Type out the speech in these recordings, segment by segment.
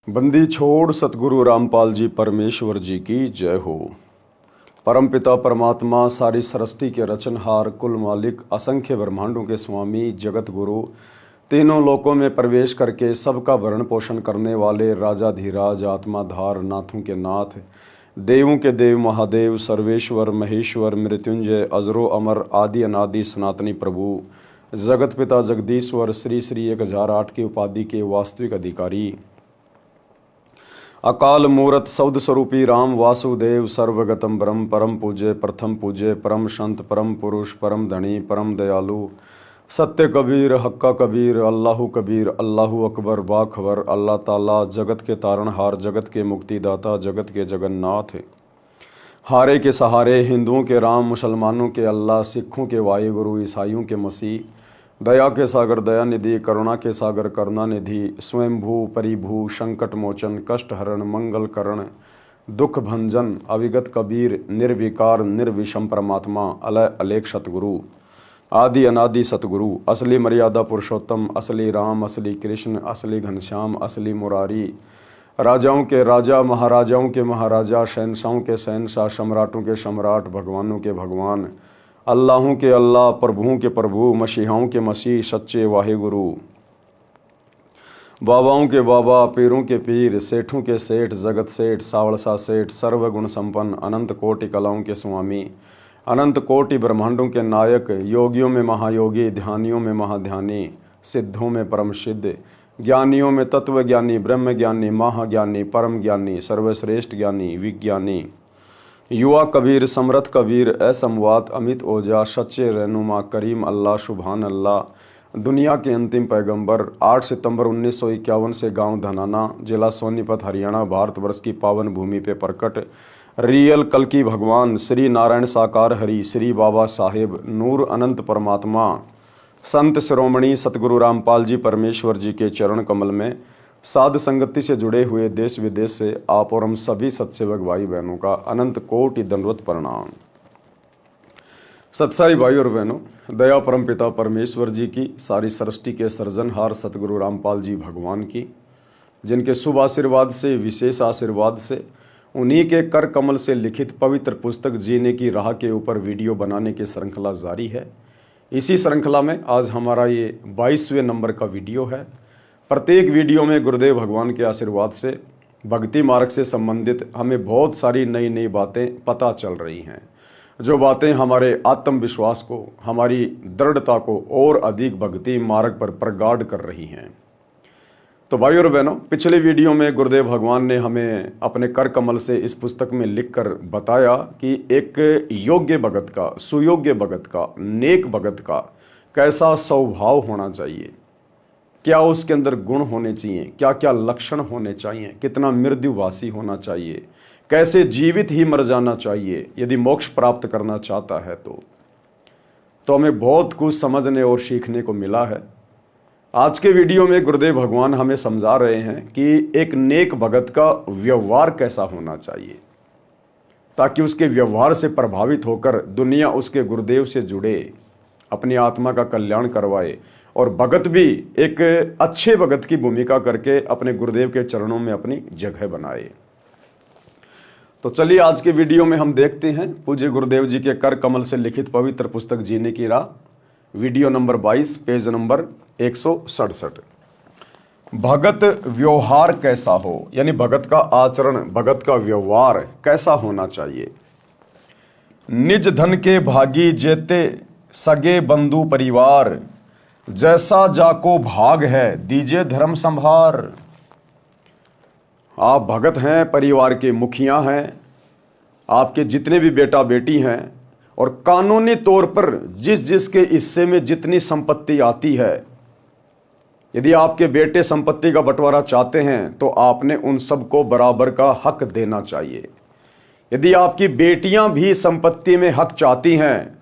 बंदी छोड़ सतगुरु रामपाल जी परमेश्वर जी की जय हो। परमपिता परमात्मा सारी सृष्टि के रचनहार, कुल मालिक, असंख्य ब्रह्मांडों के स्वामी, जगत गुरु, तीनों लोकों में प्रवेश करके सबका भरण पोषण करने वाले राजाधिराज, आत्माधार, नाथों के नाथ, देवों के देव, महादेव, सर्वेश्वर, महेश्वर, मृत्युंजय, अजरो अमर, आदि अनादि सनातनी प्रभु, जगत पिता जगदीश्वर, श्री श्री 1008 की उपाधि के वास्तविक अधिकारी, अकाल मूरत सौद स्वरूपी राम वासुदेव, सर्वगतम ब्रह्म, परम पूज्य, प्रथम पूज्य, परम संत, परम पुरुष, परम धनी, परम दयालु, सत्य कबीर, हक्का कबीर, अल्लाहु कबीर, अल्लाहु अकबर, बाखबर, अल्लाह ताला, जगत के तारणहार, जगत के मुक्तिदाता, जगत के जगन्नाथ, हारे के सहारे, हिंदुओं के राम, मुसलमानों के अल्लाह, सिखों के वाहिगुरु, ईसाइयों के मसीह, दया के सागर दया निधि, करुणा के सागर करुणा निधि, स्वयंभू परिभू, संकट मोचन, कष्ट हरण, मंगल करण, दुख भंजन, अविगत कबीर, निर्विकार निर्विषम परमात्मा, अलय अलेख सतगुरु, आदि अनादि सतगुरु, असली मर्यादा पुरुषोत्तम, असली राम, असली कृष्ण, असली घनश्याम, असली मुरारी, राजाओं के राजा, महाराजाओं के महाराजा, शहनशाहों के शहनशाह, सम्राटों के सम्राट, भगवानों के भगवान, अल्लाहों के अल्लाह, प्रभुओं के प्रभु, मसीहाओं के मसीह, सच्चे वाहिगुरु, बाबाओं के बाबा, पीरों के पीर, सेठों के सेठ, जगत सेठ, सावड़सा सेठ, सर्वगुण संपन्न, अनंत कोटि कलाओं के स्वामी, अनंत कोटि ब्रह्मांडों के नायक, योगियों में महायोगी, ध्यानियों में महाध्यानी, सिद्धों में परम सिद्ध, ज्ञानियों में तत्व ज्ञानी, ब्रह्म ज्ञानी, महाज्ञानी, परम ज्ञानी, सर्वश्रेष्ठ ज्ञानी, विज्ञानी, युवा कबीर, समरथ कबीर, असमवात, अमित ओजा, सच्चे रहनुमा, करीम अल्लाह, सुभान अल्लाह, दुनिया के अंतिम पैगंबर, 8 सितंबर 1951 से गांव धनाना, जिला सोनीपत, हरियाणा, भारतवर्ष की पावन भूमि पे प्रकट रियल कल की भगवान, श्री नारायण साकार हरि, श्री बाबा साहेब, नूर अनंत परमात्मा, संत शिरोमणि सतगुरु रामपाल जी परमेश्वर जी के चरण कमल में साध संगति से जुड़े हुए देश विदेश से आप और हम सभी सत्सेवक भाई बहनों का अनंत कोटि दंडवत प्रणाम। सत्साई भाई और बहनों, दया परम पिता परमेश्वर जी की, सारी सृष्टि के सृजनहार सतगुरु रामपाल जी भगवान की, जिनके शुभ आशीर्वाद से, विशेष आशीर्वाद से, उन्हीं के कर कमल से लिखित पवित्र पुस्तक जीने की राह के ऊपर वीडियो बनाने की श्रृंखला जारी है। इसी श्रृंखला में आज हमारा ये 22वें नंबर का वीडियो है। प्रत्येक वीडियो में गुरुदेव भगवान के आशीर्वाद से भक्ति मार्ग से संबंधित हमें बहुत सारी नई नई बातें पता चल रही हैं, जो बातें हमारे आत्मविश्वास को, हमारी दृढ़ता को और अधिक भक्ति मार्ग पर प्रगाढ़ कर रही हैं। तो भाई और बहनों, पिछले वीडियो में गुरुदेव भगवान ने हमें अपने कर कमल से इस पुस्तक में लिखकर बताया कि एक योग्य भगत का, सुयोग्य भगत का, नेक भगत का कैसा स्वभाव होना चाहिए, क्या उसके अंदर गुण होने चाहिए, क्या क्या लक्षण होने चाहिए, कितना मृत्युभाषी होना चाहिए, कैसे जीवित ही मर जाना चाहिए यदि मोक्ष प्राप्त करना चाहता है। तो हमें बहुत कुछ समझने और सीखने को मिला है। आज के वीडियो में गुरुदेव भगवान हमें समझा रहे हैं कि एक नेक भगत का व्यवहार कैसा होना चाहिए, ताकि उसके व्यवहार से प्रभावित होकर दुनिया उसके गुरुदेव से जुड़े, अपनी आत्मा का कल्याण करवाए और भगत भी एक अच्छे भगत की भूमिका करके अपने गुरुदेव के चरणों में अपनी जगह बनाए। तो चलिए आज के वीडियो में हम देखते हैं पूज्य गुरुदेव जी के कर कमल से लिखित पवित्र पुस्तक जीने की राह, वीडियो नंबर 22, पेज नंबर 167। भगत व्यवहार कैसा हो, यानी भगत का आचरण, भगत का व्यवहार कैसा होना चाहिए। निज धन के भागी जेते सगे बंधु परिवार, जैसा जाको भाग है दीजिए धर्म संभार। आप भगत हैं, परिवार के मुखिया हैं, आपके जितने भी बेटा बेटी हैं, और कानूनी तौर पर जिस जिसके हिस्से में जितनी संपत्ति आती है, यदि आपके बेटे संपत्ति का बंटवारा चाहते हैं तो आपने उन सबको बराबर का हक देना चाहिए। यदि आपकी बेटियां भी संपत्ति में हक चाहती हैं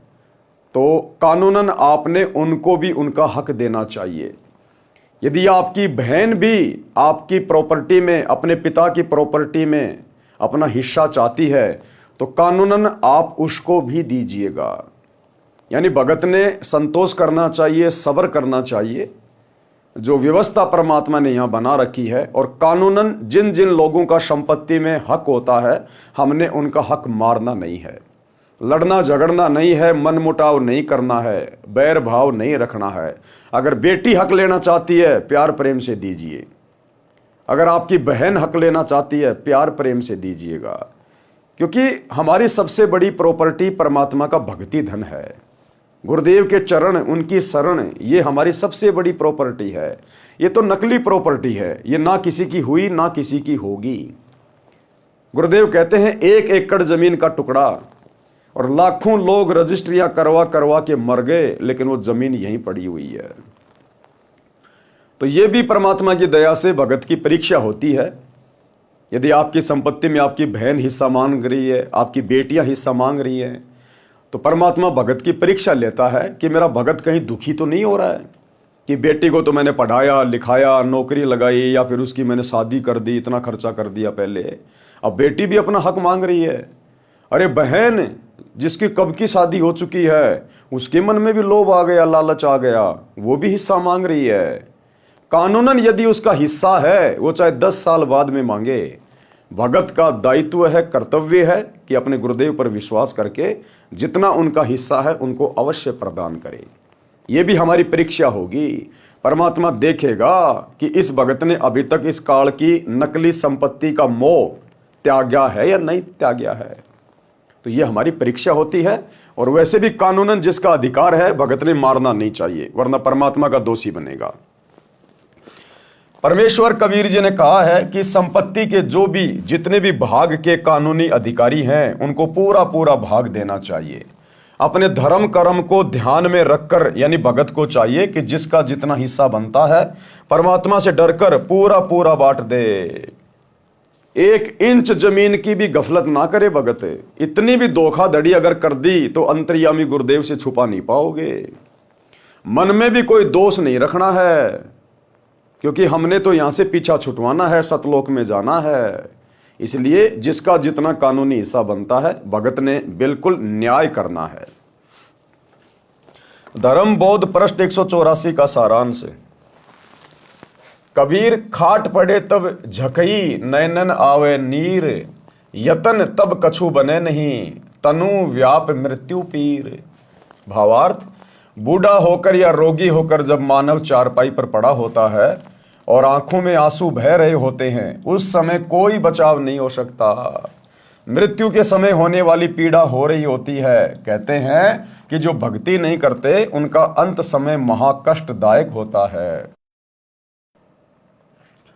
तो कानूनन आपने उनको भी उनका हक देना चाहिए। यदि आपकी बहन भी आपकी प्रॉपर्टी में, अपने पिता की प्रॉपर्टी में अपना हिस्सा चाहती है तो कानूनन आप उसको भी दीजिएगा। यानी भगत ने संतोष करना चाहिए, सब्र करना चाहिए जो व्यवस्था परमात्मा ने यहाँ बना रखी है, और कानूनन जिन जिन लोगों का संपत्ति में हक होता है, हमने उनका हक मारना नहीं है, लड़ना झगड़ना नहीं है, मनमुटाव नहीं करना है, बैर भाव नहीं रखना है। अगर बेटी हक लेना चाहती है, प्यार प्रेम से दीजिए। अगर आपकी बहन हक लेना चाहती है, प्यार प्रेम से दीजिएगा, क्योंकि हमारी सबसे बड़ी प्रॉपर्टी परमात्मा का भक्ति धन है। गुरुदेव के चरण, उनकी शरण, ये हमारी सबसे बड़ी प्रॉपर्टी है। ये तो नकली प्रॉपर्टी है, ये ना किसी की हुई ना किसी की होगी। गुरुदेव कहते हैं 1 एकड़ जमीन का टुकड़ा, और लाखों लोग रजिस्ट्रियां करवा करवा के मर गए, लेकिन वो जमीन यहीं पड़ी हुई है। तो ये भी परमात्मा की दया से भगत की परीक्षा होती है। यदि आपकी संपत्ति में आपकी बहन हिस्सा मांग रही है, आपकी बेटियां हिस्सा मांग रही हैं, तो परमात्मा भगत की परीक्षा लेता है कि मेरा भगत कहीं दुखी तो नहीं हो रहा है, कि बेटी को तो मैंने पढ़ाया लिखाया, नौकरी लगाई, या फिर उसकी मैंने शादी कर दी, इतना खर्चा कर दिया पहले, अब बेटी भी अपना हक मांग रही है। अरे बहन, जिसकी कब की शादी हो चुकी है, उसके मन में भी लोभ आ गया, लालच आ गया, वो भी हिस्सा मांग रही है। कानूनन यदि उसका हिस्सा है, वो चाहे 10 साल बाद में मांगे। भगत का दायित्व है, कर्तव्य है कि अपने गुरुदेव पर विश्वास करके जितना उनका हिस्सा है उनको अवश्य प्रदान करे। ये भी हमारी परीक्षा होगी। परमात्मा देखेगा कि इस भगत ने अभी तक इस काल की नकली संपत्ति का मोह त्यागा है या नहीं त्यागा है। तो ये हमारी परीक्षा होती है। और वैसे भी कानूनन जिसका अधिकार है, भगत ने मारना नहीं चाहिए, वरना परमात्मा का दोषी बनेगा। परमेश्वर कबीर जी ने कहा है कि संपत्ति के जो भी जितने भी भाग के कानूनी अधिकारी हैं, उनको पूरा पूरा भाग देना चाहिए। अपने धर्म कर्म को ध्यान में रखकर, यानी भगत को चाहिए कि जिसका जितना हिस्सा बनता है, परमात्मा से डरकर पूरा पूरा बांट दे। 1 इंच जमीन की भी गफलत ना करे भगत। इतनी भी धोखाधड़ी अगर कर दी तो अंतर्यामी गुरुदेव से छुपा नहीं पाओगे। मन में भी कोई दोष नहीं रखना है, क्योंकि हमने तो यहां से पीछा छुटवाना है, सतलोक में जाना है। इसलिए जिसका जितना कानूनी हिस्सा बनता है, भगत ने बिल्कुल न्याय करना है। धर्म बोध पृष्ठ 184 का सारांश। कबीर खाट पड़े तब झकई, नैनन आवे नीर, यतन तब कछु बने नहीं, तनु व्याप मृत्यु पीर। भावार्थ, बूढ़ा होकर या रोगी होकर जब मानव चारपाई पर पड़ा होता है और आंखों में आंसू बह रहे होते हैं, उस समय कोई बचाव नहीं हो सकता। मृत्यु के समय होने वाली पीड़ा हो रही होती है। कहते हैं कि जो भक्ति नहीं करते, उनका अंत समय महाकष्टदायक होता है।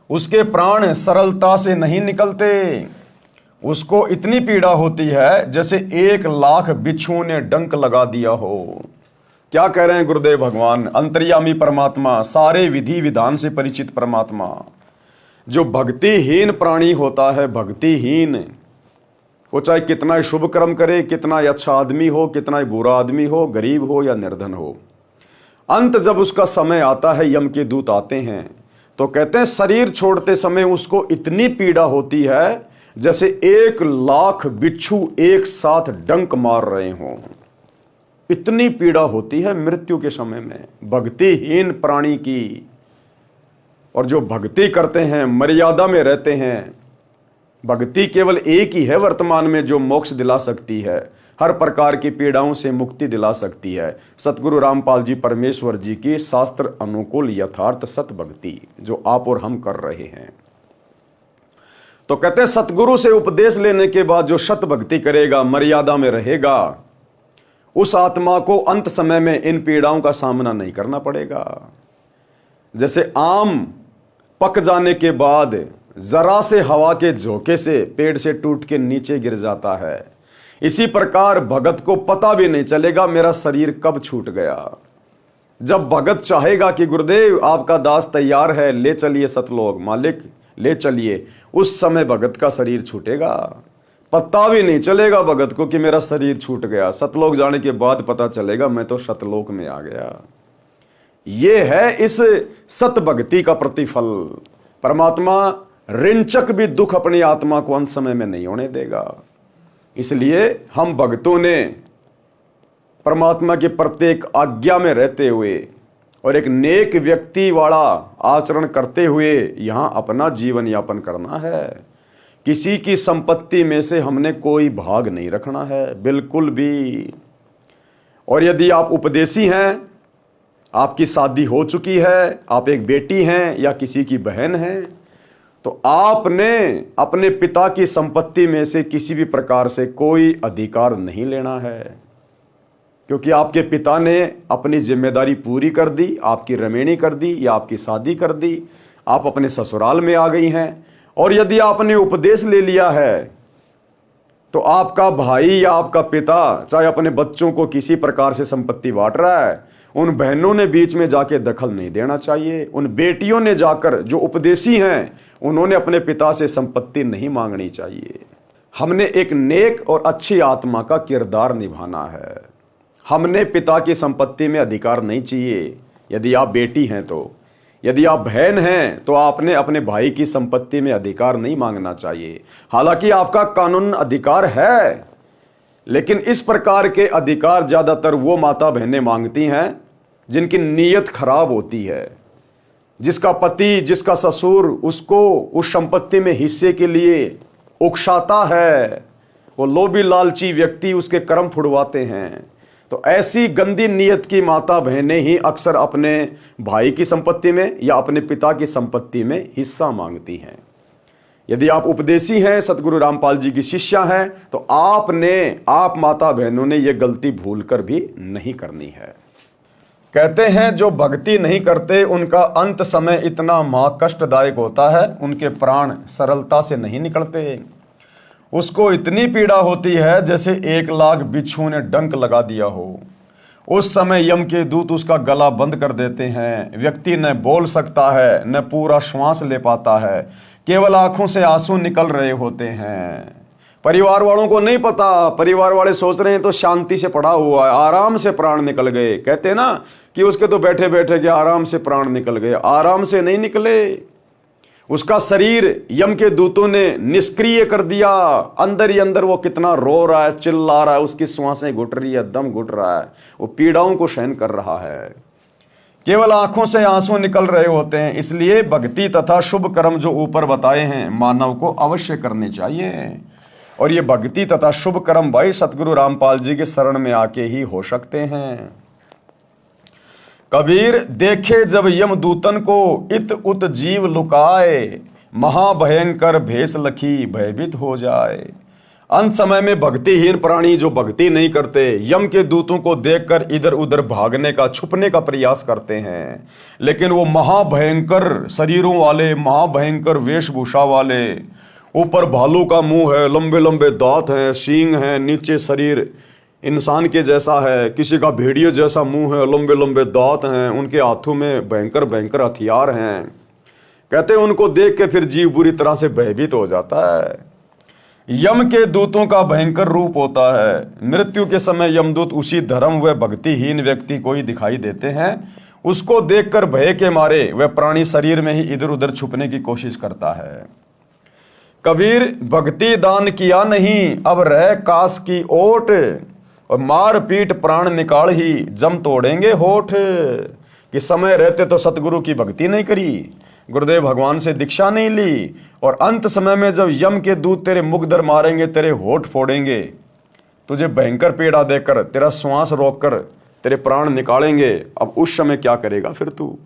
उसके प्राण सरलता से नहीं निकलते। उसको इतनी पीड़ा होती है जैसे 1 लाख बिच्छुओं ने डंक लगा दिया हो। क्या कह रहे हैं गुरुदेव भगवान? अंतर्यामी परमात्मा, सारे विधि विधान से परिचित परमात्मा। जो भक्तिहीन प्राणी होता है, भक्तिहीन, वो चाहे कितना ही शुभ कर्म करे, कितना ही अच्छा आदमी हो, कितना ही बुरा आदमी हो, गरीब हो या निर्धन हो, अंत जब उसका समय आता है, यम के दूत आते हैं, तो कहते हैं शरीर छोड़ते समय उसको इतनी पीड़ा होती है जैसे 1 लाख बिच्छू एक साथ डंक मार रहे हों। इतनी पीड़ा होती है मृत्यु के समय में भक्तिहीन प्राणी की। और जो भक्ति करते हैं, मर्यादा में रहते हैं, भक्ति केवल एक ही है वर्तमान में जो मोक्ष दिला सकती है, हर प्रकार की पीड़ाओं से मुक्ति दिला सकती है। सतगुरु रामपाल जी परमेश्वर जी की शास्त्र अनुकूल यथार्थ सत भक्ति जो आप और हम कर रहे हैं। तो कहते हैं सतगुरु से उपदेश लेने के बाद जो सत भक्ति करेगा, मर्यादा में रहेगा, उस आत्मा को अंत समय में इन पीड़ाओं का सामना नहीं करना पड़ेगा। जैसे आम पक जाने के बाद जरा से हवा के झोंके से पेड़ से टूट के नीचे गिर जाता है, इसी प्रकार भगत को पता भी नहीं चलेगा मेरा शरीर कब छूट गया। जब भगत चाहेगा कि गुरुदेव आपका दास तैयार है, ले चलिए सतलोक, मालिक ले चलिए, उस समय भगत का शरीर छूटेगा। पता भी नहीं चलेगा भगत को कि मेरा शरीर छूट गया। सतलोक जाने के बाद पता चलेगा मैं तो सतलोक में आ गया। ये है इस सत भक्ति का प्रतिफल। परमात्मा ऋणचक भी दुख अपनी आत्मा को अंत समय में नहीं होने देगा। इसलिए हम भक्तों ने परमात्मा की प्रत्येक आज्ञा में रहते हुए और एक नेक व्यक्ति वाला आचरण करते हुए यहाँ अपना जीवन यापन करना है। किसी की संपत्ति में से हमने कोई भाग नहीं रखना है, बिल्कुल भी। और यदि आप उपदेशी हैं, आपकी शादी हो चुकी है, आप एक बेटी हैं या किसी की बहन हैं, तो आपने अपने पिता की संपत्ति में से किसी भी प्रकार से कोई अधिकार नहीं लेना है, क्योंकि आपके पिता ने अपनी जिम्मेदारी पूरी कर दी, आपकी रमेणी कर दी या आपकी शादी कर दी, आप अपने ससुराल में आ गई हैं। और यदि आपने उपदेश ले लिया है तो आपका भाई या आपका पिता चाहे अपने बच्चों को किसी प्रकार से संपत्ति बांट रहा है, उन बहनों ने बीच में जाके दखल नहीं देना चाहिए। उन बेटियों ने जाकर, जो उपदेशी हैं, उन्होंने अपने पिता से संपत्ति नहीं मांगनी चाहिए। हमने एक नेक और अच्छी आत्मा का किरदार निभाना है। हमने पिता की संपत्ति में अधिकार नहीं चाहिए। यदि आप बेटी हैं तो, यदि आप बहन हैं तो आपने अपने भाई की संपत्ति में अधिकार नहीं मांगना चाहिए। हालांकि आपका कानून अधिकार है, लेकिन इस प्रकार के अधिकार ज्यादातर वो माता बहनें मांगती हैं जिनकी नीयत खराब होती है, जिसका पति, जिसका ससुर उसको उस संपत्ति में हिस्से के लिए उकसाता है। वो लोभी लालची व्यक्ति उसके कर्म फुड़वाते हैं। तो ऐसी गंदी नीयत की माता बहनें ही अक्सर अपने भाई की संपत्ति में या अपने पिता की संपत्ति में हिस्सा मांगती हैं। यदि आप उपदेशी हैं, सतगुरु रामपाल जी की शिष्या हैं, तो आप माता बहनों ने यह गलती भूलकर भी नहीं करनी है। कहते हैं जो भक्ति नहीं करते उनका अंत समय इतना महाकष्टदायक होता है, उनके प्राण सरलता से नहीं निकलते। उसको इतनी पीड़ा होती है जैसे 1,00,000 बिच्छुओं ने डंक लगा दिया हो। उस समय यम के दूत उसका गला बंद कर देते हैं। व्यक्ति न बोल सकता है, न पूरा श्वास ले पाता है, केवल आंखों से आंसू निकल रहे होते हैं। परिवार वालों को नहीं पता, परिवार वाले सोच रहे हैं तो शांति से पड़ा हुआ है, आराम से प्राण निकल गए। कहते हैं ना कि उसके तो बैठे बैठे के आराम से प्राण निकल गए। आराम से नहीं निकले, उसका शरीर यम के दूतों ने निष्क्रिय कर दिया। अंदर ही अंदर वो कितना रो रहा है, चिल्ला रहा है, उसकी श्वासें घुट रही है, दम घुट रहा है, वो पीड़ाओं को सहन कर रहा है। केवल आंखों से आंसू निकल रहे होते हैं। इसलिए भक्ति तथा शुभ कर्म जो ऊपर बताए हैं मानव को अवश्य करने चाहिए। और ये भक्ति तथा शुभ कर्म भाई सतगुरु रामपाल जी के शरण में आके ही हो सकते हैं। कबीर देखे जब यमदूतन को इत उत जीव लुकाए, महाभयंकर भेष लखी भयभीत हो जाए। अंत समय में भक्तिहीन प्राणी जो भक्ति नहीं करते, यम के दूतों को देखकर इधर उधर भागने का, छुपने का प्रयास करते हैं, लेकिन वो महाभयंकर शरीरों वाले, महाभयंकर वेशभूषा वाले, ऊपर भालू का मुंह है, लंबे लंबे दांत हैं, सींग हैं, नीचे शरीर इंसान के जैसा है, किसी का भेड़िए जैसा मुंह है, लंबे लंबे दांत हैं, उनके हाथों में भयंकर भयंकर हथियार हैं। कहते हैं उनको देख के फिर जीव बुरी तरह से भयभीत हो जाता है। यम के दूतों का भयंकर रूप होता है। मृत्यु के समय यमदूत उसी धर्म व भक्तिहीन व्यक्ति को ही दिखाई देते हैं। उसको देखकर भय के मारे वह प्राणी शरीर में ही इधर उधर छुपने की कोशिश करता है। कबीर भक्ति दान किया नहीं, अब रह कास की ओट, और मार पीट प्राण निकाल ही जम तोड़ेंगे होठ। कि समय रहते तो सतगुरु की भक्ति नहीं करी, गुरुदेव भगवान से दीक्षा नहीं ली, और अंत समय में जब यम के दूत तेरे मुखदर मारेंगे, तेरे होठ फोड़ेंगे, तुझे भयंकर पीड़ा देकर, तेरा श्वास रोककर तेरे प्राण निकालेंगे, अब उस समय क्या करेगा फिर तू।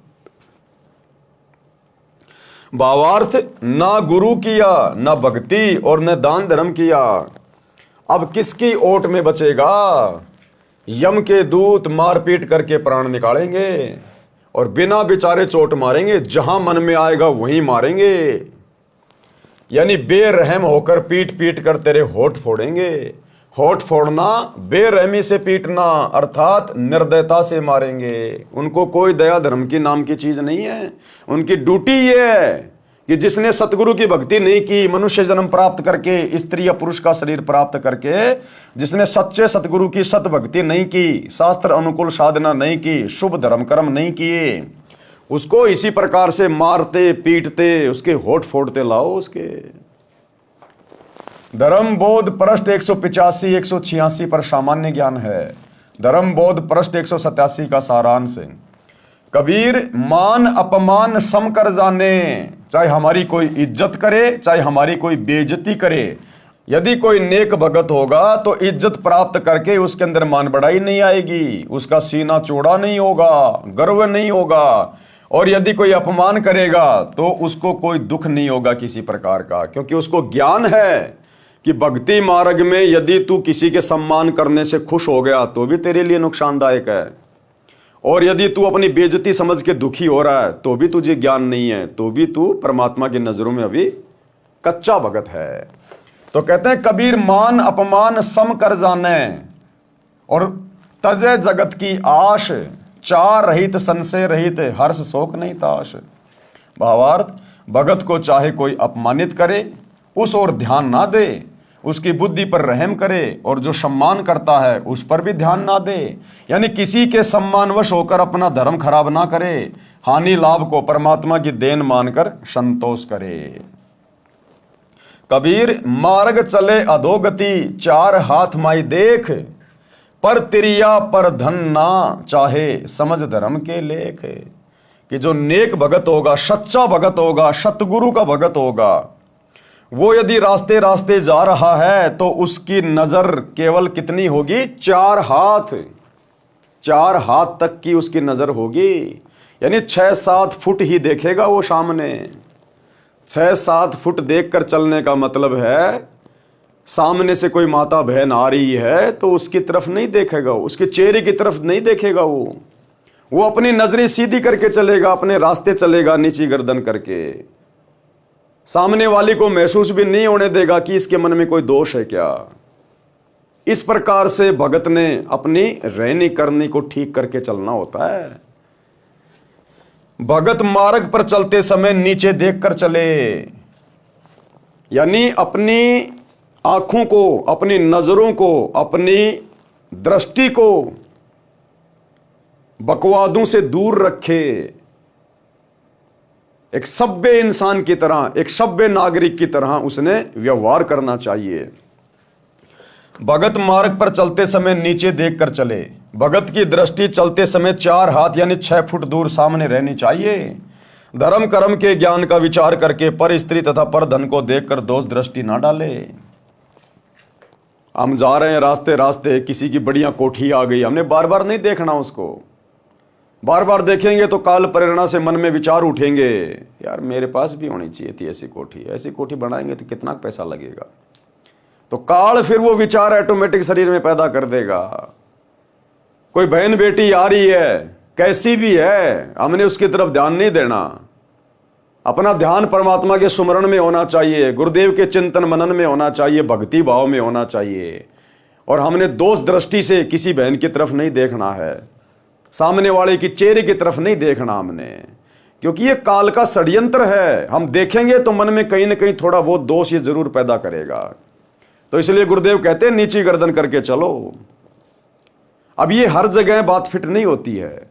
भावार्थ, ना गुरु किया, ना भक्ति और न दान धर्म किया, अब किसकी ओट में बचेगा। यम के दूत मारपीट करके प्राण निकालेंगे और बिना बेचारे चोट मारेंगे, जहां मन में आएगा वहीं मारेंगे। यानी बेरहम होकर पीट पीट कर तेरे होठ फोड़ेंगे। होठ फोड़ना, बेरहमी से पीटना, अर्थात निर्दयता से मारेंगे। उनको कोई दया धर्म की नाम की चीज नहीं है। उनकी ड्यूटी ये है कि जिसने सतगुरु की भक्ति नहीं की, मनुष्य जन्म प्राप्त करके, स्त्री या पुरुष का शरीर प्राप्त करके, जिसने सच्चे सतगुरु की सत भक्ति नहीं की, शास्त्र अनुकूल साधना नहीं की, शुभ धर्म कर्म नहीं किए, उसको इसी प्रकार से मारते पीटते, उसके होठ फोड़ते लाओ। उसके धर्म बोध पृष्ठ 185 186 पर सामान्य ज्ञान है। धर्म बोध पृष्ठ 187 का सारांश है। कबीर मान अपमान सम कर जाने, चाहे हमारी कोई इज्जत करे चाहे हमारी कोई बेइज्जती करे। यदि कोई नेक भगत होगा तो इज्जत प्राप्त करके उसके अंदर मान बढ़ाई नहीं आएगी, उसका सीना चौड़ा नहीं होगा, गर्व नहीं होगा। और यदि कोई अपमान करेगा तो उसको कोई दुख नहीं होगा किसी प्रकार का, क्योंकि उसको ज्ञान है कि भक्ति मार्ग में यदि तू किसी के सम्मान करने से खुश हो गया तो भी तेरे लिए नुकसानदायक है, और यदि तू अपनी बेइज्जती समझ के दुखी हो रहा है तो भी तुझे ज्ञान नहीं है, तो भी तू परमात्मा की नजरों में अभी कच्चा भगत है। तो कहते हैं कबीर मान अपमान सम कर जाने, और तजे जगत की आश, चार रहित संशय रहित हर्ष शोक नहीं ताश। भावार्थ, भगत को चाहे कोई अपमानित करे उस ओर ध्यान ना दे, उसकी बुद्धि पर रहम करे, और जो सम्मान करता है उस पर भी ध्यान ना दे। यानी किसी के सम्मानवश होकर अपना धर्म खराब ना करे, हानि लाभ को परमात्मा की देन मानकर संतोष करे। कबीर मार्ग चले अधोगति, चार हाथ माई देख, पर तिरिया पर धन ना चाहे समझ धर्म के लेख। कि जो नेक भगत होगा, सच्चा भगत होगा, सतगुरु का भगत होगा, वो यदि रास्ते रास्ते जा रहा है तो उसकी नजर केवल कितनी होगी? चार हाथ तक की उसकी नजर होगी। यानी 6-7 फुट ही देखेगा वो सामने। 6-7 फुट देखकर चलने का मतलब है सामने से कोई माता बहन आ रही है तो उसकी तरफ नहीं देखेगा, उसके चेहरे की तरफ नहीं देखेगा। वो अपनी नजरें सीधी करके चलेगा, अपने रास्ते चलेगा नीची गर्दन करके। सामने वाली को महसूस भी नहीं होने देगा कि इसके मन में कोई दोष है क्या। इस प्रकार से भगत ने अपनी रहनी करनी को ठीक करके चलना होता है। भगत मार्ग पर चलते समय नीचे देखकर चले, यानी अपनी आंखों को, अपनी नजरों को, अपनी दृष्टि को बकवादों से दूर रखे। एक सभ्य इंसान की तरह, एक सभ्य नागरिक की तरह उसने व्यवहार करना चाहिए। भगत मार्ग पर चलते समय नीचे देखकर चले। भगत की दृष्टि चलते समय 4 हाथ यानी 6 फुट दूर सामने रहनी चाहिए। धर्म कर्म के ज्ञान का विचार करके पर स्त्री तथा पर धन को देखकर दोष दृष्टि ना डाले। हम जा रहे हैं रास्ते रास्ते, किसी की बढ़िया कोठी आ गई, हमने बार बार नहीं देखना उसको। बार बार देखेंगे तो काल प्रेरणा से मन में विचार उठेंगे, यार मेरे पास भी होनी चाहिए थी ऐसी कोठी। ऐसी कोठी बनाएंगे तो कितना पैसा लगेगा। तो काल फिर वो विचार ऑटोमेटिक शरीर में पैदा कर देगा। कोई बहन बेटी आ रही है, कैसी भी है, हमने उसकी तरफ ध्यान नहीं देना। अपना ध्यान परमात्मा के सुमरण में होना चाहिए, गुरुदेव के चिंतन मनन में होना चाहिए, भक्ति भाव में होना चाहिए। और हमने दोष दृष्टि से किसी बहन की तरफ नहीं देखना है, सामने वाले की चेहरे की तरफ नहीं देखना हमने, क्योंकि ये काल का षड्यंत्र है। हम देखेंगे तो मन में कहीं ना कहीं थोड़ा बहुत दोष ये जरूर पैदा करेगा। तो इसलिए गुरुदेव कहते हैं नीची गर्दन करके चलो। अब ये हर जगह बात फिट नहीं होती है।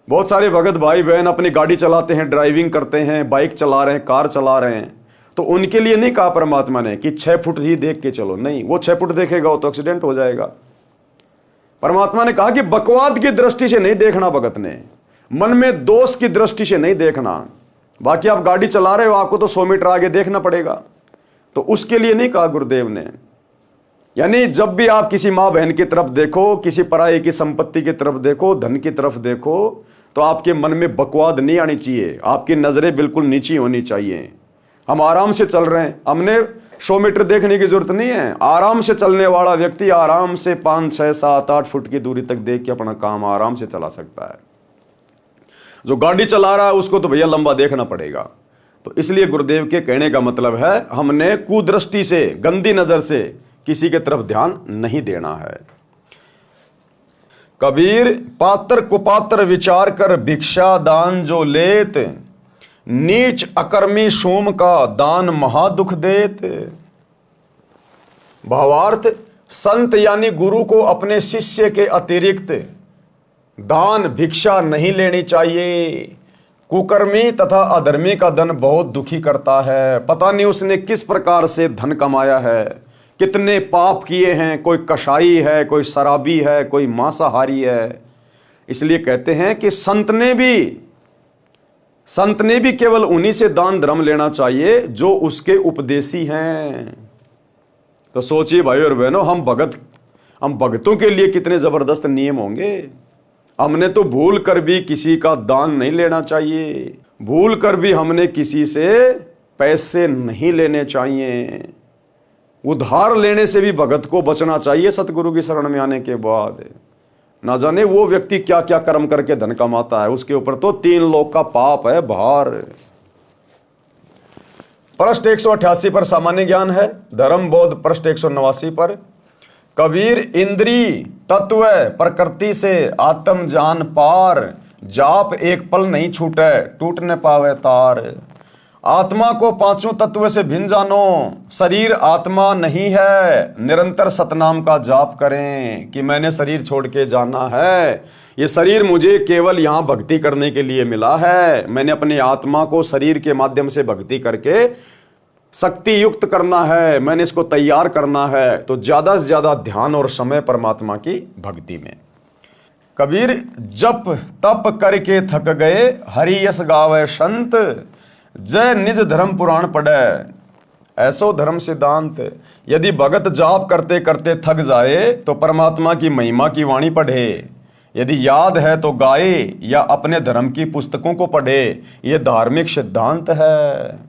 बहुत सारे भगत भाई बहन अपनी गाड़ी चलाते हैं, ड्राइविंग करते हैं, बाइक चला रहे हैं, कार चला रहे हैं, तो उनके लिए नहीं कहा परमात्मा ने कि 6 फुट ही देख के चलो। नहीं, वो 6 फुट देखेगा वो तो एक्सीडेंट हो जाएगा। परमात्मा ने कहा कि बकवाद की दृष्टि से नहीं देखना, भगत ने मन में दोष की दृष्टि से नहीं देखना। बाकी आप गाड़ी चला रहे हो, आपको तो 100 मीटर आगे देखना पड़ेगा, तो उसके लिए नहीं कहा गुरुदेव ने। यानी जब भी आप किसी माँ बहन की तरफ देखो, किसी पराये की संपत्ति की तरफ देखो, धन की तरफ देखो, तो आपके मन में बकवाद नहीं आनी चाहिए। आपकी नजरें बिल्कुल नीची होनी चाहिए। हम आराम से चल रहे हैं, हमने 100 मीटर देखने की जरूरत नहीं है। आराम से चलने वाला व्यक्ति आराम से 5, 6, 7, 8 फुट की दूरी तक देख के अपना काम आराम से चला सकता है। जो गाड़ी चला रहा है उसको तो भैया लंबा देखना पड़ेगा। तो इसलिए गुरुदेव के कहने का मतलब है, हमने कुदृष्टि से, गंदी नजर से किसी के तरफ ध्यान नहीं देना है। कबीर पात्र कुपात्र विचार कर भिक्षा दान जो लेत, नीच अकर्मी सोम का दान महादुख देत। भावार्थ, संत यानी गुरु को अपने शिष्य के अतिरिक्त दान भिक्षा नहीं लेनी चाहिए। कुकर्मी तथा अधर्मी का धन बहुत दुखी करता है। पता नहीं उसने किस प्रकार से धन कमाया है, कितने पाप किए हैं, कोई कसाई है, कोई शराबी है, कोई मांसाहारी है। इसलिए कहते हैं कि संत ने भी संत ने भी केवल उन्हीं से दान धर्म लेना चाहिए जो उसके उपदेशी हैं। तो सोचिए भाई और बहनों, हम भगतों के लिए कितने जबरदस्त नियम होंगे। हमने तो भूल कर भी किसी का दान नहीं लेना चाहिए, भूल कर भी हमने किसी से पैसे नहीं लेने चाहिए, उधार लेने से भी भगत को बचना चाहिए। सतगुरु की शरण में आने के बाद ना जाने वो व्यक्ति क्या क्या कर्म करके धन कमाता है, उसके ऊपर तो 3 लोक का पाप है भार। पृष्ठ 188 पर सामान्य ज्ञान है। धर्म बोध पृष्ठ 189 पर। कबीर इंद्री तत्व प्रकृति से आत्म जान पार, जाप एक पल नहीं छूटे टूट न पावे तार। आत्मा को 5 तत्व से भिन्न जानो, शरीर आत्मा नहीं है, निरंतर सतनाम का जाप करें कि मैंने शरीर छोड़ के जाना है। ये शरीर मुझे केवल यहाँ भक्ति करने के लिए मिला है। मैंने अपनी आत्मा को शरीर के माध्यम से भक्ति करके शक्ति युक्त करना है, मैंने इसको तैयार करना है। तो ज्यादा से ज्यादा ध्यान और समय परमात्मा की भक्ति में। कबीर जप तप करके थक गए, हरि यस गावे संत, जय निज धर्म पुराण पढ़े ऐसो धर्म सिद्धांत। यदि भगत जाप करते करते थक जाए तो परमात्मा की महिमा की वाणी पढ़े, यदि याद है तो गाए या अपने धर्म की पुस्तकों को पढ़े। ये धार्मिक सिद्धांत है।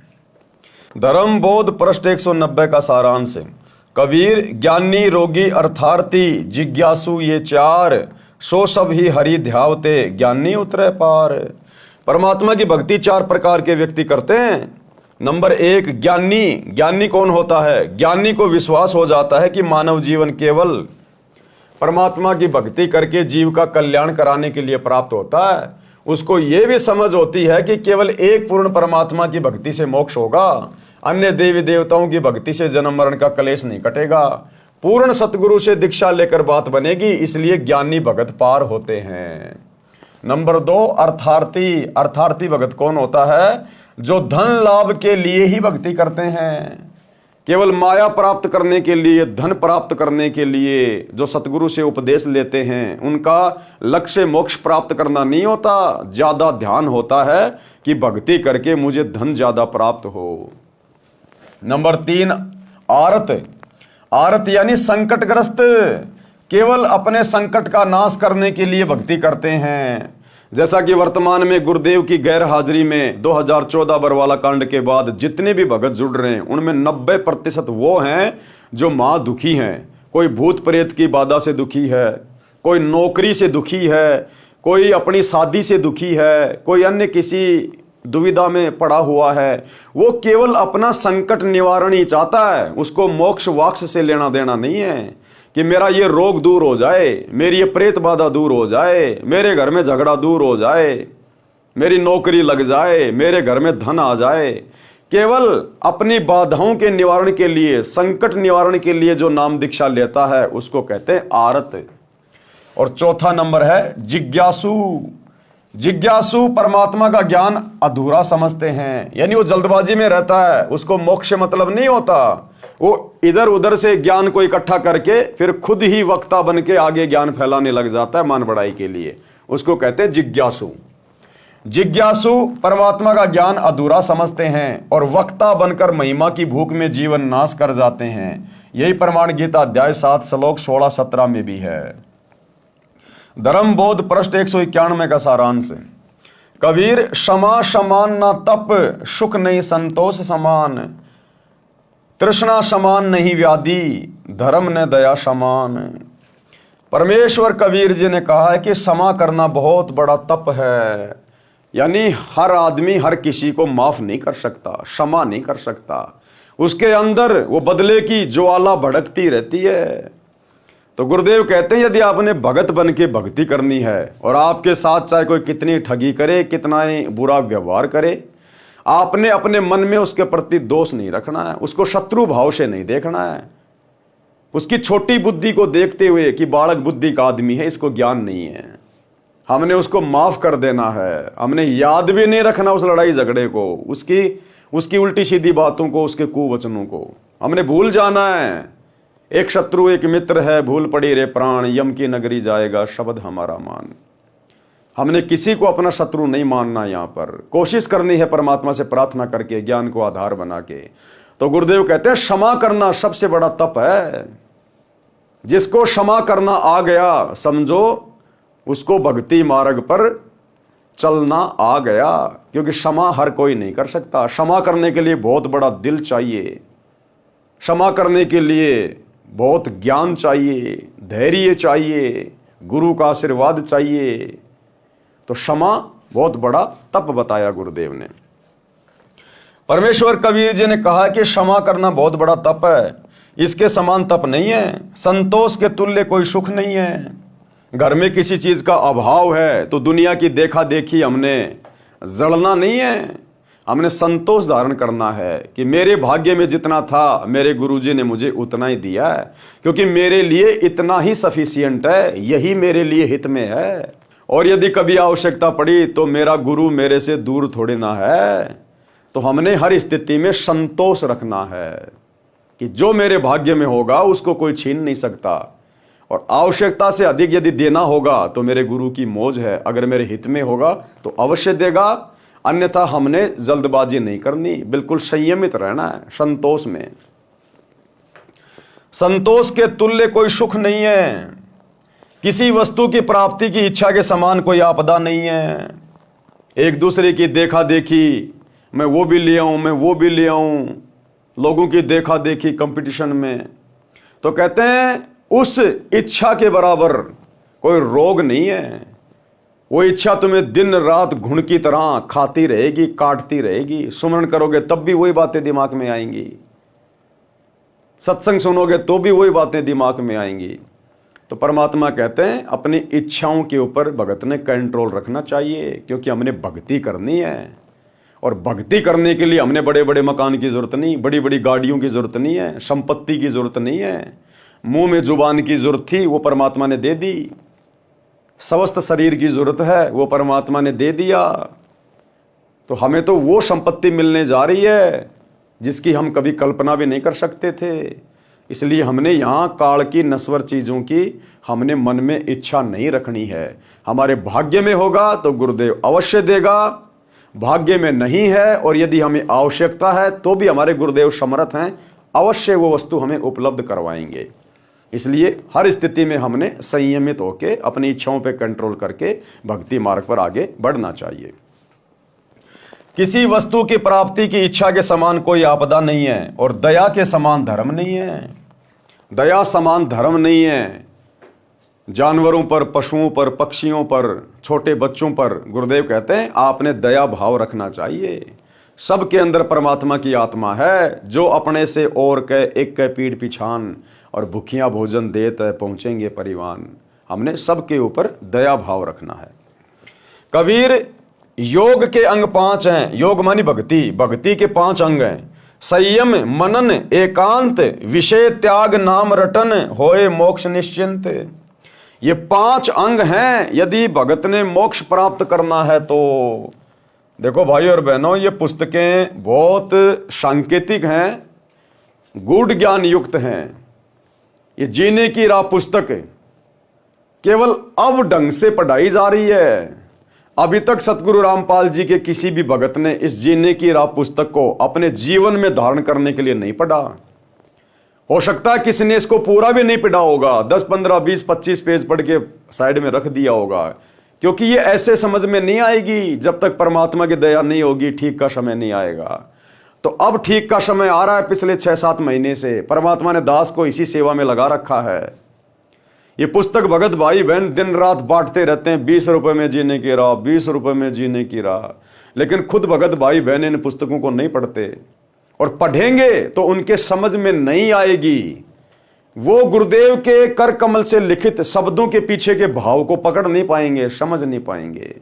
धर्म बोध पृष्ठ 190 का सारांश। कबीर ज्ञानी रोगी अर्थार्थी जिज्ञासु ये 4, सो सब ही हरि ध्यावते ज्ञानी उतरे पार। परमात्मा की भक्ति 4 प्रकार के व्यक्ति करते हैं। नंबर 1 ज्ञानी। ज्ञानी कौन होता है? ज्ञानी को विश्वास हो जाता है कि मानव जीवन केवल परमात्मा की भक्ति करके जीव का कल्याण कराने के लिए प्राप्त होता है। उसको यह भी समझ होती है कि केवल एक पूर्ण परमात्मा की भक्ति से मोक्ष होगा, अन्य देवी देवताओं की भक्ति से जन्म मरण का कलेश नहीं कटेगा। पूर्ण सतगुरु से दीक्षा लेकर बात बनेगी, इसलिए ज्ञानी भगत पार होते हैं। नंबर 2 अर्थार्थी। अर्थार्थी भगत कौन होता है? जो धन लाभ के लिए ही भक्ति करते हैं, केवल माया प्राप्त करने के लिए, धन प्राप्त करने के लिए जो सतगुरु से उपदेश लेते हैं, उनका लक्ष्य मोक्ष प्राप्त करना नहीं होता। ज्यादा ध्यान होता है कि भक्ति करके मुझे धन ज्यादा प्राप्त हो। नंबर 3 आरत। आरत यानी संकटग्रस्त, केवल अपने संकट का नाश करने के लिए भक्ति करते हैं। जैसा कि वर्तमान में गुरुदेव की गैर हाजिरी में 2014 बरवाला कांड के बाद जितने भी भगत जुड़ रहे हैं, उनमें 90% वो हैं जो मां दुखी हैं। कोई भूत प्रेत की बाधा से दुखी है, कोई नौकरी से दुखी है, कोई अपनी शादी से दुखी है, कोई अन्य किसी दुविधा में पड़ा हुआ है। वो केवल अपना संकट निवारण ही चाहता है, उसको मोक्ष वाक्ष से लेना देना नहीं है कि मेरा ये रोग दूर हो जाए, मेरी ये प्रेत बाधा दूर हो जाए, मेरे घर में झगड़ा दूर हो जाए, मेरी नौकरी लग जाए, मेरे घर में धन आ जाए। केवल अपनी बाधाओं के निवारण के लिए, संकट निवारण के लिए जो नाम दीक्षा लेता है उसको कहते हैं आरत। और चौथा नंबर है जिज्ञासु। जिज्ञासु परमात्मा का ज्ञान अधूरा समझते हैं, यानी वो जल्दबाजी में रहता है, उसको मोक्ष मतलब नहीं होता। वो इधर उधर से ज्ञान को इकट्ठा करके फिर खुद ही वक्ता बन के आगे ज्ञान फैलाने लग जाता है मान बढ़ाई के लिए, उसको कहते हैं जिज्ञासु। जिज्ञासु परमात्मा का ज्ञान अधूरा समझते हैं और वक्ता बनकर महिमा की भूख में जीवन नाश कर जाते हैं। यही प्रमाण गीता अध्याय 7 श्लोक 16-17 में भी है। धर्म बोध पृष्ठ 191 का सारांश। कबीर क्षमा समान ना तप, सुख नहीं संतोष समान, तृष्णा समान नहीं व्याधि, धर्म ने दया समान। परमेश्वर कबीर जी ने कहा है कि क्षमा करना बहुत बड़ा तप है, यानी हर आदमी हर किसी को माफ नहीं कर सकता, क्षमा नहीं कर सकता। उसके अंदर वो बदले की ज्वाला भड़कती रहती है। तो गुरुदेव कहते हैं यदि आपने भगत बन के भक्ति करनी है और आपके साथ चाहे कोई कितनी ठगी करे, कितना ही बुरा व्यवहार करे, आपने अपने मन में उसके प्रति दोष नहीं रखना है, उसको शत्रु भाव से नहीं देखना है, उसकी छोटी बुद्धि को देखते हुए कि बालक बुद्धि का आदमी है, इसको ज्ञान नहीं है, हमने उसको माफ कर देना है। हमने याद भी नहीं रखना उस लड़ाई झगड़े को, उसकी उल्टी सीधी बातों को, उसके कुवचनों को हमने भूल जाना है। एक शत्रु एक मित्र है, भूल पड़ी रे प्राण, यम की नगरी जाएगा शब्द हमारा मान। हमने किसी को अपना शत्रु नहीं मानना, यहाँ पर कोशिश करनी है परमात्मा से प्रार्थना करके, ज्ञान को आधार बना के। तो गुरुदेव कहते हैं क्षमा करना सबसे बड़ा तप है। जिसको क्षमा करना आ गया, समझो उसको भक्ति मार्ग पर चलना आ गया, क्योंकि क्षमा हर कोई नहीं कर सकता। क्षमा करने के लिए बहुत बड़ा दिल चाहिए, क्षमा करने के लिए बहुत ज्ञान चाहिए, धैर्य चाहिए, गुरु का आशीर्वाद चाहिए। तो क्षमा बहुत बड़ा तप बताया गुरुदेव ने। परमेश्वर कबीर जी ने कहा कि क्षमा करना बहुत बड़ा तप है, इसके समान तप नहीं है। संतोष के तुल्य कोई सुख नहीं है। घर में किसी चीज का अभाव है तो दुनिया की देखा देखी हमने जड़ना नहीं है, हमने संतोष धारण करना है कि मेरे भाग्य में जितना था मेरे गुरुजी ने मुझे उतना ही दिया है, क्योंकि मेरे लिए इतना ही सफिशिएंट है, यही मेरे लिए हित में है। और यदि कभी आवश्यकता पड़ी तो मेरा गुरु मेरे से दूर थोड़े ना है। तो हमने हर स्थिति में संतोष रखना है कि जो मेरे भाग्य में होगा उसको कोई छीन नहीं सकता, और आवश्यकता से अधिक यदि देना होगा तो मेरे गुरु की मौज है। अगर मेरे हित में होगा तो अवश्य देगा, अन्यथा हमने जल्दबाजी नहीं करनी, बिल्कुल संयमित रहना है संतोष में। संतोष के तुल्य कोई सुख नहीं है। किसी वस्तु की प्राप्ति की इच्छा के समान कोई आपदा नहीं है। एक दूसरे की देखा देखी, मैं वो भी ले आऊं, मैं वो भी ले आऊं, लोगों की देखा देखी कंपटीशन में, तो कहते हैं उस इच्छा के बराबर कोई रोग नहीं है। वो इच्छा तुम्हें दिन रात घुन की तरह खाती रहेगी, काटती रहेगी। सुमरण करोगे तब भी वही बातें दिमाग में आएंगी, सत्संग सुनोगे तो भी वही बातें दिमाग में आएंगी। तो परमात्मा कहते हैं अपनी इच्छाओं के ऊपर भगत ने कंट्रोल रखना चाहिए, क्योंकि हमने भक्ति करनी है। और भक्ति करने के लिए हमने बड़े बड़े मकान की जरूरत नहीं, बड़ी बड़ी गाड़ियों की जरूरत नहीं है, संपत्ति की जरूरत नहीं है। मुंह में जुबान की जरूरत थी, वो परमात्मा ने दे दी। स्वस्थ शरीर की जरूरत है, वो परमात्मा ने दे दिया। तो हमें तो वो संपत्ति मिलने जा रही है जिसकी हम कभी कल्पना भी नहीं कर सकते थे। इसलिए हमने यहाँ काल की नश्वर चीज़ों की हमने मन में इच्छा नहीं रखनी है। हमारे भाग्य में होगा तो गुरुदेव अवश्य देगा, भाग्य में नहीं है और यदि हमें आवश्यकता है तो भी हमारे गुरुदेव समर्थ हैं, अवश्य वो वस्तु हमें उपलब्ध करवाएंगे। इसलिए हर स्थिति में हमने संयमित होकर अपनी इच्छाओं पर कंट्रोल करके भक्ति मार्ग पर आगे बढ़ना चाहिए। किसी वस्तु की प्राप्ति की इच्छा के समान कोई आपदा नहीं है और दया के समान धर्म नहीं है। दया समान धर्म नहीं है। जानवरों पर, पशुओं पर, पक्षियों पर, छोटे बच्चों पर गुरुदेव कहते हैं आपने दया भाव रखना चाहिए। सबके अंदर परमात्मा की आत्मा है, जो अपने से और कह एक कह पीड़ पिछान और भूखियां भोजन देत पहुंचेंगे परिवान। हमने सबके ऊपर दया भाव रखना है। कबीर योग के अंग 5 हैं। योग मानी भक्ति, भक्ति के 5 अंग हैं। संयम, मनन, एकांत, विषय त्याग, नाम रटन, होए मोक्ष निश्चिंत। ये 5 अंग हैं। यदि भगत ने मोक्ष प्राप्त करना है तो देखो भाइयों और बहनों, ये पुस्तकें बहुत सांकेतिक हैं, गूढ़ ज्ञान युक्त हैं। ये जीने की राह पुस्तक केवल अब ढंग से पढ़ाई जा रही है। अभी तक सतगुरु रामपाल जी के किसी भी भगत ने इस जीने की राह पुस्तक को अपने जीवन में धारण करने के लिए नहीं पढ़ा। हो सकता है किसी ने इसको पूरा भी नहीं पढ़ा होगा, 10, 15, 20, 25 पेज पढ़ के साइड में रख दिया होगा, क्योंकि ये ऐसे समझ में नहीं आएगी जब तक परमात्मा की दया नहीं होगी, ठीक का समय नहीं आएगा। तो अब ठीक का समय आ रहा है। पिछले 6-7 महीने से परमात्मा ने दास को इसी सेवा में लगा रखा है। ये पुस्तक भगत भाई बहन दिन रात बांटते रहते हैं, 20 रुपए में जीने की राह, 20 रुपए में जीने की राह, लेकिन खुद भगत भाई बहन इन पुस्तकों को नहीं पढ़ते और पढ़ेंगे तो उनके समझ में नहीं आएगी। वो गुरुदेव के कर कमल से लिखित शब्दों के पीछे के भाव को पकड़ नहीं पाएंगे, समझ नहीं पाएंगे।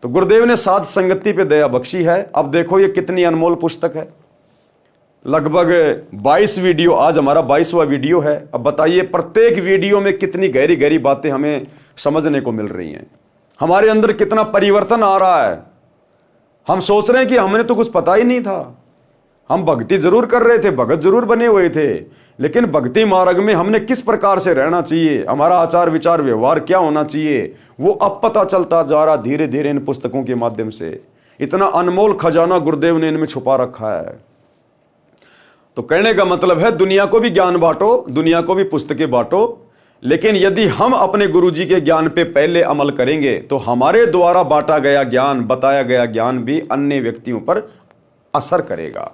तो गुरुदेव ने साध संगति पे दया बख्शी है। अब देखो ये कितनी अनमोल पुस्तक है। लगभग 22 वीडियो, आज हमारा 22वां वीडियो है। अब बताइए प्रत्येक वीडियो में कितनी गहरी गहरी बातें हमें समझने को मिल रही हैं। हमारे अंदर कितना परिवर्तन आ रहा है। हम सोच रहे हैं कि हमने तो कुछ पता ही नहीं था, हम भक्ति जरूर कर रहे थे, भगत जरूर बने हुए थे, लेकिन भक्ति मार्ग में हमने किस प्रकार से रहना चाहिए, हमारा आचार विचार व्यवहार क्या होना चाहिए, वो अब पता चलता जा रहा धीरे धीरे इन पुस्तकों के माध्यम से। इतना अनमोल खजाना गुरुदेव ने इनमें छुपा रखा है। तो कहने का मतलब है दुनिया को भी ज्ञान बांटो, दुनिया को भी पुस्तकें बांटो, लेकिन यदि हम अपने गुरुजी के ज्ञान पे पहले अमल करेंगे तो हमारे द्वारा बांटा गया ज्ञान, बताया गया ज्ञान भी अन्य व्यक्तियों पर असर करेगा।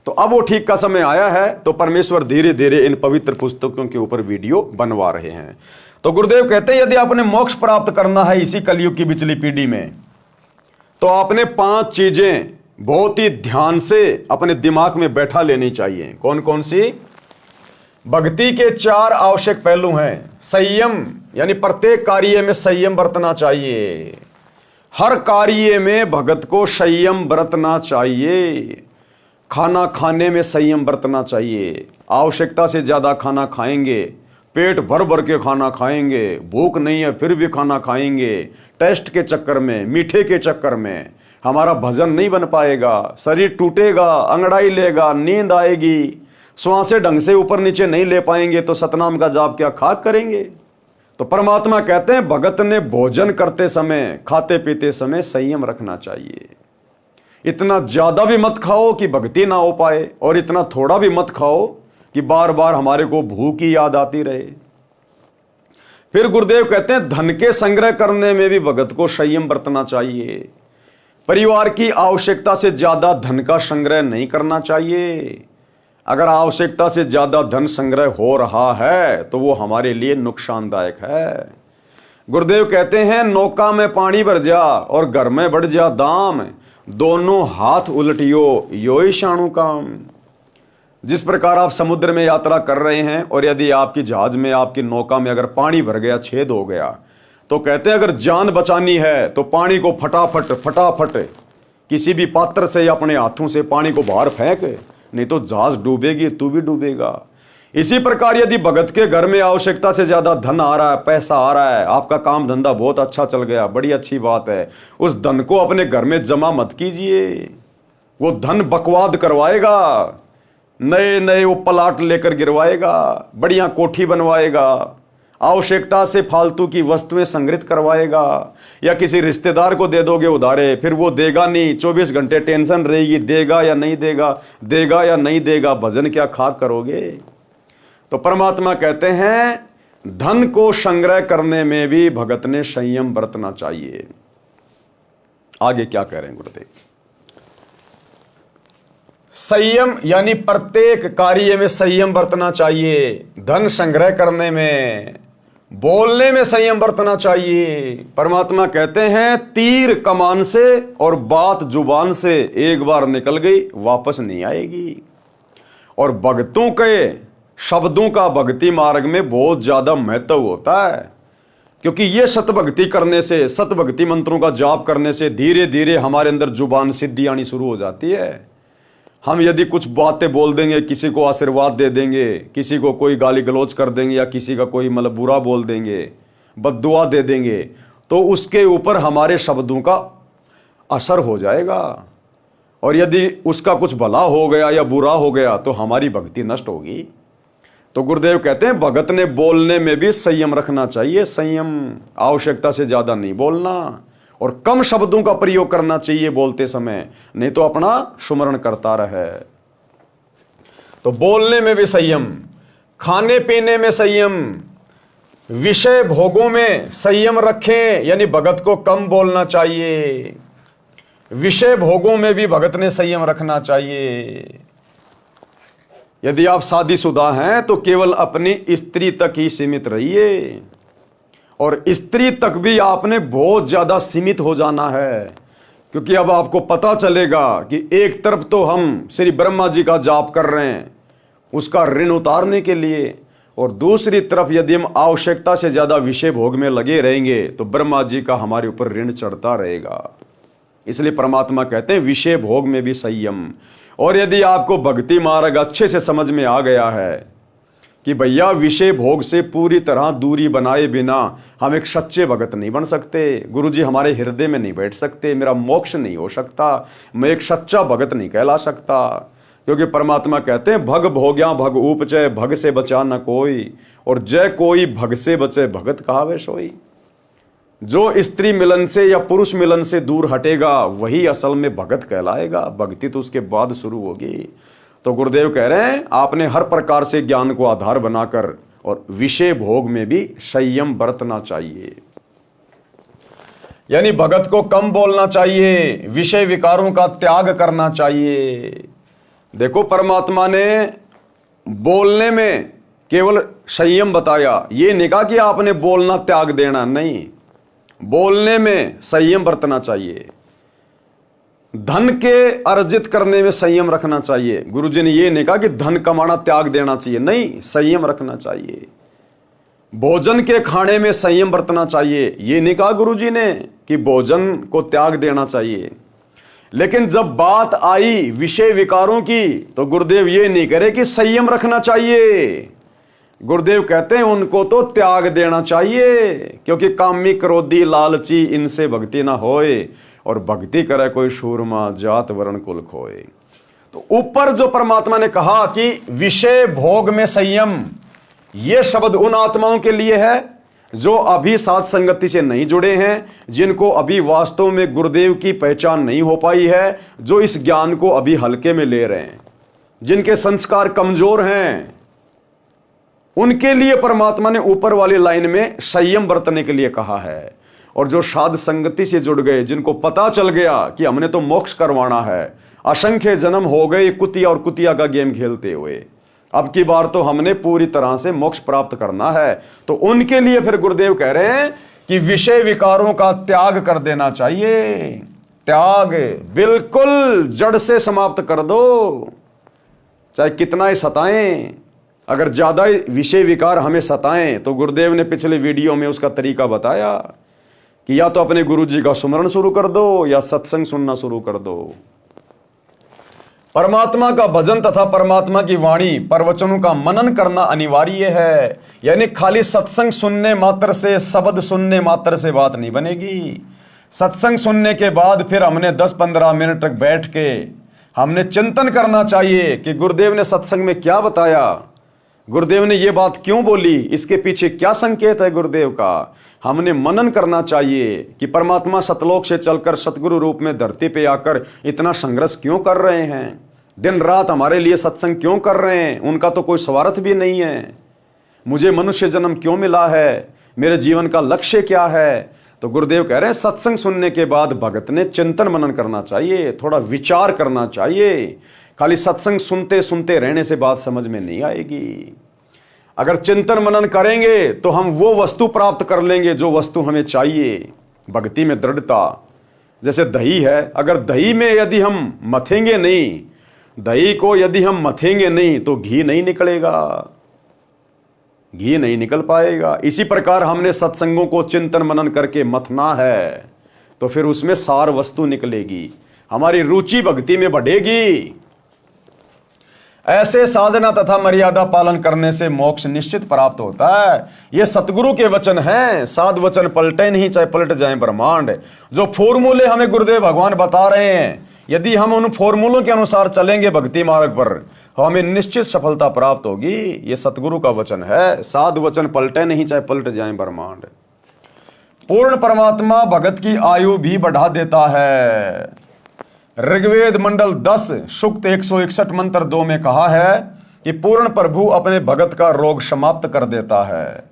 तो अब वो ठीक का समय आया है, तो परमेश्वर धीरे धीरे इन पवित्र पुस्तकों के ऊपर वीडियो बनवा रहे हैं। तो गुरुदेव कहते हैं यदि आपने मोक्ष प्राप्त करना है इसी कलयुग की बिचली पीढ़ी में, तो आपने 5 चीजें बहुत ही ध्यान से अपने दिमाग में बैठा लेनी चाहिए। कौन कौन सी? भक्ति के 4 आवश्यक पहलू हैं। संयम, यानी प्रत्येक कार्य में संयम बरतना चाहिए। हर कार्य में भगत को संयम बरतना चाहिए। खाना खाने में संयम बरतना चाहिए। आवश्यकता से ज्यादा खाना खाएंगे, पेट भर भर के खाना खाएंगे, भूख नहीं है फिर भी खाना खाएंगे, टेस्ट के चक्कर में, मीठे के चक्कर में हमारा भजन नहीं बन पाएगा, शरीर टूटेगा, अंगड़ाई लेगा, नींद आएगी, श्वासें ढंग से ऊपर नीचे नहीं ले पाएंगे, तो सतनाम का जाप क्या खाक करेंगे। तो परमात्मा कहते हैं भगत ने भोजन करते समय, खाते पीते समय संयम रखना चाहिए। इतना ज्यादा भी मत खाओ कि भक्ति ना हो पाए, और इतना थोड़ा भी मत खाओ कि बार बार हमारे को भूख की याद आती रहे। फिर गुरुदेव कहते हैं धन के संग्रह करने में भी भगत को संयम बरतना चाहिए। परिवार की आवश्यकता से ज्यादा धन का संग्रह नहीं करना चाहिए। अगर आवश्यकता से ज्यादा धन संग्रह हो रहा है तो वो हमारे लिए नुकसानदायक है। गुरुदेव कहते हैं नौका में पानी भर जा और घर में बढ़ जा दाम, दोनों हाथ उलटियो यो ही शाणु काम। जिस प्रकार आप समुद्र में यात्रा कर रहे हैं और यदि आपकी जहाज में, आपकी नौका में अगर पानी भर गया, छेद हो गया, तो कहते हैं अगर जान बचानी है तो पानी को फटाफट फटाफट किसी भी पात्र से या अपने हाथों से पानी को बाहर फेंक, नहीं तो जहाज डूबेगी, तू भी डूबेगा। इसी प्रकार यदि भगत के घर में आवश्यकता से ज्यादा धन आ रहा है, पैसा आ रहा है, आपका काम धंधा बहुत अच्छा चल गया, बड़ी अच्छी बात है, उस धन को अपने घर में जमा मत कीजिए। वो धन बकवाद करवाएगा, नए नए वो प्लाट लेकर गिरवाएगा, बढ़िया कोठी बनवाएगा, आवश्यकता से फालतू की वस्तुएं संग्रहित करवाएगा, या किसी रिश्तेदार को दे दोगे उधारे, फिर वो देगा नहीं, 24 घंटे टेंशन रहेगी, देगा या नहीं देगा, देगा या नहीं देगा, भजन क्या खाक करोगे। तो परमात्मा कहते हैं धन को संग्रह करने में भी भगत ने संयम बरतना चाहिए। आगे क्या कह रहे हैं गुरुदेव? संयम यानी प्रत्येक कार्य में संयम बरतना चाहिए। धन संग्रह करने में, बोलने में संयम बरतना चाहिए। परमात्मा कहते हैं तीर कमान से और बात जुबान से एक बार निकल गई वापस नहीं आएगी। और भक्तों के शब्दों का भक्ति मार्ग में बहुत ज्यादा महत्व होता है, क्योंकि ये सतभक्ति करने से, सतभक्ति मंत्रों का जाप करने से धीरे धीरे हमारे अंदर जुबान सिद्धि आनी शुरू हो जाती है। हम यदि कुछ बातें बोल देंगे, किसी को आशीर्वाद दे देंगे, किसी को कोई गाली गलौज कर देंगे, या किसी का कोई मतलब बुरा बोल देंगे, बद्दुआ दे देंगे, तो उसके ऊपर हमारे शब्दों का असर हो जाएगा। और यदि उसका कुछ भला हो गया या बुरा हो गया तो हमारी भक्ति नष्ट होगी। तो गुरुदेव कहते हैं भगत ने बोलने में भी संयम रखना चाहिए। संयम, आवश्यकता से ज्यादा नहीं बोलना और कम शब्दों का प्रयोग करना चाहिए बोलते समय, नहीं तो अपना सुमरण करता रहे। तो बोलने में भी संयम, खाने पीने में संयम, विषय भोगों में संयम रखें, यानी भगत को कम बोलना चाहिए। विषय भोगों में भी भगत ने संयम रखना चाहिए। यदि आप शादीशुदा हैं तो केवल अपनी स्त्री तक ही सीमित रहिए, और स्त्री तक भी आपने बहुत ज्यादा सीमित हो जाना है, क्योंकि अब आपको पता चलेगा कि एक तरफ तो हम श्री ब्रह्मा जी का जाप कर रहे हैं उसका ऋण उतारने के लिए, और दूसरी तरफ यदि हम आवश्यकता से ज्यादा विषय भोग में लगे रहेंगे तो ब्रह्मा जी का हमारे ऊपर ऋण चढ़ता रहेगा। इसलिए परमात्मा कहते हैं विषय भोग में भी संयम। और यदि आपको भक्ति मार्ग अच्छे से समझ में आ गया है कि भैया विषय भोग से पूरी तरह दूरी बनाए बिना हम एक सच्चे भगत नहीं बन सकते, गुरुजी हमारे हृदय में नहीं बैठ सकते, मेरा मोक्ष नहीं हो सकता, मैं एक सच्चा भगत नहीं कहला सकता, क्योंकि परमात्मा कहते हैं भग भोग्या भग उपचय, भग से बचा न कोई, और जय कोई भग से बचे भगत कहावे सोई। जो स्त्री मिलन से या पुरुष मिलन से दूर हटेगा वही असल में भगत कहलाएगा। भक्ति तो उसके बाद शुरू होगी। तो गुरुदेव कह रहे हैं आपने हर प्रकार से ज्ञान को आधार बनाकर और विषय भोग में भी संयम बरतना चाहिए। यानी भगत को कम बोलना चाहिए, विषय विकारों का त्याग करना चाहिए। देखो परमात्मा ने बोलने में केवल संयम बताया, ये नहीं कहा कि आपने बोलना त्याग देना, नहीं, बोलने में संयम बरतना चाहिए। धन के अर्जित करने में संयम रखना चाहिए। गुरुजी ने ये नहीं कहा कि धन कमाना त्याग देना चाहिए, नहीं, संयम रखना चाहिए। भोजन के खाने में संयम बरतना चाहिए, ये नहीं कहा गुरुजी ने कि भोजन को त्याग देना चाहिए। लेकिन जब बात आई विषय विकारों की तो गुरुदेव ये नहीं करे कि संयम रखना चाहिए। गुरुदेव कहते हैं उनको तो त्याग देना चाहिए, क्योंकि कामी क्रोधी लालची इनसे भक्ति ना होए, और भक्ति करे कोई शूरमा जात वर्ण कुल खोए। तो ऊपर जो परमात्मा ने कहा कि विषय भोग में संयम, ये शब्द उन आत्माओं के लिए है जो अभी साथ संगति से नहीं जुड़े हैं, जिनको अभी वास्तव में गुरुदेव की पहचान नहीं हो पाई है, जो इस ज्ञान को अभी हल्के में ले रहे हैं, जिनके संस्कार कमजोर हैं, उनके लिए परमात्मा ने ऊपर वाली लाइन में संयम बरतने के लिए कहा है। और जो साध संगति से जुड़ गए, जिनको पता चल गया कि हमने तो मोक्ष करवाना है, असंख्य जन्म हो गए कुतिया और कुतिया का गेम खेलते हुए, अब की बार तो हमने पूरी तरह से मोक्ष प्राप्त करना है, तो उनके लिए फिर गुरुदेव कह रहे हैं कि विषय विकारों का त्याग कर देना चाहिए। त्याग बिल्कुल जड़ से समाप्त कर दो, चाहे कितना ही सताएं। अगर ज्यादा विषय विकार हमें सताएं तो गुरुदेव ने पिछले वीडियो में उसका तरीका बताया कि या तो अपने गुरु जी का सुमरण शुरू कर दो या सत्संग सुनना शुरू कर दो। परमात्मा का भजन तथा परमात्मा की वाणी प्रवचनों का मनन करना अनिवार्य है। यानी खाली सत्संग सुनने मात्र से, शब्द सुनने मात्र से बात नहीं बनेगी। सत्संग सुनने के बाद फिर हमने 10-15 मिनट तक बैठ के हमने चिंतन करना चाहिए कि गुरुदेव ने सत्संग में क्या बताया, गुरुदेव ने ये बात क्यों बोली, इसके पीछे क्या संकेत है गुरुदेव का। हमने मनन करना चाहिए कि परमात्मा सतलोक से चलकर सतगुरु रूप में धरती पे आकर इतना संघर्ष क्यों कर रहे हैं, दिन रात हमारे लिए सत्संग क्यों कर रहे हैं। उनका तो कोई स्वार्थ भी नहीं है। मुझे मनुष्य जन्म क्यों मिला है, मेरे जीवन का लक्ष्य क्या है। तो गुरुदेव कह रहे हैं सत्संग सुनने के बाद भगत ने चिंतन मनन करना चाहिए, थोड़ा विचार करना चाहिए। खाली सत्संग सुनते सुनते रहने से बात समझ में नहीं आएगी। अगर चिंतन मनन करेंगे तो हम वो वस्तु प्राप्त कर लेंगे जो वस्तु हमें चाहिए। भक्ति में दृढ़ता, जैसे दही है, अगर दही में यदि हम मथेंगे नहीं, दही को यदि हम मथेंगे नहीं तो घी नहीं निकलेगा, घी नहीं निकल पाएगा। इसी प्रकार हमने सत्संगों को चिंतन मनन करके मथना है तो फिर उसमें सार वस्तु निकलेगी, हमारी रुचि भक्ति में बढ़ेगी। ऐसे साधना तथा मर्यादा पालन करने से मोक्ष निश्चित प्राप्त होता है। ये सतगुरु के वचन हैं, साध वचन पलटे नहीं चाहे पलट जाए ब्रह्मांड। जो फॉर्मूले हमें गुरुदेव भगवान बता रहे हैं, यदि हम उन फॉर्मूलों के अनुसार चलेंगे भक्ति मार्ग पर तो हमें निश्चित सफलता प्राप्त होगी। ये सतगुरु का वचन है, साध वचन पलटे नहीं चाहे पलट जाए ब्रह्मांड। पूर्ण परमात्मा भगत की आयु भी बढ़ा देता है। ऋग्वेद मंडल 10 सूक्त 161 मंत्र 2 में कहा है कि पूर्ण प्रभु अपने भगत का रोग समाप्त कर देता है।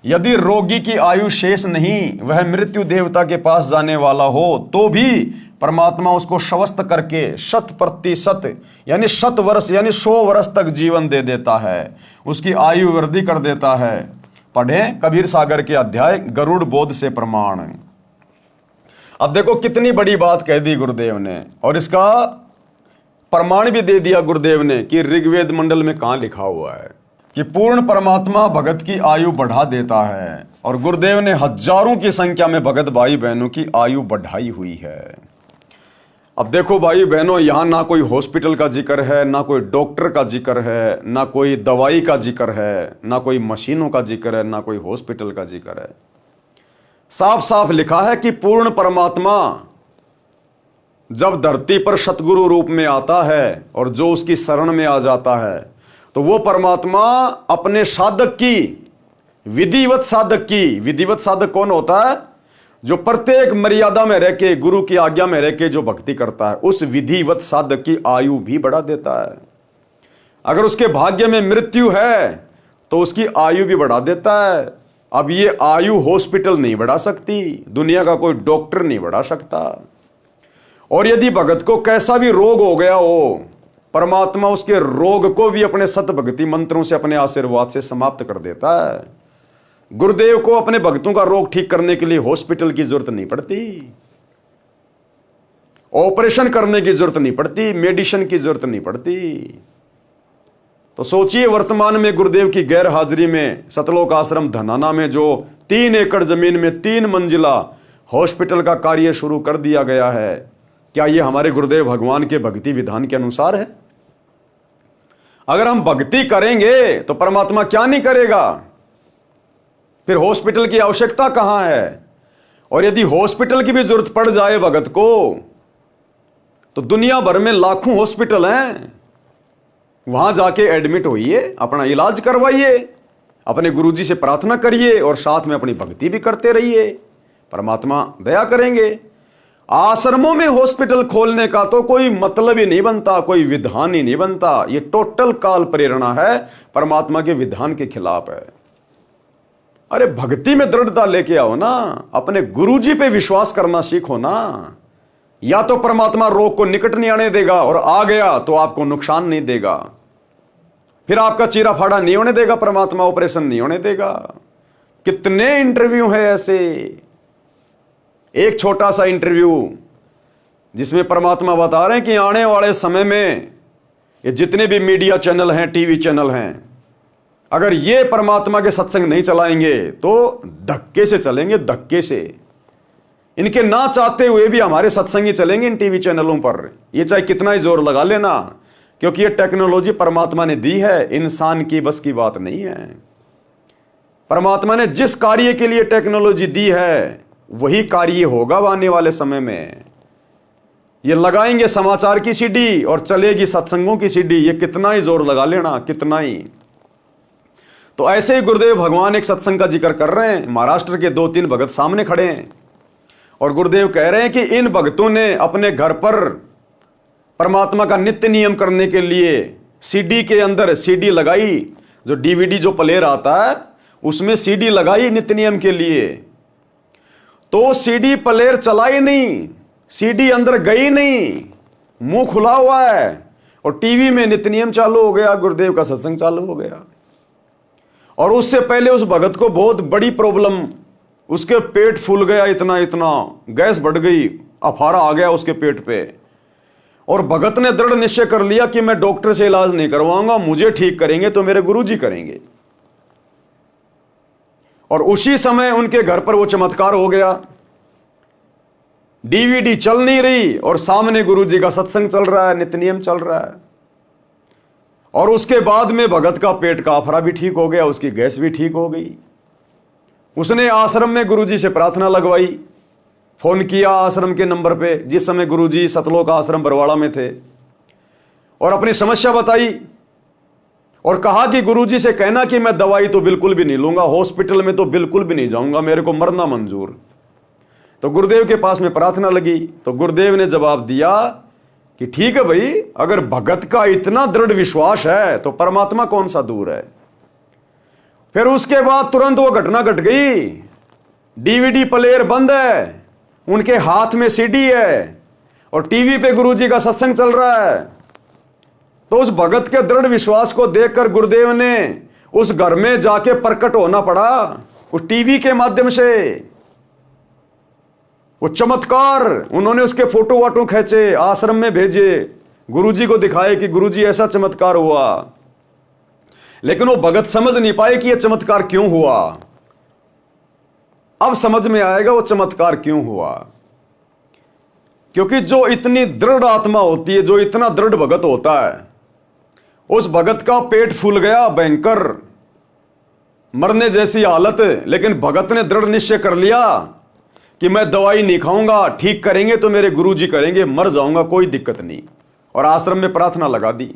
यदि रोगी की आयु शेष नहीं, वह मृत्यु देवता के पास जाने वाला हो, तो भी परमात्मा उसको स्वस्थ करके 100% यानी 100 वर्ष यानी 100 वर्ष तक जीवन दे देता है, उसकी आयु वृद्धि कर देता है। पढ़ें कबीर सागर के अध्याय गरुड़ बोध से प्रमाण। अब देखो कितनी बड़ी बात कह दी गुरुदेव ने, और इसका प्रमाण भी दे दिया गुरुदेव ने कि ऋग्वेद मंडल में कहां लिखा हुआ है कि पूर्ण परमात्मा भगत की आयु बढ़ा देता है। और गुरुदेव ने हजारों की संख्या में भगत भाई बहनों की आयु बढ़ाई हुई है। अब देखो भाई बहनों, यहां ना कोई हॉस्पिटल का जिक्र है, ना कोई डॉक्टर का जिक्र है, ना कोई दवाई का जिक्र है, ना कोई मशीनों का जिक्र है, ना कोई हॉस्पिटल का जिक्र है। साफ साफ लिखा है कि पूर्ण परमात्मा जब धरती पर सतगुरु रूप में आता है और जो उसकी शरण में आ जाता है, तो वो परमात्मा अपने साधक की, विधिवत साधक कौन होता है? जो प्रत्येक मर्यादा में रह के, गुरु की आज्ञा में रह के जो भक्ति करता है, उस विधिवत साधक की आयु भी बढ़ा देता है। अगर उसके भाग्य में मृत्यु है तो उसकी आयु भी बढ़ा देता है। अब ये आयु हॉस्पिटल नहीं बढ़ा सकती, दुनिया का कोई डॉक्टर नहीं बढ़ा सकता। और यदि भगत को कैसा भी रोग हो गया हो, परमात्मा उसके रोग को भी अपने सत भक्ति मंत्रों से, अपने आशीर्वाद से समाप्त कर देता है। गुरुदेव को अपने भक्तों का रोग ठीक करने के लिए हॉस्पिटल की जरूरत नहीं पड़ती, ऑपरेशन करने की जरूरत नहीं पड़ती, मेडिसिन की जरूरत नहीं पड़ती। तो सोचिए, वर्तमान में गुरुदेव की गैर हाजिरी में सतलोक आश्रम धनाना में जो 3 एकड़ जमीन में 3 मंजिला हॉस्पिटल का कार्य शुरू कर दिया गया है, क्या यह हमारे गुरुदेव भगवान के भक्ति विधान के अनुसार है? अगर हम भक्ति करेंगे तो परमात्मा क्या नहीं करेगा? फिर हॉस्पिटल की आवश्यकता कहां है? और यदि हॉस्पिटल की भी जरूरत पड़ जाए भगत को, तो दुनिया भर में लाखों हॉस्पिटल हैं, वहां जाके एडमिट होइए, अपना इलाज करवाइए, अपने गुरुजी से प्रार्थना करिए और साथ में अपनी भक्ति भी करते रहिए, परमात्मा दया करेंगे। आश्रमों में हॉस्पिटल खोलने का तो कोई मतलब ही नहीं बनता, कोई विधान ही नहीं बनता। ये टोटल काल प्रेरणा है, परमात्मा के विधान के खिलाफ है। अरे भक्ति में दृढ़ता लेके आओ ना, अपने गुरुजी पे विश्वास करना सीखो ना। या तो परमात्मा रोग को निकट नहीं आने देगा, और आ गया तो आपको नुकसान नहीं देगा, फिर आपका चीरा फाड़ा नहीं होने देगा परमात्मा, ऑपरेशन नहीं होने देगा। कितने इंटरव्यू है ऐसे। एक छोटा सा इंटरव्यू जिसमें परमात्मा बता रहे हैं कि आने वाले समय में ये जितने भी मीडिया चैनल हैं, टीवी चैनल हैं, अगर ये परमात्मा के सत्संग नहीं चलाएंगे तो धक्के से चलेंगे, धक्के से। इनके ना चाहते हुए भी हमारे सत्संग ही चलेंगे इन टीवी चैनलों पर, ये चाहे कितना ही जोर लगा लेना, क्योंकि ये टेक्नोलॉजी परमात्मा ने दी है, इंसान की बस की बात नहीं है। परमात्मा ने जिस कार्य के लिए टेक्नोलॉजी दी है वही कार्य होगा आने वाले समय में। ये लगाएंगे समाचार की सीडी और चलेगी सत्संगों की सीडी, ये कितना ही जोर लगा लेना, कितना ही। तो ऐसे ही गुरुदेव भगवान एक सत्संग का जिक्र कर रहे हैं, महाराष्ट्र के 2-3 भगत सामने खड़े हैं और गुरुदेव कह रहे हैं कि इन भक्तों ने अपने घर पर परमात्मा का नित्य नियम करने के लिए सीडी के अंदर सीडी लगाई, जो डीवीडी जो प्लेयर आता है उसमें सीडी लगाई नित्य नियम के लिए। तो सीडी प्लेयर चला ही नहीं, सीडी अंदर गई नहीं, मुंह खुला हुआ है, और टीवी में नित्य नियम चालू हो गया, गुरुदेव का सत्संग चालू हो गया। और उससे पहले उस भगत को बहुत बड़ी प्रॉब्लम, उसके पेट फूल गया, इतना इतना गैस बढ़ गई, अफारा आ गया उसके पेट पे। और भगत ने दृढ़ निश्चय कर लिया कि मैं डॉक्टर से इलाज नहीं करवाऊंगा, मुझे ठीक करेंगे तो मेरे गुरुजी करेंगे। और उसी समय उनके घर पर वो चमत्कार हो गया, डीवीडी चल नहीं रही और सामने गुरुजी का सत्संग चल रहा है, नित्य नियम चल रहा है। और उसके बाद में भगत का पेट का अफरा भी ठीक हो गया, उसकी गैस भी ठीक हो गई। उसने आश्रम में गुरुजी से प्रार्थना लगवाई, फोन किया आश्रम के नंबर पे, जिस समय गुरुजी सतलोक आश्रम बरवाड़ा में थे, और अपनी समस्या बताई और कहा कि गुरुजी से कहना कि मैं दवाई तो बिल्कुल भी नहीं लूंगा, हॉस्पिटल में तो बिल्कुल भी नहीं जाऊंगा, मेरे को मरना मंजूर। तो गुरुदेव के पास में प्रार्थना लगी, तो गुरुदेव ने जवाब दिया कि ठीक है भाई, अगर भगत का इतना दृढ़ विश्वास है तो परमात्मा कौन सा दूर है। फिर उसके बाद तुरंत वो घटना घट गई, डीवीडी प्लेयर बंद है, उनके हाथ में सीडी है और टीवी पे गुरुजी का सत्संग चल रहा है। तो उस भगत के दृढ़ विश्वास को देखकर गुरुदेव ने उस घर में जाके प्रकट होना पड़ा, उस टीवी के माध्यम से। वो चमत्कार, उन्होंने उसके फोटो वाटो खींचे, आश्रम में भेजे, गुरुजी को दिखाए कि गुरुजी ऐसा चमत्कार हुआ। लेकिन वो भगत समझ नहीं पाए कि यह चमत्कार क्यों हुआ। अब समझ में आएगा वो चमत्कार क्यों हुआ। क्योंकि जो इतनी दृढ़ आत्मा होती है, जो इतना दृढ़ भगत होता है, उस भगत का पेट फूल गया, भयंकर मरने जैसी हालत, लेकिन भगत ने दृढ़ निश्चय कर लिया कि मैं दवाई नहीं खाऊंगा, ठीक करेंगे तो मेरे गुरुजी करेंगे, मर जाऊंगा कोई दिक्कत नहीं। और आश्रम में प्रार्थना लगा दी।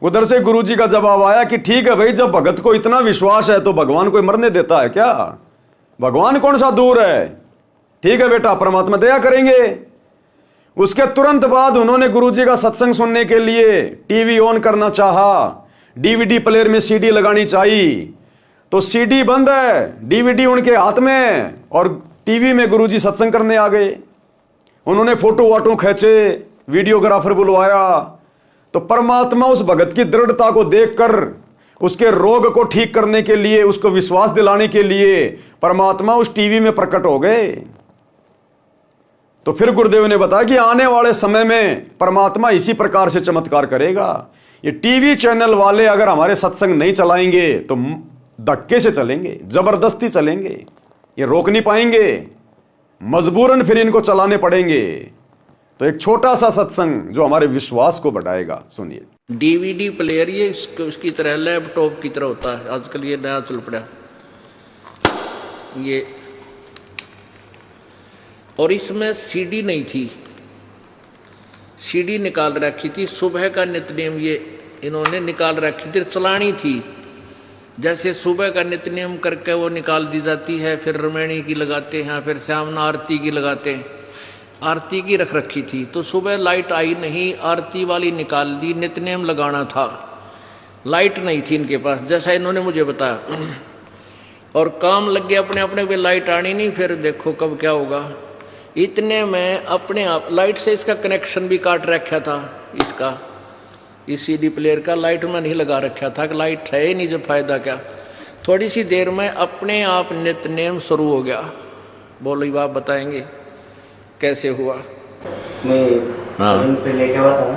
उधर से गुरुजी का जवाब आया कि ठीक है भाई, जब भगत को इतना विश्वास है तो भगवान कोई मरने देता है क्या? भगवान कौन सा दूर है? ठीक है बेटा, परमात्मा दया करेंगे। उसके तुरंत बाद उन्होंने गुरुजी का सत्संग सुनने के लिए टीवी ऑन करना चाहा, डीवीडी प्लेयर में सीडी लगानी चाहिए, तो सीडी बंद है, डीवीडी उनके हाथ में, और टीवी में गुरुजी सत्संग करने आ गए। उन्होंने फोटो वाटो खींचे, वीडियोग्राफर बुलवाया, तो परमात्मा उस भगत की दृढ़ता को देखकर उसके रोग को ठीक करने के लिए, उसको विश्वास दिलाने के लिए परमात्मा उस टीवी में प्रकट हो गए। तो फिर गुरुदेव ने बताया कि आने वाले समय में परमात्मा इसी प्रकार से चमत्कार करेगा। ये टीवी चैनल वाले अगर हमारे सत्संग नहीं चलाएंगे तो धक्के से चलेंगे, जबरदस्ती चलेंगे, ये रोक नहीं पाएंगे, मजबूरन फिर इनको चलाने पड़ेंगे। तो एक छोटा सा सत्संग जो हमारे विश्वास को बढ़ाएगा, सुनिए। डीवीडी प्लेयर ये उसकी तरह लैपटॉप की तरह होता है, आजकल ये नया चल पड़ा ये, और इसमें सीडी नहीं थी, सीडी निकाल रखी थी। सुबह का नित्यनेम ये इन्होंने निकाल रखी थी, चलानी थी। जैसे सुबह का नित्यनेम करके वो निकाल दी जाती है, फिर रमैणी की लगाते हैं, फिर श्यामना आरती की लगाते हैं, आरती की रख रखी थी। तो सुबह लाइट आई नहीं, आरती वाली निकाल दी, नित्यनेम लगाना था, लाइट नहीं थी इनके पास, जैसा इन्होंने मुझे बताया। और काम लग गया अपने अपने पे, लाइट आनी नहीं, फिर देखो कब क्या होगा। इतने में अपने आप लाइट से इसका कनेक्शन भी काट रखा था, इसका इस सीडी प्लेयर का लाइट में नहीं लगा रखा था कि लाइट है ही नहीं, जो फायदा क्या। थोड़ी सी देर में अपने आप नित्यनेम शुरू हो गया। बोलो आप बताएंगे कैसे हुआ? मैं पे लेके हुआ था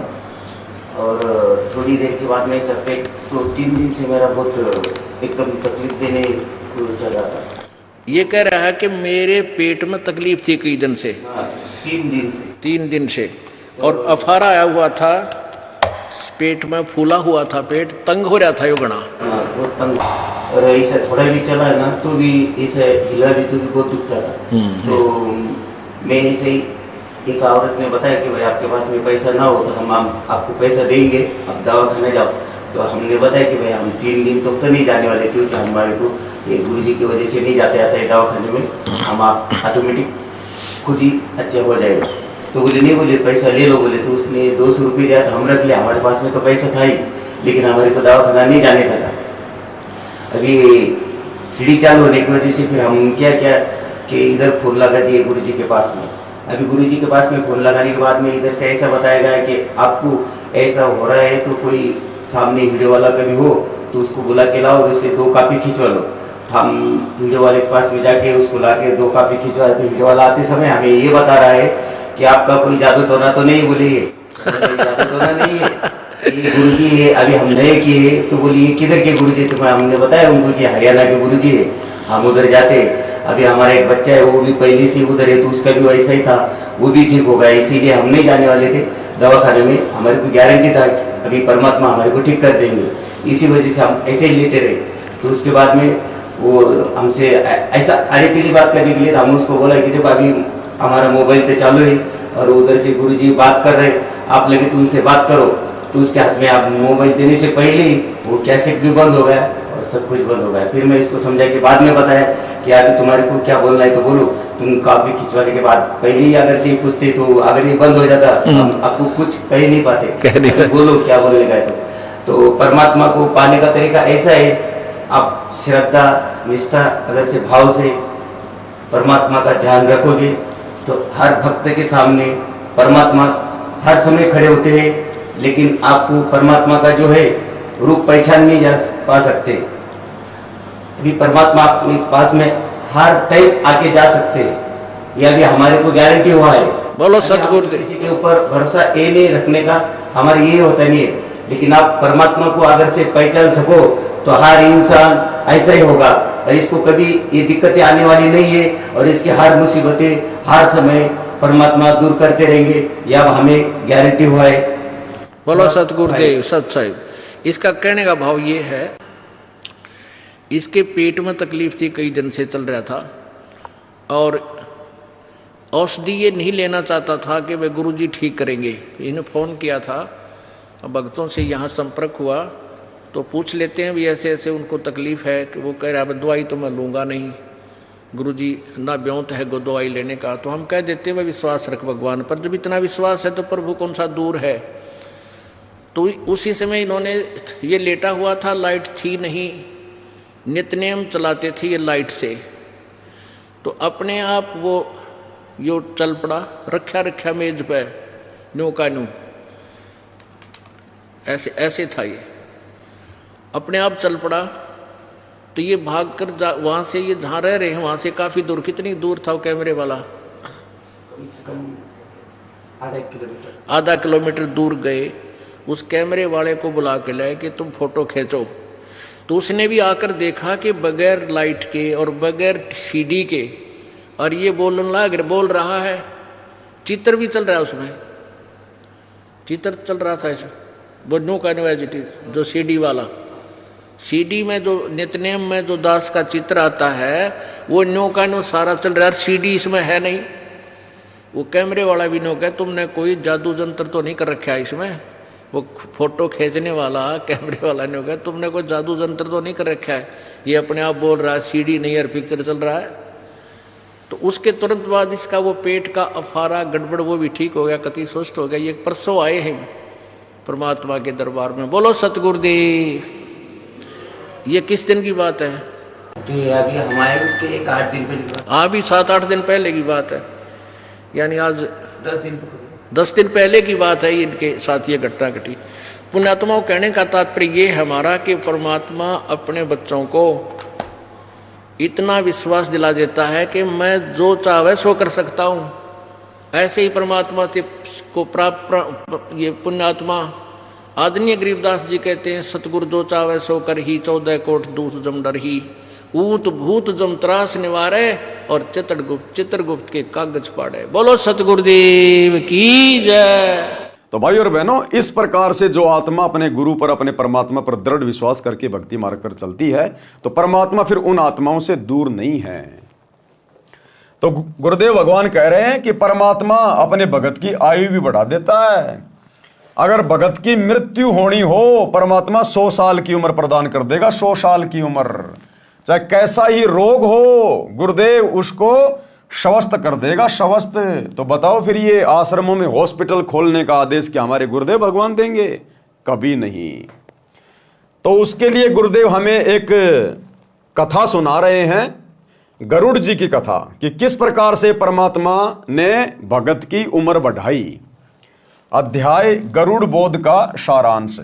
और थोड़ी देर के बाद में सर पे तो 3 दिन से मेरा बहुत एकदम तकलीफ देने को चल रहा था। ये कह रहा है कि मेरे पेट में तकलीफ थी कई दिन से। 3 दिन से। 3 दिन से, और अफारा आया हुआ था, पेट में फूला हुआ था, पेट तंग हो रहा था यो गणा। हाँ, बहुत तंग, और ऐसा थोड़ा भी चला है ना तो भी ऐसे हिला भी तो भी बहुत दुखता था। तो मैं ऐसे ही, एक औरत ने बताया कि भाई आपके पास में पैसा ना हो तो हम आपको पैसा देंगे, आप दवाखाने जाओ। तो हमने बताया कि भाई हम 3 दिन तक तो नहीं जाने वाले, क्योंकि हमारे को ये गुरुजी की वजह से नहीं जाते आता है दवाखाने में, हम आप ऑटोमेटिक खुद ही अच्छे हो जाएगा। तो बोले नहीं, बोले पैसा ले लो, बोले। तो उसने 200 रुपये दिया, तो हम रख लिया, हमारे पास में तो पैसा था ही, लेकिन हमारे को दवाखाना नहीं जाने का था। अभी सीढ़ी चालू होने की वजह से फिर हम क्या किया कि इधर फोन लगा दिए गुरुजी के पास में। अभी गुरुजी के पास में फोन लगाने के बाद में इधर से ऐसा बताया गया कि आपको ऐसा हो रहा है तो कोई सामने वीडियो वाला कभी हो तो उसको बुला के लाओ और उससे 2 कॉपी खिंचवा लो। हम वीडियो वाले के पास में जाके उसको ला के 2 कॉपी खिंचवाए। तो वीडियो वाला आते समय हमें ये बता रहा है कि आपका कोई जादू टोना तो नहीं, बोले ये जादू टोना नहीं है, ये गुरुजी है, अभी हम नए किए। तो बोलिए किधर के गुरुजी? तो हमने बताया उनको कि हरियाणा के गुरुजी है, हम उधर जाते। अभी हमारा एक बच्चा है वो भी पहले से उधर है, तो उसका भी वैसा ही था, वो भी ठीक हो गया। इसीलिए हम नहीं जाने वाले थे दवाखाने में, हमारे को गारंटी था कि अभी परमात्मा हमारे को ठीक कर देंगे। इसी वजह से हम ऐसे ही लेटे रहे। तो उसके बाद में वो हमसे ऐसा अड़ेतली बात करने के लिए हम उसको बोला कि देखो अभी हमारा मोबाइल तो चालू है और उधर से गुरुजी बात कर रहे, आप लगे तो उनसे बात करो। तो उसके हाथ में आप मोबाइल देने से पहले ही वो कैसेट भी बंद हो गया और सब कुछ बंद हो गया। फिर मैं इसको समझा के बाद में बताया कि अभी तुम्हारे को क्या बोलना है तो बोलो। तुम कॉपी खिंचवाने के बाद पहले ही अगर से पूछते तो अगर ये बंद हो जाता हम आपको कुछ कह ही नहीं पाते, बोलो क्या बोलने का है। तो परमात्मा को पाने का तरीका ऐसा है, आप श्रद्धा निष्ठा अगर से भाव से परमात्मा का ध्यान रखोगे तो हर भक्त के सामने परमात्मा हर समय खड़े होते हैं, लेकिन आपको परमात्मा का जो है रूप पहचान नहीं जा पा सकते। अभी परमात्मा आपके पास में हर टाइम आके जा सकते हैं, यह भी हमारे को गारंटी हुआ है। बोलो सतगुरु। किसी के ऊपर भरोसा ये नहीं रखने का, हमारे ये होता नहीं है, लेकिन आप परमात्मा को अगर से पहचान सको तो हर इंसान ऐसा ही होगा और इसको कभी ये दिक्कतें आने वाली नहीं है और इसकी हर मुसीबतें हर समय परमात्मा दूर करते रहेंगे, यह हमें गारंटी हुआ है। बोलो सतगुरुदेव सत साहिब। इसका कहने का भाव ये है, इसके पेट में तकलीफ थी, कई दिन से चल रहा था, और औषधि ये नहीं लेना चाहता था कि वे गुरुजी ठीक करेंगे। इन्हें फ़ोन किया था, अब भक्तों से यहाँ संपर्क हुआ तो पूछ लेते हैं भी ऐसे ऐसे उनको तकलीफ़ है कि वो कह रहा है दवाई तो मैं लूँगा नहीं, गुरुजी ना ब्योंत है गो दवाई लेने का। तो हम कह देते हैं भाई विश्वास रख भगवान पर, जब इतना विश्वास है तो प्रभु कौन सा दूर है। तो उसी समय इन्होंने, ये लेटा हुआ था, लाइट थी नहीं, नित्यनेम चलाते थे ये लाइट से, तो अपने आप वो यो चल पड़ा, रखा मेज पे न्यू का न्यू, ऐसे ऐसे था ये, अपने आप चल पड़ा। तो ये भाग कर वहाँ से, ये जहाँ रह रहे हैं वहाँ से काफ़ी दूर, कितनी दूर था वो कैमरे वाला? कम से कम आधा किलोमीटर दूर गए, उस कैमरे वाले को बुला के लाए कि तुम फोटो खींचो। तो उसने भी आकर देखा कि बगैर लाइट के और बगैर सीडी के, और ये बोल रहा है, चित्र भी चल रहा है उसमें, चित्र चल रहा था इसमें, वो नो कैनवाजिटी जो सीडी वाला, सीडी में जो नित्यनेम में जो दास का चित्र आता है वो नो का नो सारा चल रहा है, सीडी इसमें है नहीं। वो कैमरे वाला भी नो कहे तुमने कोई जादू जंत्र तो नहीं कर रखा है इसमें, वो फोटो खींचने वाला कैमरे वाला ने कहा तुमने कोई जादू जंत्र तो नहीं कर रखा है, ये अपने आप बोल रहा है सीडी नहीं यार पिक्चर चल रहा है। तो उसके तुरंत बाद इसका वो पेट का अफारा गड़बड़ वो भी ठीक हो गया, कति स्वस्थ हो गया। ये परसों आए हैं परमात्मा के दरबार में, बोलो सतगुरुदेव। ये किस दिन की बात है? तो ये अभी हमारे उसके 8 दिन पहले की बात। हाँ भी 7-8 दिन पहले की बात है, यानी आज 10 दिन पहले की बात है इनके साथ ये घटना घटी। पुण्यात्माओं, कहने का तात्पर्य ये हमारा कि परमात्मा अपने बच्चों को इतना विश्वास दिला देता है कि मैं जो चाहे सो कर सकता हूँ। ऐसे ही परमात्मा से को प्राप्त ये पुण्यात्मा आदरणीय गरीबदास जी कहते हैं, सतगुरु जो चावे सो कर ही, 14 कोट दूत जम डर ही, ऊत भूत जम त्रास निवारे, और चित्रगुप्त के कागज पाड़े। बोलो सतगुरुदेव की जय। तो भाई और बहनों, इस प्रकार से जो आत्मा अपने गुरु पर, अपने परमात्मा पर दृढ़ विश्वास करके भक्ति मार्ग पर चलती है, तो परमात्मा फिर उन आत्माओं से दूर नहीं है। तो गुरुदेव भगवान कह रहे हैं कि परमात्मा अपने भगत की आयु भी बढ़ा देता है। अगर भगत की मृत्यु होनी हो, परमात्मा 100 साल की उम्र प्रदान कर देगा, 100 साल की उम्र, चाहे कैसा ही रोग हो, गुरुदेव उसको स्वस्थ कर देगा, स्वस्थ। तो बताओ फिर ये आश्रमों में हॉस्पिटल खोलने का आदेश क्या हमारे गुरुदेव भगवान देंगे? कभी नहीं। तो उसके लिए गुरुदेव हमें एक कथा सुना रहे हैं, गरुड़ जी की कथा, कि किस प्रकार से परमात्मा ने भगत की उम्र बढ़ाई। अध्याय गरुड़ बोध का सारांश।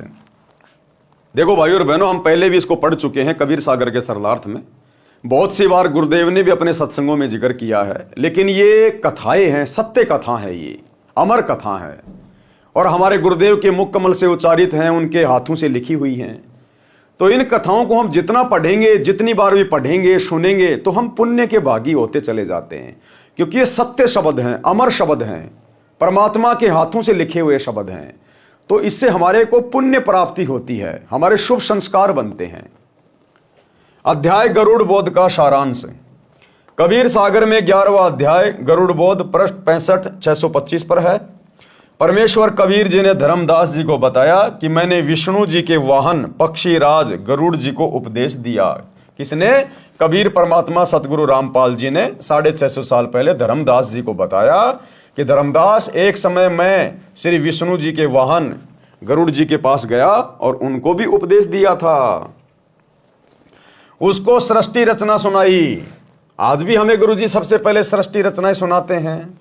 देखो भाई और बहनों, हम पहले भी इसको पढ़ चुके हैं कबीर सागर के सरलार्थ में, बहुत सी बार गुरुदेव ने भी अपने सत्संगों में जिक्र किया है। लेकिन ये कथाएं हैं, सत्य कथा है, ये अमर कथा है, और हमारे गुरुदेव के मुख कमल से उच्चारित हैं, उनके हाथों से लिखी हुई हैं। तो इन कथाओं को हम जितना पढ़ेंगे, जितनी बार भी पढ़ेंगे, सुनेंगे, तो हम पुण्य के भागी होते चले जाते हैं, क्योंकि ये सत्य शब्द हैं, अमर शब्द हैं, परमात्मा के हाथों से लिखे हुए शब्द हैं। तो इससे हमारे को पुण्य प्राप्ति होती है, हमारे शुभ संस्कार बनते हैं। अध्याय गरुड़ बोध का सारांश। कबीर सागर में 11वां अध्याय गरुड़ बोध पृष्ठ 65-625 पर है। परमेश्वर कबीर जी ने धर्मदास जी को बताया कि मैंने विष्णु जी के वाहन पक्षी राज गरुड़ जी को उपदेश दिया। किसने? कबीर परमात्मा सतगुरु रामपाल जी ने 650 साल पहले धर्मदास जी को बताया कि धर्मदास, एक समय मैं श्री विष्णु जी के वाहन गरुड़ जी के पास गया और उनको भी उपदेश दिया था। उसको सृष्टि रचना सुनाई। आज भी हमें गुरु जी सबसे पहले सृष्टि रचनाएं सुनाते हैं।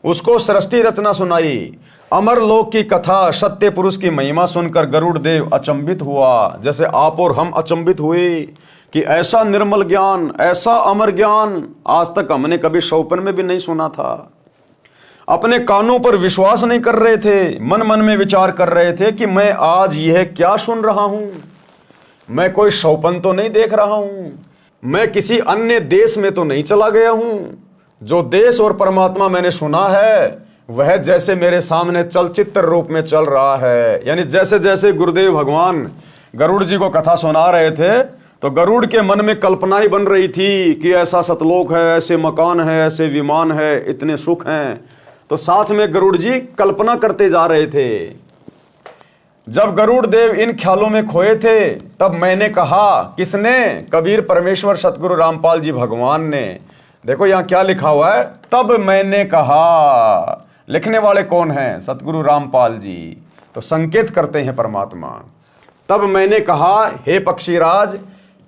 उसको सृष्टि रचना सुनाई। अमर लोक की कथा, सत्य पुरुष की महिमा सुनकर गरुड़ देव अचंभित हुआ, जैसे आप और हम अचंभित हुए कि ऐसा निर्मल ज्ञान, ऐसा अमर ज्ञान आज तक हमने कभी स्वप्न में भी नहीं सुना था। अपने कानों पर विश्वास नहीं कर रहे थे, मन मन में विचार कर रहे थे कि मैं आज यह क्या सुन रहा हूं, मैं कोई स्वप्न तो नहीं देख रहा हूं, मैं किसी अन्य देश में तो नहीं चला गया हूं। जो देश और परमात्मा मैंने सुना है वह जैसे मेरे सामने चलचित्र रूप में चल रहा है। यानी जैसे जैसे गुरुदेव भगवान गरुड़ जी को कथा सुना रहे थे, तो गरुड़ के मन में कल्पना ही बन रही थी कि ऐसा सतलोक है, ऐसे मकान है, ऐसे विमान है, इतने सुख हैं। तो साथ में गरुड़ जी कल्पना करते जा रहे थे। जब गरुड़ देव इन ख्यालों में खोए थे तब मैंने कहा, किसने? कबीर परमेश्वर सतगुरु रामपाल जी भगवान ने। देखो यहां क्या लिखा हुआ है, तब मैंने कहा। लिखने वाले कौन हैं? सतगुरु रामपाल जी। तो संकेत करते हैं परमात्मा। तब मैंने कहा, हे पक्षीराज,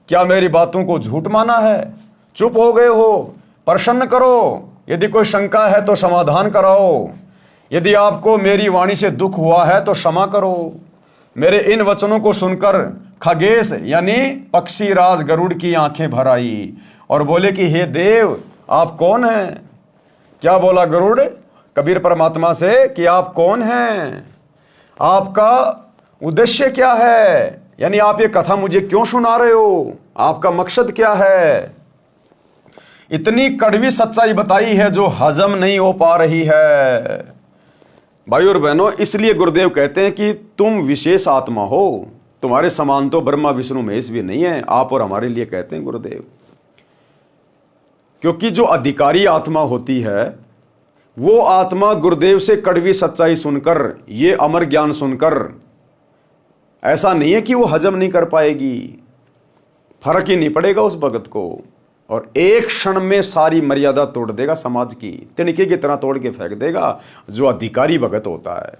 क्या मेरी बातों को झूठ माना है? चुप हो गए हो? प्रसन्न करो। यदि कोई शंका है तो समाधान कराओ। यदि आपको मेरी वाणी से दुख हुआ है तो क्षमा करो। मेरे इन वचनों को सुनकर खगेश यानी पक्षीराज गरुड़ की आंखें भर आई और बोले कि हे देव, आप कौन हैं? क्या बोला गरुड़ कबीर परमात्मा से कि आप कौन हैं? आपका उद्देश्य क्या है? यानी आप ये कथा मुझे क्यों सुना रहे हो? आपका मकसद क्या है? इतनी कड़वी सच्चाई बताई है जो हजम नहीं हो पा रही है। भाई और बहनों, इसलिए गुरुदेव कहते हैं कि तुम विशेष आत्मा हो। तुम्हारे समान तो ब्रह्मा विष्णु महेश भी नहीं है। आप और हमारे लिए कहते हैं गुरुदेव, क्योंकि जो अधिकारी आत्मा होती है वो आत्मा गुरुदेव से कड़वी सच्चाई सुनकर, ये अमर ज्ञान सुनकर, ऐसा नहीं है कि वो हजम नहीं कर पाएगी, फर्क ही नहीं पड़ेगा उस भगत को, और एक क्षण में सारी मर्यादा तोड़ देगा समाज की, तिनके की तरह तोड़ के फेंक देगा। जो अधिकारी भगत होता है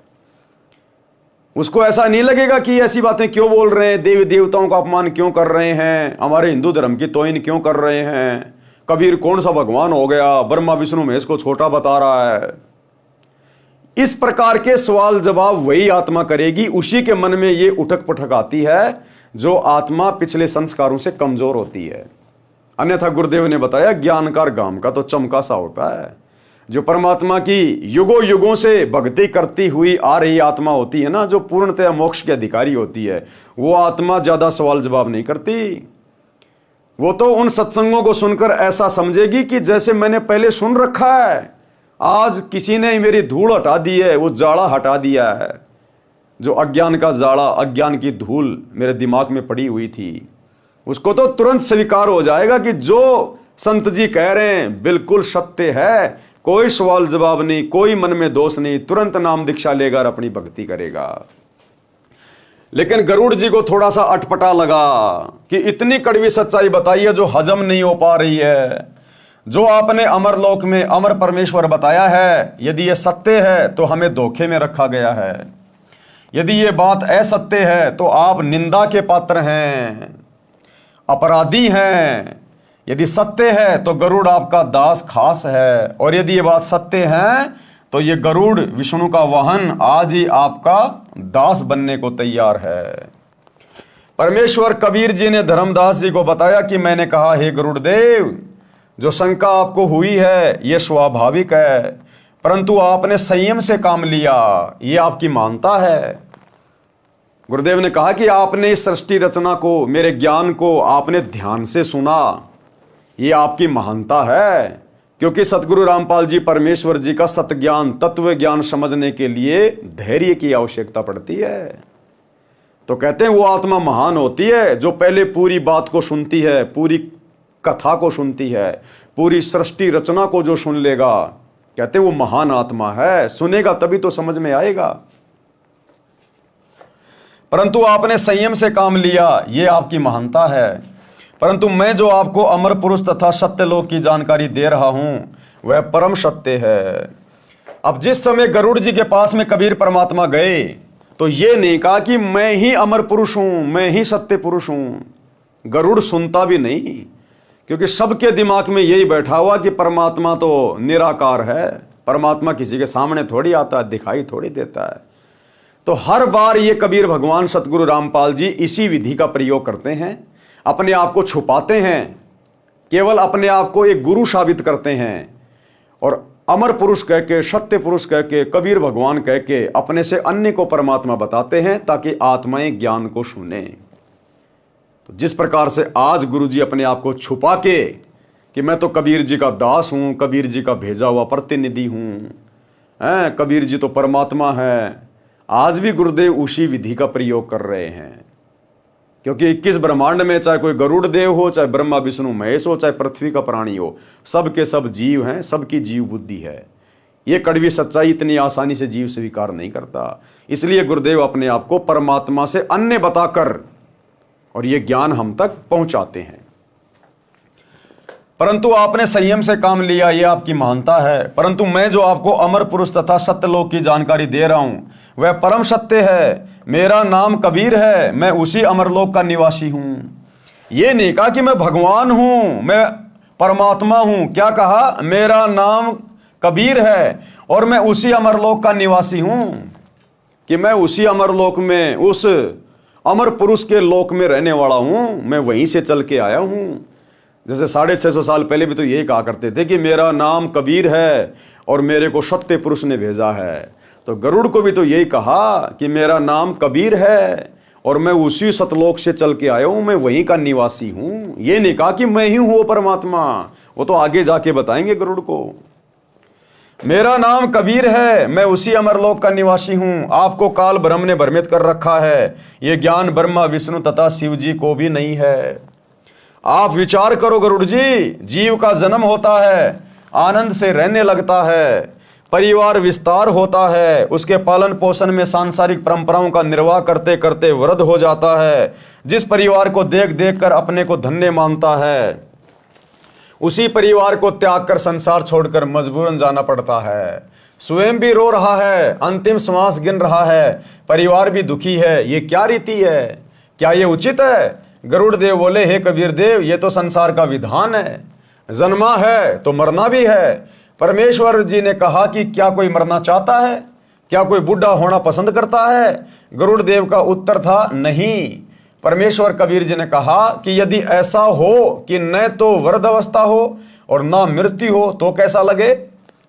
उसको ऐसा नहीं लगेगा कि ऐसी बातें क्यों बोल रहे हैं, देवी देवताओं का अपमान क्यों कर रहे हैं, हमारे हिंदू धर्म की तोहिन क्यों कर रहे हैं, कबीर कौन सा भगवान हो गया, ब्रह्मा विष्णु महेश को छोटा बता रहा है। इस प्रकार के सवाल जवाब वही आत्मा करेगी। उसी के मन में ये उठक पटक आती है जो आत्मा पिछले संस्कारों से कमजोर होती है। अन्यथा गुरुदेव ने बताया, ज्ञानकार गाम का तो चमका सा होता है। जो परमात्मा की युगों युगों से भक्ति करती हुई आ रही आत्मा होती है ना, जो पूर्णतः मोक्ष के अधिकारी होती है, वो आत्मा ज्यादा सवाल जवाब नहीं करती। वो तो उन सत्संगों को सुनकर ऐसा समझेगी कि जैसे मैंने पहले सुन रखा है, आज किसी ने मेरी धूल हटा दी है, वो जाड़ा हटा दिया है। जो अज्ञान का जाड़ा, अज्ञान की धूल मेरे दिमाग में पड़ी हुई थी, उसको तो तुरंत स्वीकार हो जाएगा कि जो संत जी कह रहे हैं बिल्कुल सत्य है। कोई सवाल जवाब नहीं, कोई मन में दोष नहीं, तुरंत नाम दीक्षा लेगा और अपनी भक्ति करेगा। लेकिन गरुड़ जी को थोड़ा सा अटपटा लगा कि इतनी कड़वी सच्चाई बताई है जो हजम नहीं हो पा रही है। जो आपने अमरलोक में अमर परमेश्वर बताया है, यदि ये सत्य है तो हमें धोखे में रखा गया है। यदि ये बात असत्य है तो आप निंदा के पात्र हैं, अपराधी हैं। यदि सत्य है तो गरुड़ आपका दास खास है, और यदि ये बात सत्य है तो ये गरुड़ विष्णु का वाहन आज ही आपका दास बनने को तैयार है। परमेश्वर कबीर जी ने धर्मदास जी को बताया कि मैंने कहा, हे गरुड़ देव, जो शंका आपको हुई है ये स्वाभाविक है, परंतु आपने संयम से काम लिया, ये आपकी मानता है। गुरुदेव ने कहा कि आपने इस सृष्टि रचना को, मेरे ज्ञान को आपने ध्यान से सुना, ये आपकी महानता है। क्योंकि सतगुरु रामपाल जी परमेश्वर जी का सत ज्ञान, तत्व ज्ञान समझने के लिए धैर्य की आवश्यकता पड़ती है। तो कहते हैं वो आत्मा महान होती है जो पहले पूरी बात को सुनती है, पूरी कथा को सुनती है, पूरी सृष्टि रचना को जो सुन लेगा, कहते हैं वो महान आत्मा है। सुनेगा तभी तो समझ में आएगा। परंतु आपने संयम से काम लिया, ये आपकी महानता है। परंतु मैं जो आपको अमर पुरुष तथा सत्य लोक की जानकारी दे रहा हूं वह परम सत्य है। अब जिस समय गरुड़ जी के पास में कबीर परमात्मा गए तो ये नहीं कहा कि मैं ही अमर पुरुष हूं, मैं ही सत्य पुरुष हूं। गरुड़ सुनता भी नहीं, क्योंकि सबके दिमाग में यही बैठा हुआ कि परमात्मा तो निराकार है, परमात्मा किसी के सामने थोड़ी आता है, दिखाई थोड़ी देता है। तो हर बार ये कबीर भगवान सतगुरु रामपाल जी इसी विधि का प्रयोग करते हैं, अपने आप को छुपाते हैं, केवल अपने आप को एक गुरु साबित करते हैं, और अमर पुरुष कह के, सत्य पुरुष कह के, कबीर भगवान कह के अपने से अन्य को परमात्मा बताते हैं ताकि आत्माएं ज्ञान को सुने। तो जिस प्रकार से आज गुरु जी अपने आप को छुपा के कि मैं तो कबीर जी का दास हूं, कबीर जी का भेजा हुआ प्रतिनिधि हूं, कबीर जी तो परमात्मा है, आज भी गुरुदेव उसी विधि का प्रयोग कर रहे हैं। क्योंकि 21 ब्रह्मांड में चाहे कोई गरुड़ देव हो, चाहे ब्रह्मा विष्णु महेश हो, चाहे पृथ्वी का प्राणी हो, सब के सब जीव हैं, सबकी जीव बुद्धि है। ये कड़वी सच्चाई इतनी आसानी से जीव स्वीकार नहीं करता। इसलिए गुरुदेव अपने आप को परमात्मा से अन्य बताकर और ये ज्ञान हम तक पहुंचाते हैं। परंतु आपने संयम से काम लिया, ये आपकी महानता है। परंतु मैं जो आपको अमर पुरुष तथा सत्यलोक की जानकारी दे रहा हूं वह परम सत्य है। मेरा नाम कबीर है, मैं उसी अमरलोक का निवासी हूं। ये नहीं कहा कि मैं भगवान हूं, मैं परमात्मा हूं। क्या कहा? मेरा नाम कबीर है और मैं उसी अमरलोक का निवासी हूं, कि मैं उसी अमरलोक में, उस अमर पुरुष के लोक में रहने वाला हूं। मैं वहीं से चल के आया हूं। जैसे 650 साल पहले भी तो यही कहा करते थे कि मेरा नाम कबीर है और मेरे को सत्य पुरुष ने भेजा है। तो गरुड़ को भी तो यही कहा कि मेरा नाम कबीर है और मैं उसी सतलोक से चल के आया हूं, मैं वहीं का निवासी हूं। ये नहीं कहा कि मैं ही हूं परमात्मा, वो तो आगे जाके बताएंगे गरुड़ को। मेरा नाम कबीर है, मैं उसी अमरलोक का निवासी हूं। आपको काल ब्रह्म ने भ्रमित कर रखा है, यह ज्ञान ब्रह्मा विष्णु तथा शिव जी को भी नहीं है। आप विचार करो गरुड़ जी, जीव का जन्म होता है, आनंद से रहने लगता है, परिवार विस्तार होता है, उसके पालन पोषण में सांसारिक परंपराओं का निर्वाह करते करते वृद्ध हो जाता है। जिस परिवार को देख देख कर अपने को धन्य मानता है, उसी परिवार को त्याग कर संसार छोड़कर मजबूरन जाना पड़ता है। स्वयं भी रो रहा है, अंतिम श्वास गिन रहा है, परिवार भी दुखी है। ये क्या रीति है? क्या ये उचित है? गरुड़ देव बोले, हे कबीर देव, ये तो संसार का विधान है। जन्मा है तो मरना भी है। परमेश्वर जी ने कहा कि क्या कोई मरना चाहता है? क्या कोई बूढ़ा होना पसंद करता है? गरुड़ देव का उत्तर था, नहीं। परमेश्वर कबीर जी ने कहा कि यदि ऐसा हो कि न तो वृद्ध अवस्था हो और ना मृत्यु हो तो कैसा लगे?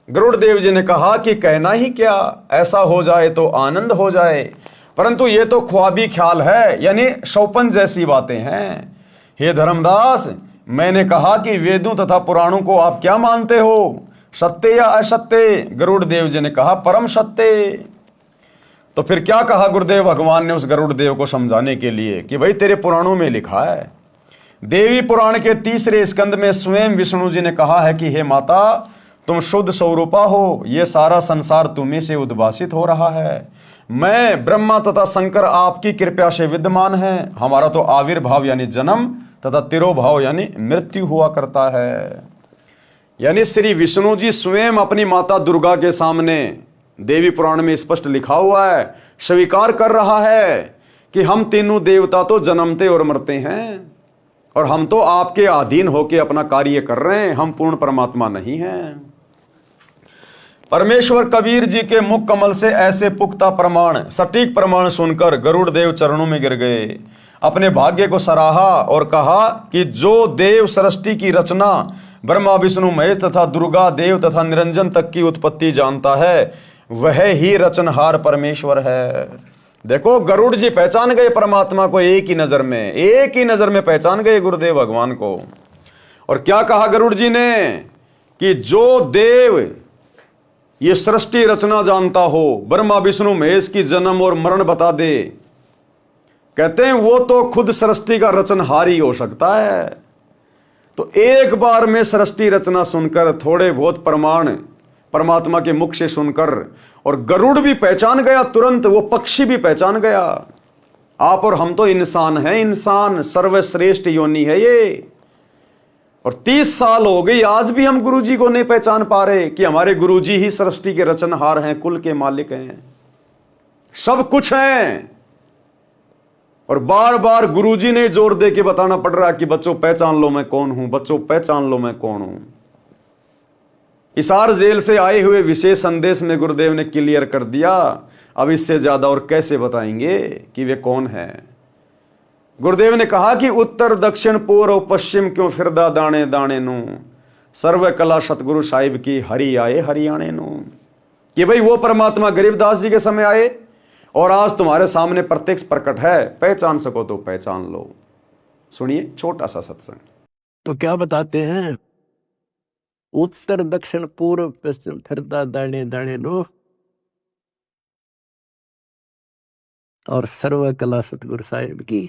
गरुड़ देव जी ने कहा कि कहना ही क्या, ऐसा हो जाए तो आनंद हो जाए। परंतु ये तो ख्वाबी ख्याल है, यानी शौपन जैसी बातें हैं। हे धर्मदास, मैंने कहा कि वेदों तथा पुराणों को आप क्या मानते हो, सत्य या असत्य? गरुड़ देव जी ने कहा, परम सत्य। तो फिर क्या कहा गुरुदेव भगवान ने उस गरुड़ देव को समझाने के लिए कि भाई तेरे पुराणों में लिखा है, देवी पुराण के 3 स्कंद में स्वयं विष्णु जी ने कहा है कि हे माता, तुम शुद्ध स्वरूपा हो, ये सारा संसार तुम्ही से उद्भासित हो रहा है। मैं ब्रह्मा तथा शंकर आपकी कृपा से विद्यमान है। हमारा तो आविर्भाव यानी जन्म तथा तिरोभाव यानी मृत्यु हुआ करता है। यानी श्री विष्णु जी स्वयं अपनी माता दुर्गा के सामने, देवी पुराण में स्पष्ट लिखा हुआ है, स्वीकार कर रहा है कि हम तीनों देवता तो जन्मते और मरते हैं और हम तो आपके अधीन होकर अपना कार्य कर रहे हैं, हम पूर्ण परमात्मा नहीं हैं। परमेश्वर कबीर जी के मुख कमल से ऐसे पुख्ता प्रमाण, सटीक प्रमाण सुनकर गरुड़ देव चरणों में गिर गए, अपने भाग्य को सराहा और कहा कि जो देव सृष्टि की रचना, ब्रह्मा विष्णु महेश तथा दुर्गा देव तथा निरंजन तक की उत्पत्ति जानता है, वह ही रचनहार परमेश्वर है। देखो, गरुड़ जी पहचान गए परमात्मा को, एक ही नजर में पहचान गए गुरुदेव भगवान को। और क्या कहा गरुड़ जी ने कि जो देव ये सृष्टि रचना जानता हो, ब्रह्मा विष्णु महेश की जन्म और मरण बता दे, कहते हैं वो तो खुद सृष्टि का रचनहार ही हो सकता है। तो एक बार में सृष्टि रचना सुनकर, थोड़े बहुत प्रमाण परमात्मा के मुख से सुनकर, और गरुड़ भी पहचान गया तुरंत, वो पक्षी भी पहचान गया, आप और हम तो इंसान हैं, इंसान सर्वश्रेष्ठ योनि है ये। और 30 साल हो गई, आज भी हम गुरुजी को नहीं पहचान पा रहे कि हमारे गुरुजी ही सृष्टि के रचनहार हैं, कुल के मालिक हैं, सब कुछ हैं। और बार बार गुरुजी ने जोर दे के बताना पड़ रहा है कि बच्चों पहचान लो मैं कौन हूं, बच्चों पहचान लो मैं कौन हूं। हिसार जेल से आए हुए विशेष संदेश में गुरुदेव ने क्लियर कर दिया। अब इससे ज्यादा और कैसे बताएंगे कि वे कौन है। गुरुदेव ने कहा कि उत्तर दक्षिण पूर्व पश्चिम क्यों फिरदा दाने दाने नू, सर्व कला सतगुरु साहिब की हरि आए हरियाणे नू। कि भाई वो परमात्मा गरीबदास जी के समय आए और आज तुम्हारे सामने प्रत्यक्ष प्रकट है, पहचान सको तो पहचान लो। सुनिए छोटा सा सत्संग। तो क्या बताते हैं, उत्तर दक्षिण पूर्व पश्चिम फिरदा दाने दाने नो, और सर्व कला सतगुरु साहिब की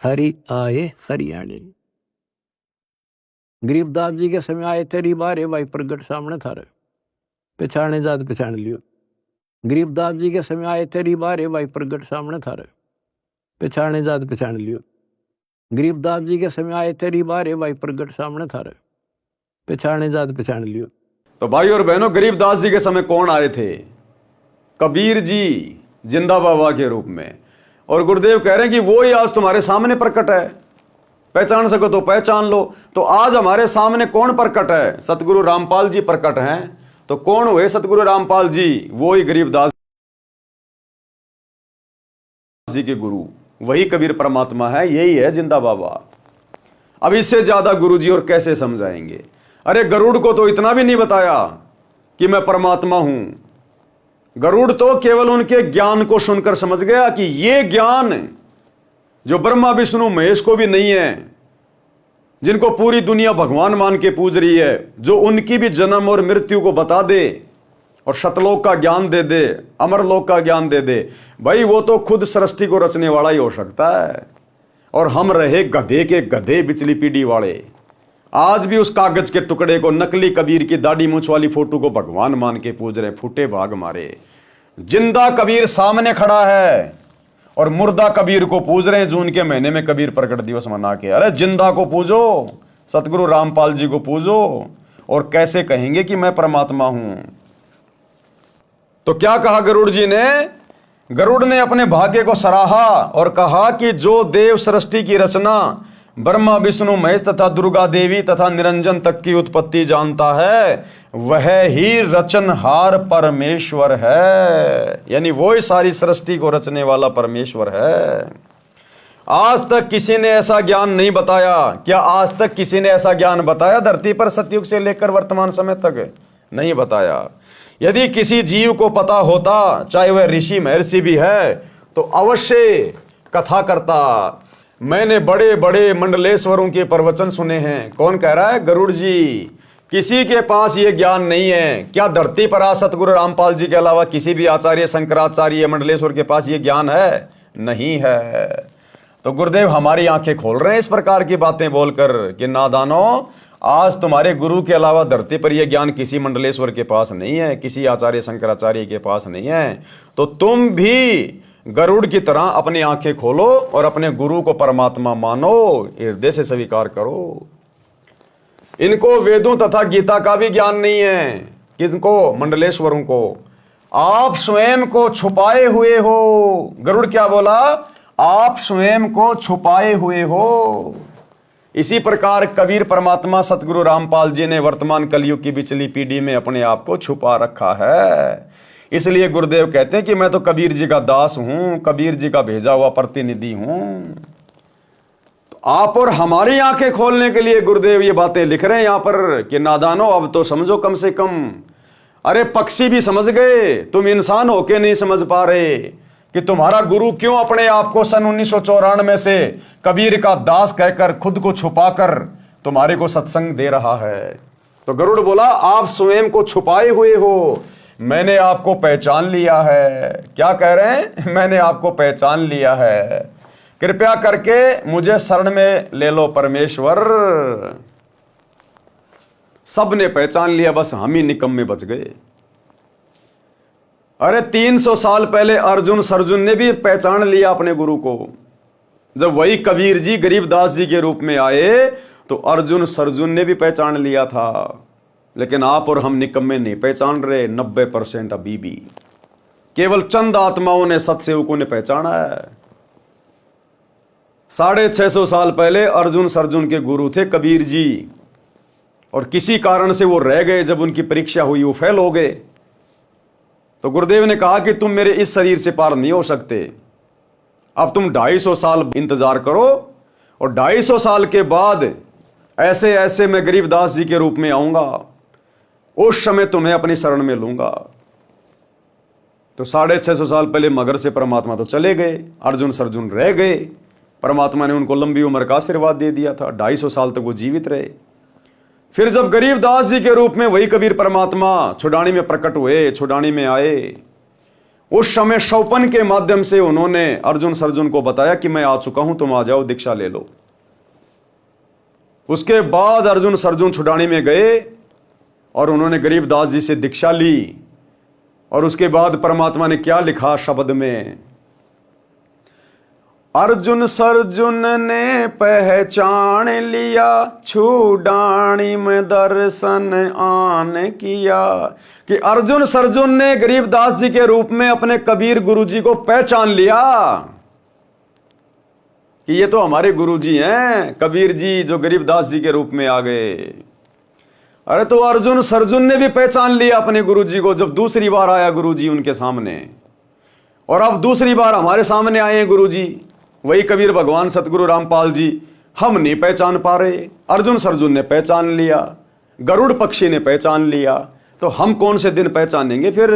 हरि आए हरियाणे। गरीबदास जी के समय आए तेरी बारे भाई प्रगट सामने थारे, पहचाने जात पहचान लियो। गरीबदास जी के समय आए तेरी बारे भाई प्रगट सामने थारे, पहचाने जात पहचान लियो। गरीबदास जी के समय आए तेरी बारे भाई प्रगट सामने थारे, पहचाने जात पहचान लियो। तो भाई और बहनों, गरीबदास जी के समय कौन आए थे? कबीर जी जिंदा बाबा के रूप में। और गुरुदेव कह रहे हैं कि वो ही आज तुम्हारे सामने प्रकट है, पहचान सको तो पहचान लो। तो आज हमारे सामने कौन प्रकट है? सतगुरु रामपाल जी प्रकट हैं। तो कौन हुए सतगुरु रामपाल जी? वो ही गरीबदास जी के गुरु, वही कबीर परमात्मा है, यही है जिंदा बाबा। अब इससे ज्यादा गुरु जी और कैसे समझाएंगे? अरे गरुड़ को तो इतना भी नहीं बताया कि मैं परमात्मा हूं। गरुड़ तो केवल उनके ज्ञान को सुनकर समझ गया कि ये ज्ञान जो ब्रह्मा विष्णु महेश को भी नहीं है, जिनको पूरी दुनिया भगवान मान के पूज रही है, जो उनकी भी जन्म और मृत्यु को बता दे और सतलोक का ज्ञान दे दे, अमरलोक का ज्ञान दे दे, भाई वो तो खुद सृष्टि को रचने वाला ही हो सकता है। और हम रहे गधे के गधे बिचली पीढ़ी वाले, आज भी उस कागज के टुकड़े को, नकली कबीर की दाढ़ी मूंछ वाली फोटो को भगवान मान के पूज रहे। फूटे भाग मारे। जिंदा कबीर सामने खड़ा है और मुर्दा कबीर को पूज रहे हैं जून के महीने में कबीर प्रकट दिवस मना के। अरे जिंदा को पूजो, सतगुरु रामपाल जी को पूजो, और कैसे कहेंगे कि मैं परमात्मा हूं? तो क्या कहा गरुड़ जी ने? गरुड़ ने अपने भाग्य को सराहा और कहा कि जो देव सृष्टि की रचना ब्रह्मा विष्णु महेश तथा दुर्गा देवी तथा निरंजन तक की उत्पत्ति जानता है, वह ही रचनहार परमेश्वर है। यानी वो ही सारी सृष्टि को रचने वाला परमेश्वर है। आज तक किसी ने ऐसा ज्ञान नहीं बताया। क्या आज तक किसी ने ऐसा ज्ञान बताया धरती पर? सतयुग से लेकर वर्तमान समय तक नहीं बताया। यदि किसी जीव को पता होता, चाहे वह ऋषि महर्षि भी है, तो अवश्य कथा करता। मैंने बड़े बड़े मंडलेश्वरों के प्रवचन सुने हैं। कौन कह रहा है? गरुड़ जी। किसी के पास ये ज्ञान नहीं है। क्या धरती पर आज सतगुरु रामपाल जी के अलावा किसी भी आचार्य, शंकराचार्य, मंडलेश्वर के पास ये ज्ञान है? नहीं है। तो गुरुदेव हमारी आंखें खोल रहे हैं इस प्रकार की बातें बोलकर कि नादानों, आज तुम्हारे गुरु के अलावा धरती पर यह ज्ञान किसी मंडलेश्वर के पास नहीं है, किसी आचार्य शंकराचार्य के पास नहीं है। तो तुम भी गरुड़ की तरह अपनी आंखें खोलो और अपने गुरु को परमात्मा मानो, हृदय से स्वीकार करो। इनको वेदों तथा गीता का भी ज्ञान नहीं है। किनको? मंडलेश्वरों को। आप स्वयं को छुपाए हुए हो। गरुड़ क्या बोला? आप स्वयं को छुपाए हुए हो। इसी प्रकार कबीर परमात्मा सतगुरु रामपाल जी ने वर्तमान कलयुग की पिछली पीढ़ी में अपने आप को छुपा रखा है। इसलिए गुरुदेव कहते हैं कि मैं तो कबीर जी का दास हूं, कबीर जी का भेजा हुआ प्रतिनिधि हूं। तो आप और हमारी आंखें खोलने के लिए गुरुदेव ये बातें लिख रहे हैं यहां पर कि नादानो, अब तो समझो कम से कम। अरे पक्षी भी समझ गए, तुम इंसान होके नहीं समझ पा रहे कि तुम्हारा गुरु क्यों अपने आप को सन 1994 से कबीर का दास कहकर खुद को छुपाकर तुम्हारे को सत्संग दे रहा है। तो गरुड़ बोला, आप स्वयं को छुपाए हुए हो, मैंने आपको पहचान लिया है। क्या कह रहे हैं? मैंने आपको पहचान लिया है, कृपया करके मुझे शरण में ले लो परमेश्वर। सब ने पहचान लिया, बस हम ही निकम्मे बच गए। अरे 300 साल पहले अर्जुन सर्जुन ने भी पहचान लिया अपने गुरु को। जब वही कबीर जी गरीबदास जी के रूप में आए तो अर्जुन सर्जुन ने भी पहचान लिया था। लेकिन आप और हम निकम्मे नहीं पहचान रहे। 90% अभी भी केवल चंद आत्माओं ने, सत्सेवकों ने पहचाना है। 650 साल पहले अर्जुन सर्जुन के गुरु थे कबीर जी, और किसी कारण से वो रह गए। जब उनकी परीक्षा हुई वो फेल हो गए। तो गुरुदेव ने कहा कि तुम मेरे इस शरीर से पार नहीं हो सकते, अब तुम 250 साल इंतजार करो, और 250 साल के बाद ऐसे ऐसे मैं गरीबदास जी के रूप में आऊंगा, उस समय तुम्हें अपनी शरण में लूंगा। तो 650 साल पहले मगर से परमात्मा तो चले गए, अर्जुन सर्जुन रह गए। परमात्मा ने उनको लंबी उम्र का आशीर्वाद दे दिया था, 250 साल तक वो जीवित रहे। फिर जब गरीबदास जी के रूप में वही कबीर परमात्मा छुड़ानी में प्रकट हुए, छुड़ानी में आए, उस समय शौपन के माध्यम से उन्होंने अर्जुन सर्जुन को बताया कि मैं आ चुका हूं, तुम आ जाओ, दीक्षा ले लो। उसके बाद अर्जुन सर्जुन छुड़ानी में गए और उन्होंने गरीबदास जी से दीक्षा ली। और उसके बाद परमात्मा ने क्या लिखा शब्द में, अर्जुन सर्जुन ने पहचान लिया, छुड़ानी में दर्शन आन किया। कि अर्जुन सर्जुन ने गरीबदास जी के रूप में अपने कबीर गुरु जी को पहचान लिया कि ये तो हमारे गुरु जी हैं, कबीर जी जो गरीबदास जी के रूप में आ गए। अरे तो अर्जुन सर्जुन ने भी पहचान लिया अपने गुरु जी को जब दूसरी बार आया गुरु जी उनके सामने। और अब दूसरी बार हमारे सामने आए हैं गुरु जी, वही कबीर भगवान सतगुरु रामपाल जी। हम नहीं पहचान पा रहे, अर्जुन सर्जुन ने पहचान लिया, गरुड़ पक्षी ने पहचान लिया, तो हम कौन से दिन पहचानेंगे फिर?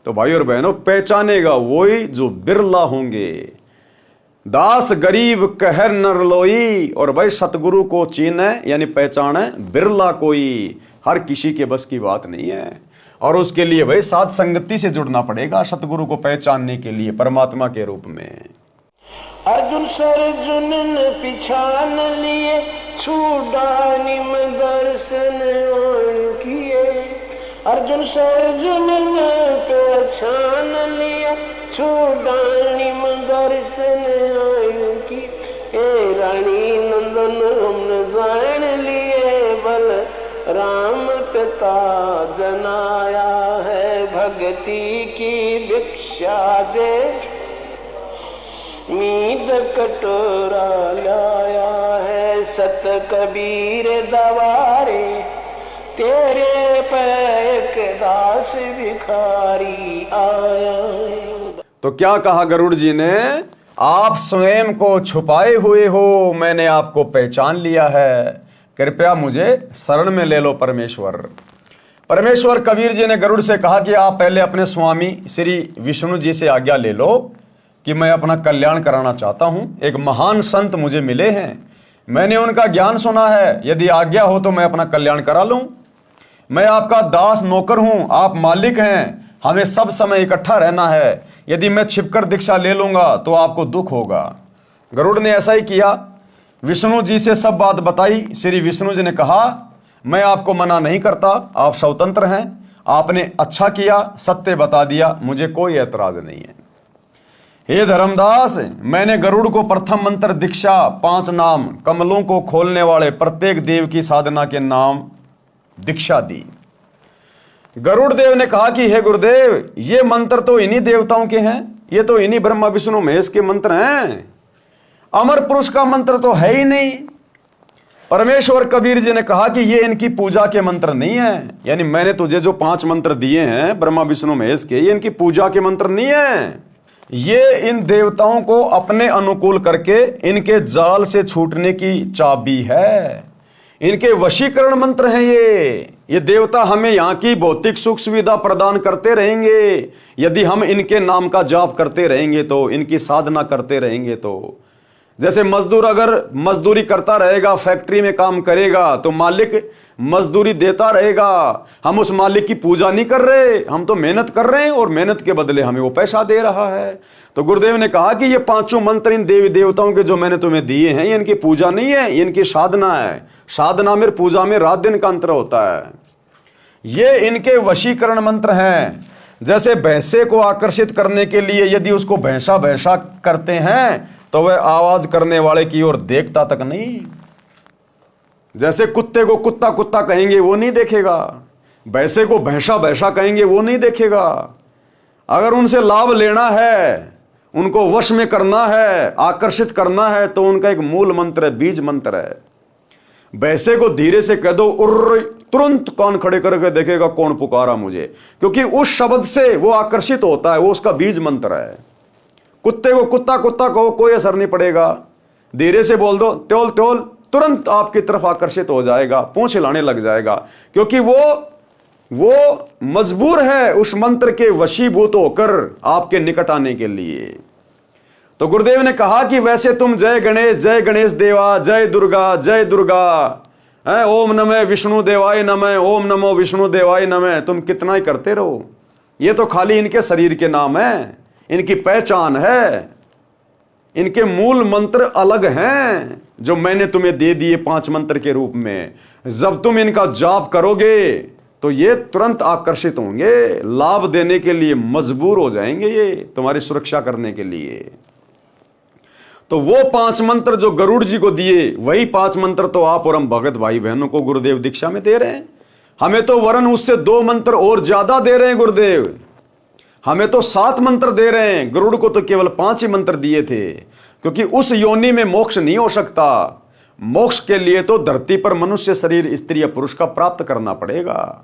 तो भाई और बहनों, पहचानेगा वही जो बिरला होंगे। दास गरीब कहर नर लोई, और भाई सतगुरु को चीने यानी पहचाने बिरला कोई। हर किसी के बस की बात नहीं है, और उसके लिए भाई साथ संगति से जुड़ना पड़ेगा सतगुरु को पहचानने के लिए परमात्मा के रूप में। अर्जुन सर्जुन ने पिछान लिए, छुड़ानी में दर्शन किए। अर्जुन सर्जुन ने पहचान लिया, छुड़ानी में दर्शन की। ए रानी नंदन हमने जान लिए, बल राम पिता जनाया है, भक्ति की भिक्षा दे, मीद कटोरा लाया है। सत कबीर दवारे, तेरे पैक दास भिखारी आया। तो क्या कहा गरुड़ जी ने, आप स्वयं को छुपाए हुए हो, मैंने आपको पहचान लिया है, कृपया मुझे शरण में ले लो परमेश्वर। परमेश्वर कबीर जी ने गरुड़ से कहा कि आप पहले अपने स्वामी श्री विष्णु जी से आज्ञा ले लो कि मैं अपना कल्याण कराना चाहता हूं। एक महान संत मुझे मिले हैं, मैंने उनका ज्ञान सुना है, यदि आज्ञा हो तो मैं अपना कल्याण करा लूं। मैं आपका दास नौकर हूं, आप मालिक हैं, हमें सब समय इकट्ठा रहना है। यदि मैं छिपकर दीक्षा ले लूंगा तो आपको दुख होगा। गरुड़ ने ऐसा ही किया, विष्णु जी से सब बात बताई। श्री विष्णु जी ने कहा, मैं आपको मना नहीं करता, आप स्वतंत्र हैं, आपने अच्छा किया, सत्य बता दिया, मुझे कोई ऐतराज नहीं है। हे धर्मदास, मैंने गरुड़ को प्रथम मंत्र दीक्षा 5 नाम कमलों को खोलने वाले प्रत्येक देव की साधना के नाम दीक्षा दी। गरुड़ देव ने कहा कि हे गुरुदेव, ये मंत्र तो इन्हीं देवताओं के हैं, ये तो इन्हीं ब्रह्मा विष्णु महेश के मंत्र हैं, अमर पुरुष का मंत्र तो है ही नहीं। परमेश्वर कबीर जी ने कहा कि ये इनकी पूजा के मंत्र नहीं है, यानी मैंने तुझे जो 5 मंत्र दिए हैं ब्रह्मा विष्णु महेश के, ये इनकी पूजा के मंत्र नहीं है। ये इन देवताओं को अपने अनुकूल करके इनके जाल से छूटने की चाबी है, इनके वशीकरण मंत्र हैं ये देवता हमें यहाँ की भौतिक सुख सुविधा प्रदान करते रहेंगे यदि हम इनके नाम का जाप करते रहेंगे, तो इनकी साधना करते रहेंगे। तो जैसे मजदूर अगर मजदूरी करता रहेगा, फैक्ट्री में काम करेगा, तो मालिक मजदूरी देता रहेगा। हम उस मालिक की पूजा नहीं कर रहे, हम तो मेहनत कर रहे हैं और मेहनत के बदले हमें वो पैसा दे रहा है। तो गुरुदेव ने कहा कि ये 5 मंत्र इन देवी देवताओं के जो मैंने तुम्हें दिए हैं, ये इनकी पूजा नहीं है, ये इनकी साधना है। साधना में पूजा में रात दिन का अंतर होता है। ये इनके वशीकरण मंत्र हैं। जैसे भैंसे को आकर्षित करने के लिए यदि उसको भैंसा भैंसा करते हैं तो वह आवाज करने वाले की ओर देखता तक नहीं। जैसे कुत्ते को कुत्ता कुत्ता कहेंगे वो नहीं देखेगा, भैंसे को भैंसा भैंसा कहेंगे वो नहीं देखेगा। अगर उनसे लाभ लेना है, उनको वश में करना है, आकर्षित करना है, तो उनका एक मूल मंत्र है, बीज मंत्र है। भैंसे को धीरे से कह दो उर्र, तुरंत कान खड़े करके देखेगा कौन पुकारा मुझे, क्योंकि उस शब्द से वो आकर्षित होता है, वो उसका बीज मंत्र है। कुत्ते को कुत्ता कुत्ता कहो कोई असर नहीं पड़ेगा, धीरे से बोल दो त्योल त्योल, तुरंत आपकी तरफ आकर्षित हो जाएगा, पूंछ हिलाने लग जाएगा, क्योंकि वो मजबूर है उस मंत्र के वशीभूत होकर आपके निकट आने के लिए। तो गुरुदेव ने कहा कि वैसे तुम जय गणेश देवा, जय दुर्गा ओम नमः विष्णु देवाय नमः, ओम नमो विष्णु देवाय नमः, तुम कितना ही करते रहो, ये तो खाली इनके शरीर के नाम है, इनकी पहचान है, इनके मूल मंत्र अलग हैं जो मैंने तुम्हें दे दिए 5 मंत्र के रूप में। जब तुम इनका जाप करोगे तो ये तुरंत आकर्षित होंगे, लाभ देने के लिए मजबूर हो जाएंगे, ये तुम्हारी सुरक्षा करने के लिए। तो वो 5 मंत्र जो गरुड़ जी को दिए, वही 5 मंत्र तो आप और हम भगत भाई बहनों को गुरुदेव दीक्षा में दे रहे हैं। हमें तो वरन उससे 2 मंत्र और ज्यादा दे रहे हैं गुरुदेव, हमें तो 7 मंत्र दे रहे हैं। गरुड़ को तो केवल 5 ही मंत्र दिए थे, क्योंकि उस योनि में मोक्ष नहीं हो सकता। मोक्ष के लिए तो धरती पर मनुष्य शरीर स्त्री या पुरुष का प्राप्त करना पड़ेगा।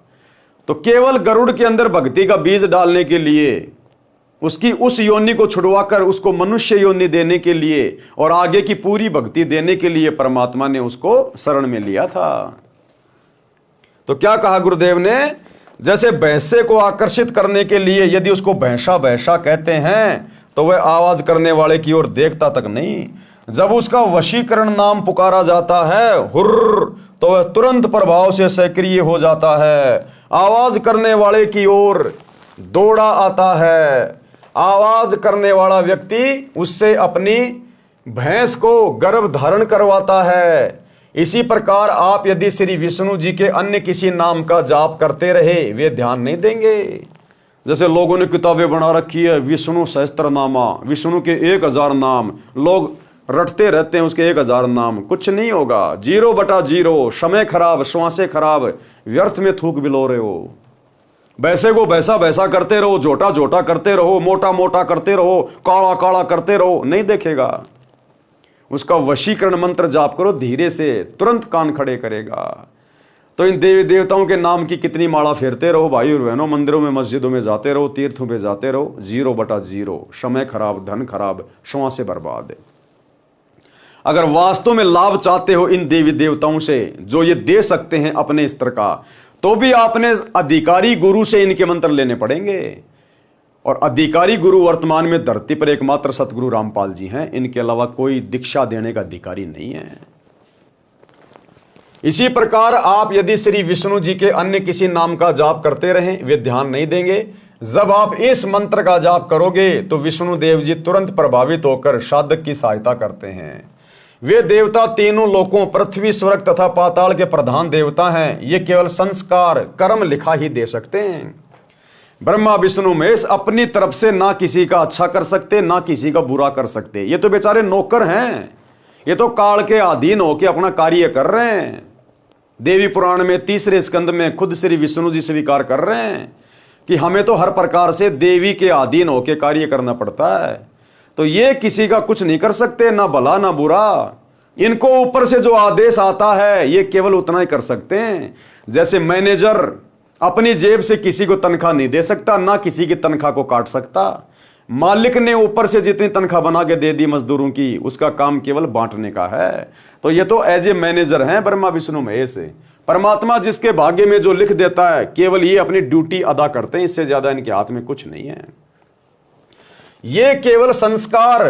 तो केवल गरुड़ के अंदर भक्ति का बीज डालने के लिए, उसकी उस योनि को छुड़वाकर उसको मनुष्य योनि देने के लिए और आगे की पूरी भक्ति देने के लिए परमात्मा ने उसको शरण में लिया था। तो क्या कहा गुरुदेव ने, जैसे भैंसे को आकर्षित करने के लिए यदि उसको भैंसा भैंसा कहते हैं तो वह आवाज करने वाले की ओर देखता तक नहीं। जब उसका वशीकरण नाम पुकारा जाता है हुर्र, तो वह तुरंत प्रभाव से सक्रिय हो जाता है, आवाज करने वाले की ओर दौड़ा आता है। आवाज करने वाला व्यक्ति उससे अपनी भैंस को गर्भ धारण करवाता है। इसी प्रकार आप यदि श्री विष्णु जी के अन्य किसी नाम का जाप करते रहे, वे ध्यान नहीं देंगे। जैसे लोगों ने किताबें बना रखी है, विष्णु सहस्त्रनामा, विष्णु के 1000 नाम, लोग रटते रहते हैं उसके 1000 नाम। कुछ नहीं होगा, 0/0, समय खराब, श्वासें खराब, व्यर्थ में थूक बिलो रहे हो। वैसे को वैसा वैसा करते रहो, झोटा झोटा करते रहो, मोटा मोटा करते रहो, काला काला करते रहो, नहीं देखेगा। उसका वशीकरण मंत्र जाप करो, धीरे से तुरंत कान खड़े करेगा। तो इन देवी देवताओं के नाम की कितनी माला फेरते रहो भाई और बहनों, मंदिरों में मस्जिदों में जाते रहो, तीर्थों पे जाते रहो, 0/0, समय खराब, धन खराब, श्वासें बर्बाद। अगर वास्तव में लाभ चाहते हो इन देवी देवताओं से जो ये दे सकते हैं अपने स्तर का, तो भी आपने अधिकारी गुरु से इनके मंत्र लेने पड़ेंगे। और अधिकारी गुरु वर्तमान में धरती पर एकमात्र सतगुरु रामपाल जी हैं, इनके अलावा कोई दीक्षा देने का अधिकारी नहीं है। इसी प्रकार आप यदि श्री विष्णु जी के अन्य किसी नाम का जाप करते रहें, वे ध्यान नहीं देंगे। जब आप इस मंत्र का जाप करोगे तो विष्णु देव जी तुरंत प्रभावित होकर साधक की सहायता करते हैं। वे देवता तीनों लोकों पृथ्वी, स्वर्ग तथा पाताल के प्रधान देवता हैं। ये केवल संस्कार कर्म लिखा ही दे सकते हैं। ब्रह्मा विष्णु महेश अपनी तरफ से ना किसी का अच्छा कर सकते, ना किसी का बुरा कर सकते। ये तो बेचारे नौकर हैं, ये तो काल के अधीन होकर अपना कार्य कर रहे हैं। देवी पुराण में 3रे स्कंद में खुद श्री विष्णु जी स्वीकार कर रहे हैं कि हमें तो हर प्रकार से देवी के अधीन होकर कार्य करना पड़ता है। तो ये किसी का कुछ नहीं कर सकते, ना भला ना बुरा। इनको ऊपर से जो आदेश आता है ये केवल उतना ही कर सकते हैं। जैसे मैनेजर अपनी जेब से किसी को तनख्वाह नहीं दे सकता, ना किसी की तनख्वाह को काट सकता। मालिक ने ऊपर से जितनी तनख्वाह बना के दे दी मजदूरों की, उसका काम केवल बांटने का है। तो ये तो एज ए मैनेजर हैं ब्रह्मा विष्णु महेश। परमात्मा जिसके भाग्य में जो लिख देता है, केवल ये अपनी ड्यूटी अदा करते हैं, इससे ज्यादा इनके हाथ में कुछ नहीं है। ये केवल संस्कार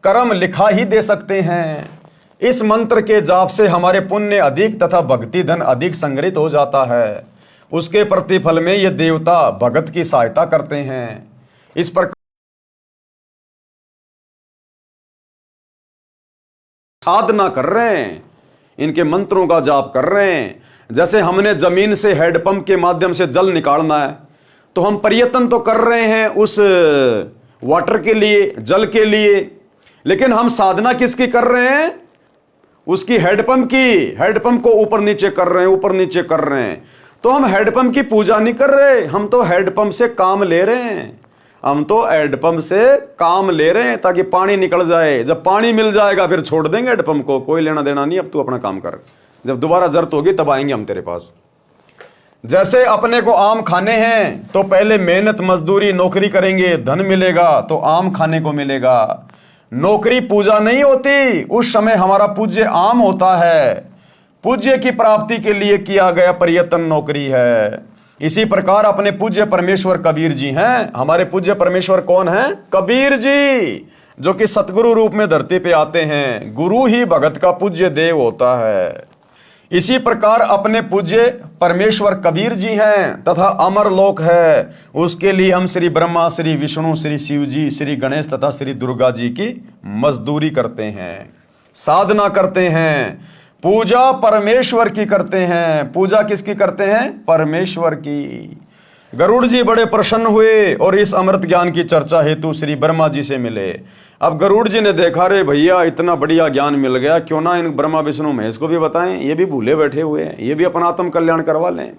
कर्म लिखा ही दे सकते हैं। इस मंत्र के जाप से हमारे पुण्य अधिक तथा भक्ति धन अधिक संग्रहित हो जाता है। उसके प्रतिफल में ये देवता भगत की सहायता करते हैं। इस प्रकार साधना कर रहे हैं, इनके मंत्रों का जाप कर रहे हैं। जैसे हमने जमीन से हैंडपंप के माध्यम से जल निकालना है, तो हम प्रयत्न तो कर रहे हैं उस वाटर के लिए, जल के लिए, लेकिन हम साधना किसकी कर रहे हैं? उसकी हैंडपंप की। हैंडपंप को ऊपर नीचे कर रहे हैं, ऊपर नीचे कर रहे हैं। तो हम हैंडपंप की पूजा नहीं कर रहे, हम तो हैंडपंप से काम ले रहे हैं। हम तो हैंडपंप से काम ले रहे हैं ताकि पानी निकल जाए। जब पानी मिल जाएगा फिर छोड़ देंगे हैंडपंप को, कोई लेना देना नहीं, अब तू अपना काम कर। जब दोबारा जरूरत होगी तब आएंगे हम तेरे पास। जैसे अपने को आम खाने हैं तो पहले मेहनत मजदूरी नौकरी करेंगे, धन मिलेगा तो आम खाने को मिलेगा। नौकरी पूजा नहीं होती, उस समय हमारा पूज्य आम होता है। पूज्य की प्राप्ति के लिए किया गया प्रयत्न नौकरी है। इसी प्रकार अपने पूज्य परमेश्वर कबीर जी हैं। हमारे पूज्य परमेश्वर कौन हैं? कबीर जी, जो कि सतगुरु रूप में धरती पे आते हैं। गुरु ही भगत का पूज्य देव होता है। इसी प्रकार अपने पूज्य परमेश्वर कबीर जी हैं तथा अमर लोक है, उसके लिए हम श्री ब्रह्मा, श्री विष्णु, श्री शिव जी, श्री गणेश तथा श्री दुर्गा जी की मजदूरी करते हैं, साधना करते हैं, पूजा परमेश्वर की करते हैं। पूजा किसकी करते हैं? परमेश्वर की। गरुड़ जी बड़े प्रसन्न हुए और इस अमृत ज्ञान की चर्चा हेतु श्री ब्रह्मा जी से मिले। अब गरुड़ जी ने देखा, रे भैया इतना बढ़िया ज्ञान मिल गया, क्यों ना इन ब्रह्मा विष्णु महेश को भी बताएं, ये भी भूले बैठे हुए हैं, ये भी अपना आत्म कल्याण करवा लें।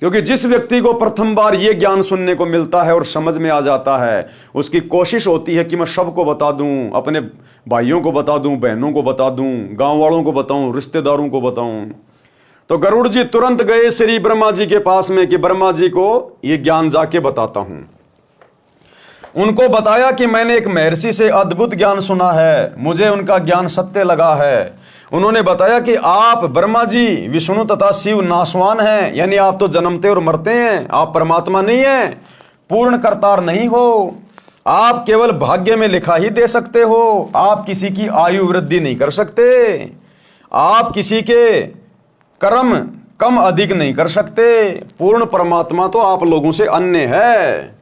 क्योंकि जिस व्यक्ति को प्रथम बार ये ज्ञान सुनने को मिलता है और समझ में आ जाता है, उसकी कोशिश होती है कि मैं सबको बता दूं, अपने भाइयों को बता दूं, बहनों को बता दूं, गांव वालों को बताऊं, रिश्तेदारों को बताऊं। तो गरुड़ जी तुरंत गए श्री ब्रह्मा जी के पास में कि ब्रह्मा जी को ये ज्ञान जाके बताता हूं। उनको बताया कि मैंने एक महर्षि से अद्भुत ज्ञान सुना है, मुझे उनका ज्ञान सत्य लगा है। उन्होंने बताया कि आप ब्रह्मा जी, विष्णु तथा शिव नाशवान हैं, यानी आप तो जन्मते और मरते हैं, आप परमात्मा नहीं हैं, पूर्ण करतार नहीं हो, आप केवल भाग्य में लिखा ही दे सकते हो, आप किसी की आयु वृद्धि नहीं कर सकते, आप किसी के कर्म कम अधिक नहीं कर सकते। पूर्ण परमात्मा तो आप लोगों से अन्य है,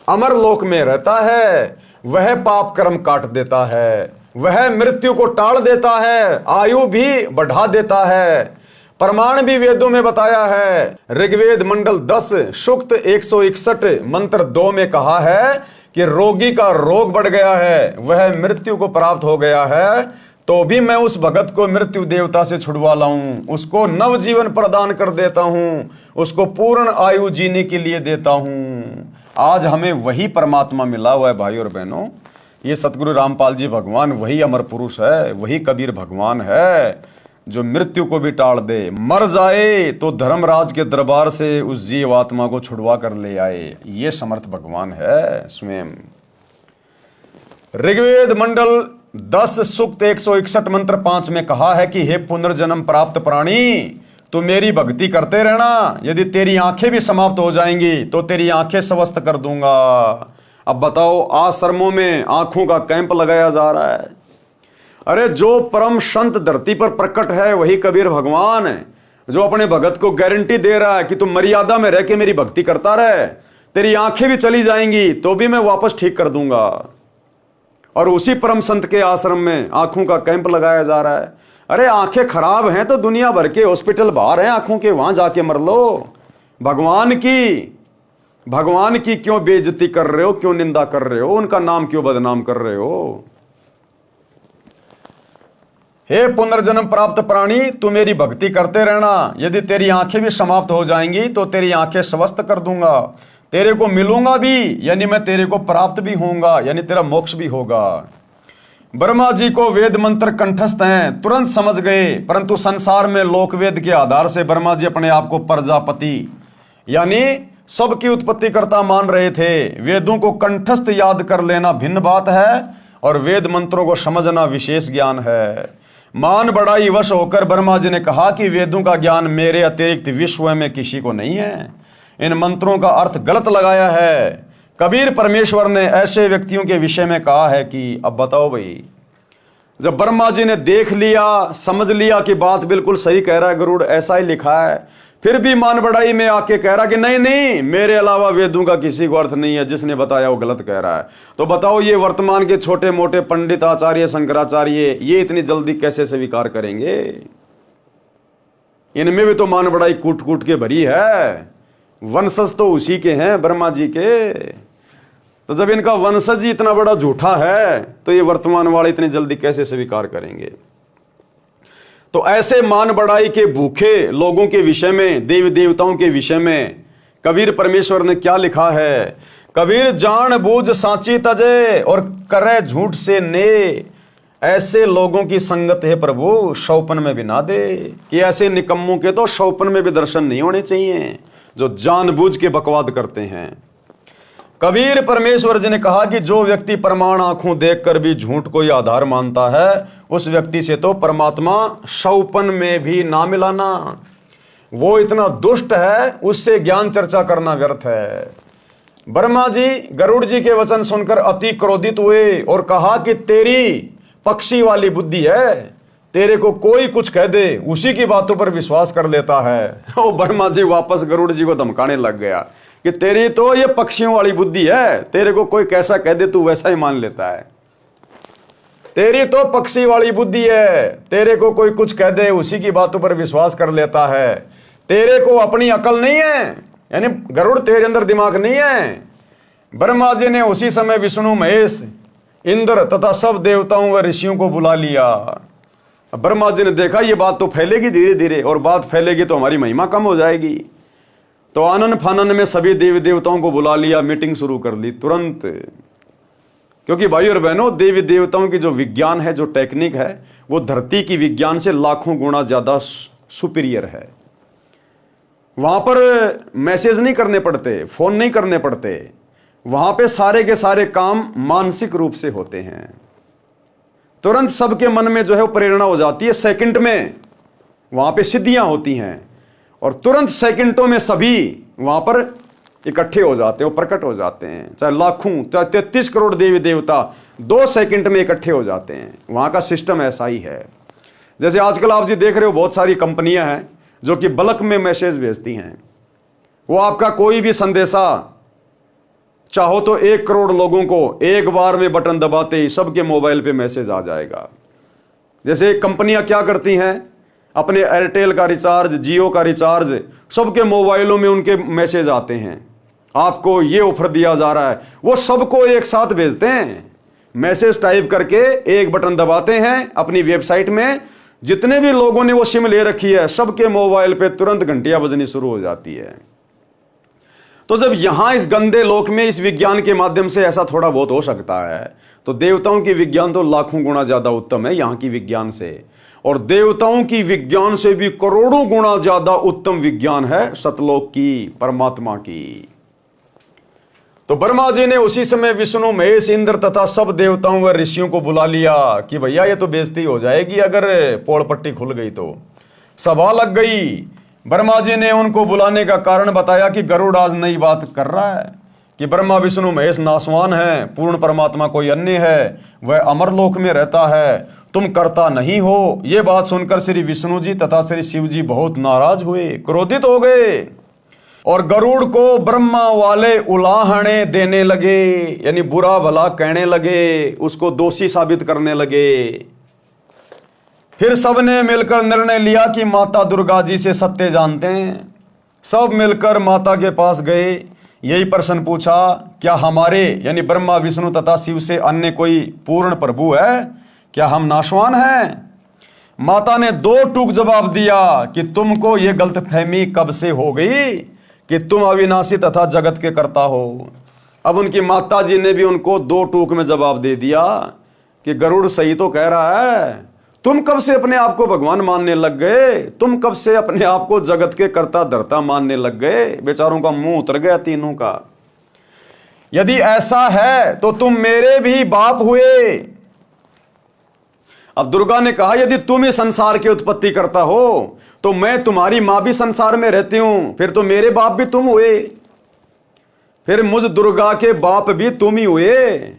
अमर लोक में रहता है, वह पाप कर्म काट देता है, वह मृत्यु को टाल देता है, आयु भी बढ़ा देता है। प्रमाण भी वेदों में बताया है। ऋग्वेद मंडल 10 सूक्त 161 मंत्र 2 में कहा है कि रोगी का रोग बढ़ गया है, वह मृत्यु को प्राप्त हो गया है, तो भी मैं उस भगत को मृत्यु देवता से छुड़वा लाऊं, उसको नव जीवन प्रदान कर देता हूं, उसको पूर्ण आयु जीने के लिए देता हूं। आज हमें वही परमात्मा मिला हुआ है भाई और बहनों। ये सतगुरु रामपाल जी भगवान वही अमर पुरुष है, वही कबीर भगवान है जो मृत्यु को भी टाल दे, मर जाए तो धर्मराज के दरबार से उस जीव आत्मा को छुड़वा कर ले आए। ये समर्थ भगवान है स्वयं। ऋग्वेद मंडल 10 सूक्त 161 मंत्र 5 में कहा है कि हे पुनर्जन्म प्राप्त प्राणी, तू मेरी भक्ति करते रहना, यदि तेरी आंखें भी समाप्त हो जाएंगी तो तेरी आंखें स्वस्थ कर दूंगा। अब बताओ, आश्रमों में आंखों का कैंप लगाया जा रहा है। अरे जो परम संत धरती पर प्रकट है वही कबीर भगवान है, जो अपने भगत को गारंटी दे रहा है कि तुम मर्यादा में रह के मेरी भक्ति करता रहे, तेरी आंखें भी चली जाएंगी तो भी मैं वापस ठीक कर दूंगा। और उसी परम संत के आश्रम में आंखों का कैंप लगाया जा रहा है। अरे आंखें खराब हैं तो दुनिया भर के हॉस्पिटल बाहर हैं आंखों के, वहां जाके मर लो। भगवान की क्यों बेइज्जती कर रहे हो, क्यों निंदा कर रहे हो, उनका नाम क्यों बदनाम कर रहे हो? हे पुनर्जन्म प्राप्त प्राणी, तू मेरी भक्ति करते रहना, यदि तेरी आंखें भी समाप्त हो जाएंगी तो तेरी आंखें स्वस्थ कर दूंगा, तेरे को मिलूंगा भी, यानी मैं तेरे को प्राप्त भी होऊंगा, यानी तेरा मोक्ष भी होगा। ब्रह्मा जी को वेद मंत्र कंठस्थ हैं, तुरंत समझ गए, परंतु संसार में लोकवेद के आधार से ब्रह्मा जी अपने आप को प्रजापति यानी सबकी उत्पत्ति करता मान रहे थे। वेदों को कंठस्थ याद कर लेना भिन्न बात है और वेद मंत्रों को समझना विशेष ज्ञान है। मान बढ़ाई वश होकर ब्रह्मा जी ने कहा कि वेदों का ज्ञान मेरे अतिरिक्त विश्व में किसी को नहीं है, इन मंत्रों का अर्थ गलत लगाया है। कबीर परमेश्वर ने ऐसे व्यक्तियों के विषय में कहा है कि अब बताओ भाई, जब ब्रह्मा जी ने देख लिया, समझ लिया कि बात बिल्कुल सही कह रहा है गरुड़, ऐसा ही लिखा है, फिर भी मान बढ़ाई में आके कह रहा कि नहीं नहीं, मेरे अलावा वेदों का किसी को अर्थ नहीं है, जिसने बताया वो गलत कह रहा है। तो बताओ ये वर्तमान के छोटे मोटे पंडित आचार्य शंकराचार्य ये इतनी जल्दी कैसे स्वीकार करेंगे? इनमें भी तो मान बढ़ाई कूट कूट के भरी है, वंशज तो उसी के हैं ब्रह्मा जी के। तो जब इनका वंशज ही इतना बड़ा झूठा है तो ये वर्तमान वाले इतनी जल्दी कैसे स्वीकार करेंगे? तो ऐसे मान बढ़ाई के भूखे लोगों के विषय में, देवी देवताओं के विषय में कबीर परमेश्वर ने क्या लिखा है? कबीर जान बूझ सांची तजे और करे झूठ से ने, ऐसे लोगों की संगत है प्रभु शौपन में भी ना दे। कि ऐसे निकम्मों के तो शौपन में भी दर्शन नहीं होने चाहिए जो जानबूझ के बकवाद करते हैं। कबीर परमेश्वर जी ने कहा कि जो व्यक्ति प्रमाण आंखों देखकर भी झूठ को ही आधार मानता है, उस व्यक्ति से तो परमात्मा शौपन में भी ना मिलाना। वो इतना दुष्ट है, उससे ज्ञान चर्चा करना व्यर्थ है। ब्रह्मा जी गरुड़ जी के वचन सुनकर अति क्रोधित हुए और कहा कि तेरी पक्षी वाली बुद्धि है, तेरे को कोई कुछ कह दे उसी की बातों पर विश्वास कर लेता है। वो ब्रह्मा जी वापस गरुड़ जी को धमकाने लग गया कि तेरी तो ये पक्षियों वाली बुद्धि है, तेरे को कोई कैसा कह दे तू वैसा ही मान लेता है। तेरी तो पक्षी वाली बुद्धि है, तेरे को कोई कुछ कह दे उसी की बातों पर विश्वास कर लेता है। तेरे को अपनी अकल नहीं है, यानी गरुड़ तेरे अंदर दिमाग नहीं है। ब्रह्मा जी ने उसी समय विष्णु, महेश, इंद्र तथा सब देवताओं व ऋषियों को बुला लिया। ब्रह्मा जी ने देखा ये बात तो फैलेगी धीरे धीरे, और बात फैलेगी तो हमारी महिमा कम हो जाएगी। तो आनन फानन में सभी देवी देवताओं को बुला लिया, मीटिंग शुरू कर ली तुरंत। क्योंकि भाई और बहनों, देवी देवताओं की जो विज्ञान है, जो टेक्निक है, वो धरती की विज्ञान से लाखों गुना ज्यादा सुपीरियर है। वहां पर मैसेज नहीं करने पड़ते, फोन नहीं करने पड़ते, वहां पे सारे के सारे काम मानसिक रूप से होते हैं। तुरंत सबके मन में जो है वो प्रेरणा हो जाती है, सेकंड में वहां पे सिद्धियां होती हैं, और तुरंत सेकंडों में सभी वहां पर इकट्ठे हो जाते हैं, प्रकट हो जाते हैं। चाहे लाखों, चाहे 33 करोड़ देवी देवता 2 सेकंड में इकट्ठे हो जाते हैं। वहां का सिस्टम ऐसा ही है। जैसे आजकल आप जी देख रहे हो, बहुत सारी कंपनियां हैं जो कि बल्क में मैसेज भेजती हैं। वो आपका कोई भी संदेशा चाहो तो 1 करोड़ लोगों को एक बार में बटन दबाते ही सबके मोबाइल पे मैसेज आ जाएगा। जैसे कंपनियां क्या करती हैं, अपने एयरटेल का रिचार्ज, जियो का रिचार्ज, सबके मोबाइलों में उनके मैसेज आते हैं, आपको ये ऑफर दिया जा रहा है। वो सबको एक साथ भेजते हैं, मैसेज टाइप करके एक बटन दबाते हैं अपनी वेबसाइट में। जितने भी लोगों ने वो सिम ले रखी है, सबके मोबाइल पे तुरंत घंटियां बजनी शुरू हो जाती है। तो जब यहां इस गंदे लोक में इस विज्ञान के माध्यम से ऐसा थोड़ा बहुत हो सकता है, तो देवताओं की विज्ञान तो लाखों गुना ज्यादा उत्तम है यहां की विज्ञान से। और देवताओं की विज्ञान से भी करोड़ों गुना ज्यादा उत्तम विज्ञान है सतलोक की, परमात्मा की। तो ब्रह्मा जी ने उसी समय विष्णु, महेश, इंद्र तथा सब देवताओं व ऋषियों को बुला लिया कि भैया ये तो बेइज्जती हो जाएगी अगर पोल पट्टी खुल गई तो। सभा लग गई। ब्रह्मा जी ने उनको बुलाने का कारण बताया कि गरुड़ आज नई बात कर रहा है कि ब्रह्मा, विष्णु, महेश नासवान है, पूर्ण परमात्मा कोई अन्य है, वह अमरलोक में रहता है, तुम करता नहीं हो। ये बात सुनकर श्री विष्णु जी तथा श्री शिव जी बहुत नाराज हुए, क्रोधित हो गए, और गरुड़ को ब्रह्मा वाले उलाहने देने लगे, यानी बुरा भला कहने लगे, उसको दोषी साबित करने लगे। फिर सबने मिलकर निर्णय लिया कि माता दुर्गा जी से सत्य जानते हैं। सब मिलकर माता के पास गए, यही प्रश्न पूछा, क्या हमारे यानी ब्रह्मा, विष्णु तथा शिव से अन्य कोई पूर्ण प्रभु है? क्या हम नाशवान हैं? माता ने 2 टूक जवाब दिया कि तुमको ये गलतफहमी कब से हो गई कि तुम अविनाशी तथा जगत के कर्ता हो। अब उनकी माता जी ने भी उनको 2 टूक में जवाब दे दिया कि गरुड़ सही तो कह रहा है, तुम कब से अपने आप को भगवान मानने लग गए? तुम कब से अपने आप को जगत के कर्ता धर्ता मानने लग गए? बेचारों का मुंह उतर गया तीनों का। यदि ऐसा है तो तुम मेरे भी बाप हुए। अब दुर्गा ने कहा, यदि तुम ही संसार की उत्पत्ति करता हो तो मैं तुम्हारी मां भी संसार में रहती हूं, फिर तो मेरे बाप भी तुम हुए, फिर मुझ दुर्गा के बाप भी तुम ही हुए,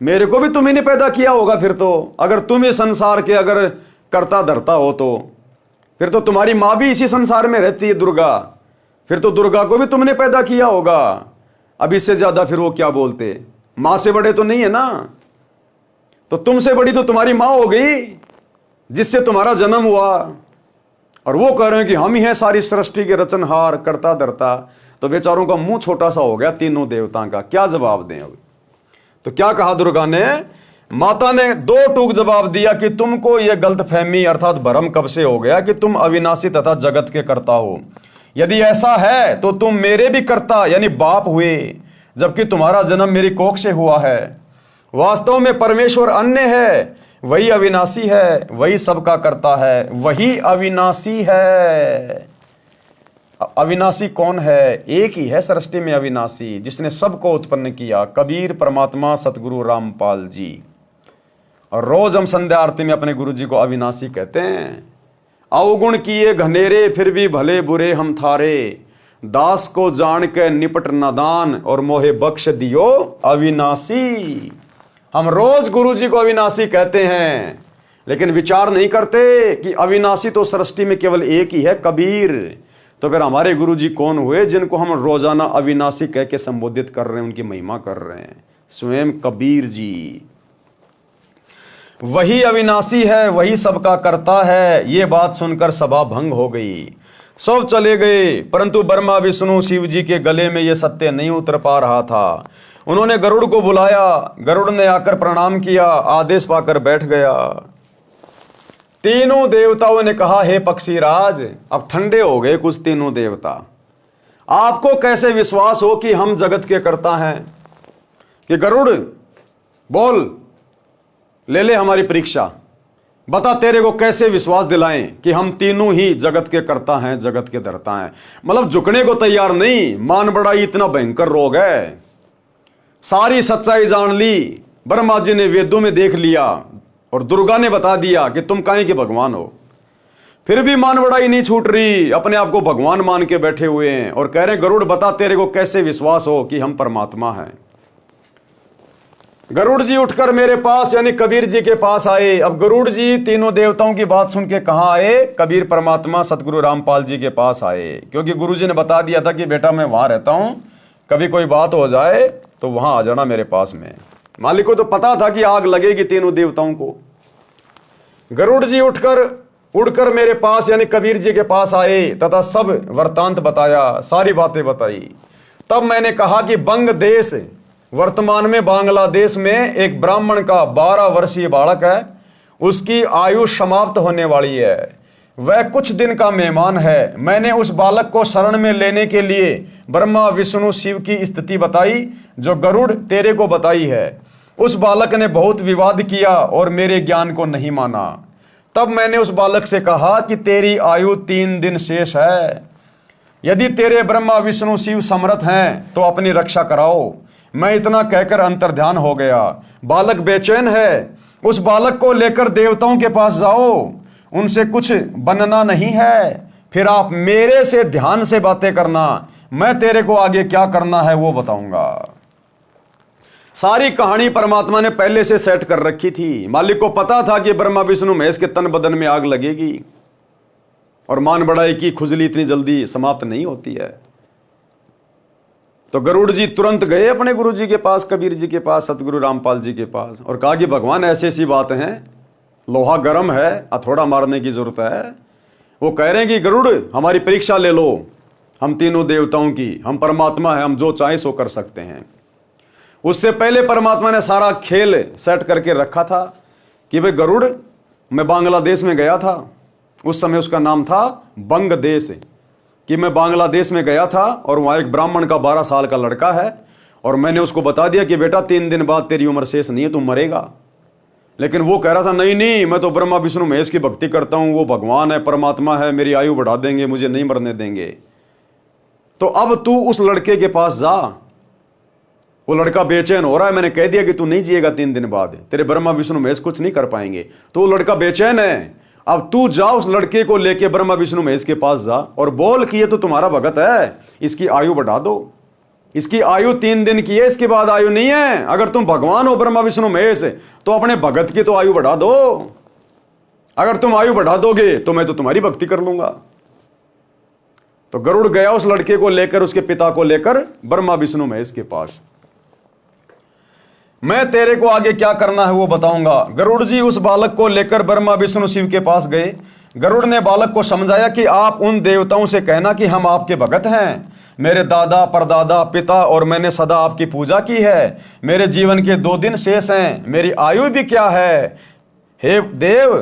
मेरे को भी तुम्ही ने पैदा किया होगा। फिर तो अगर तुम ही संसार के अगर कर्ता धरता हो तो फिर तो तुम्हारी मां भी इसी संसार में रहती है दुर्गा, फिर तो दुर्गा को भी तुमने पैदा किया होगा। अब इससे ज्यादा फिर वो क्या बोलते? मां से बड़े तो नहीं है ना, तो तुमसे बड़ी तो तुम्हारी मां हो गई जिससे तुम्हारा जन्म हुआ, और वो कह रहे हैं कि हम ही हैं सारी सृष्टि के रचनहार, कर्ता धर्ता। तो बेचारों का मुंह छोटा सा हो गया तीनों देवताओं का, क्या जवाब दें अब? तो क्या कहा दुर्गा ने? माता ने 2 टूक जवाब दिया कि तुमको यह गलतफहमी अर्थात भ्रम कब से हो गया कि तुम अविनाशी तथा जगत के कर्ता हो। यदि ऐसा है तो तुम मेरे भी कर्ता यानी बाप हुए, जबकि तुम्हारा जन्म मेरी कोख से हुआ है। वास्तव में परमेश्वर अन्य है, वही अविनाशी है, वही सबका कर्ता है, वही अविनाशी है। अविनाशी कौन है? एक ही है सृष्टि में अविनाशी, जिसने सबको उत्पन्न किया, कबीर परमात्मा सतगुरु रामपाल जी। और रोज हम संध्या आरती में अपने गुरु जी को अविनाशी कहते हैं। अवगुण किए घनेरे फिर भी भले बुरे हम थारे, दास को जान के निपट नादान और मोहे बख्श दियो अविनाशी। हम रोज गुरु जी को अविनाशी कहते हैं, लेकिन विचार नहीं करते कि अविनाशी तो सृष्टि में केवल एक ही है, कबीर। तो फिर हमारे गुरु जी कौन हुए जिनको हम रोजाना अविनाशी कह के संबोधित कर रहे हैं, उनकी महिमा कर रहे हैं? स्वयं कबीर जी। वही अविनाशी है, वही सबका करता है। ये बात सुनकर सभा भंग हो गई, सब चले गए, परंतु ब्रह्मा विष्णु शिव जी के गले में यह सत्य नहीं उतर पा रहा था। उन्होंने गरुड़ को बुलाया, गरुड़ ने आकर प्रणाम किया, आदेश पाकर बैठ गया। तीनों देवताओं ने कहा, हे पक्षीराज, अब ठंडे हो गए कुछ तीनों देवता, आपको कैसे विश्वास हो कि हम जगत के कर्ता हैं? कि गरुड़ बोल, ले हमारी परीक्षा, बता तेरे को कैसे विश्वास दिलाएं कि हम तीनों ही जगत के कर्ता हैं, जगत के धर्ता हैं। मतलब झुकने को तैयार नहीं। मान बढ़ाई इतना भयंकर रोग है। सारी सच्चाई जान ली, ब्रह्मा जी ने वेदों में देख लिया और दुर्गा ने बता दिया कि तुम काहे के भगवान हो। फिर भी मान बढ़ाई नहीं छूट रही, अपने आप को भगवान मान के बैठे हुए हैं और कह रहे गरुड़ बता तेरे को कैसे विश्वास हो कि हम परमात्मा हैं। गरुड़ जी उठकर मेरे पास यानी कबीर जी के पास आए। अब गरुड़ जी तीनों देवताओं की बात सुन के कहां आए? कबीर परमात्मा सतगुरु रामपाल जी के पास आए, क्योंकि गुरु जी ने बता दिया था कि बेटा मैं वहां रहता हूं, कभी कोई बात हो जाए तो वहां आ जाना मेरे पास में। मालिक को तो पता था कि आग लगेगी तीनों देवताओं को। गरुड़ जी उड़कर मेरे पास यानी कबीर जी के पास आए तथा सब वृत्तांत बताया, सारी बातें बताई। तब मैंने कहा कि बंग देश वर्तमान में बांग्लादेश में एक ब्राह्मण का 12 वर्षीय बालक है, उसकी आयु समाप्त होने वाली है, वह कुछ दिन का मेहमान है। मैंने उस बालक को शरण में लेने के लिए ब्रह्मा विष्णु शिव की स्थिति बताई जो गरुड़ तेरे को बताई है। उस बालक ने बहुत विवाद किया और मेरे ज्ञान को नहीं माना। तब मैंने उस बालक से कहा कि तेरी आयु 3 दिन शेष है, यदि तेरे ब्रह्मा विष्णु शिव समर्थ हैं तो अपनी रक्षा कराओ। मैं इतना कहकर अंतर्ध्यान हो गया। बालक बेचैन है, उस बालक को लेकर देवताओं के पास जाओ, उनसे कुछ बनना नहीं है, फिर आप मेरे से ध्यान से बातें करना, मैं तेरे को आगे क्या करना है वो बताऊंगा। सारी कहानी परमात्मा ने पहले से सेट कर रखी थी। मालिक को पता था कि ब्रह्मा विष्णु महेश के तन बदन में आग लगेगी और मान बढ़ाई की खुजली इतनी जल्दी समाप्त नहीं होती है। तो गरुड़ जी तुरंत गए अपने गुरु जी के पास, कबीर जी के पास, सतगुरु रामपाल जी के पास, और कहा कि भगवान ऐसी ऐसी बात हैं, लोहा गर्म है, हथौड़ा मारने की जरूरत है। वो कह रहे हैं कि गरुड़ हमारी परीक्षा ले लो, हम तीनों देवताओं की, हम परमात्मा है, हम जो चाहे सो कर सकते हैं। उससे पहले परमात्मा ने सारा खेल सेट करके रखा था कि भाई गरुड़, मैं बांग्लादेश में गया था, उस समय उसका नाम था बंग देश, कि मैं बांग्लादेश में गया था और वहाँ एक ब्राह्मण का 12 साल का लड़का है और मैंने उसको बता दिया कि बेटा 3 दिन बाद तेरी उम्र शेष नहीं है, तू मरेगा। लेकिन वो कह रहा था नहीं, मैं तो ब्रह्मा विष्णु महेश की भक्ति करता हूँ, वो भगवान है, परमात्मा है, मेरी आयु बढ़ा देंगे, मुझे नहीं मरने देंगे। तो अब तू उस लड़के के पास जा। वो लड़का बेचैन हो रहा है, मैंने कह दिया कि तू नहीं जिएगा 3 दिन बाद, तेरे ब्रह्मा विष्णु महेश कुछ नहीं कर पाएंगे। तो वो लड़का बेचैन है। अब तू जा उस लड़के को लेके ब्रह्मा विष्णु महेश के पास जा और बोल कि ये तो तुम्हारा भगत है, इसकी आयु बढ़ा दो, इसकी आयु 3 दिन की है, इसके बाद आयु नहीं है। अगर तुम भगवान हो ब्रह्मा विष्णु महेश तो अपने भगत की तो आयु बढ़ा दो, अगर तुम आयु बढ़ा दोगे तो मैं तो तुम्हारी भक्ति कर लूंगा। तो गरुड़ गया उस लड़के को लेकर, उसके पिता को लेकर ब्रह्मा विष्णु महेश के पास। मैं तेरे को आगे क्या करना है वो बताऊंगा। गरुड़ जी उस बालक को लेकर ब्रह्मा विष्णु शिव के पास गए। गरुड़ ने बालक को समझाया कि आप उन देवताओं से कहना कि हम आपके भगत हैं, मेरे दादा परदादा पिता और मैंने सदा आपकी पूजा की है, मेरे जीवन के 2 दिन शेष हैं, मेरी आयु भी क्या है, हे देव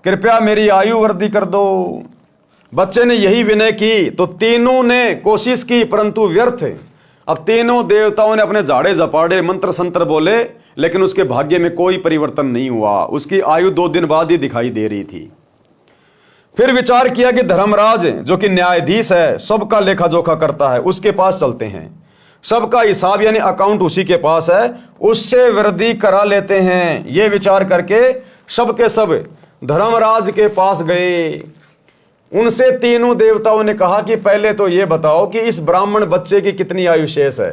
कृपया मेरी आयु वृद्धि कर दो। बच्चे ने यही विनय की तो तीनों ने कोशिश की परंतु व्यर्थ। अब तीनों देवताओं ने अपने झाड़े झपाड़े मंत्र संत्र बोले, लेकिन उसके भाग्य में कोई परिवर्तन नहीं हुआ। उसकी आयु 2 दिन बाद ही दिखाई दे रही थी। फिर विचार किया कि धर्मराज जो कि न्यायाधीश है, सबका लेखा जोखा करता है, उसके पास चलते हैं, सबका हिसाब यानी अकाउंट उसी के पास है, उससे वृद्धि करा लेते हैं। ये विचार करके सबके सब धर्मराज के पास गए। उनसे तीनों देवताओं ने कहा कि पहले तो ये बताओ कि इस ब्राह्मण बच्चे की कितनी आयु शेष है।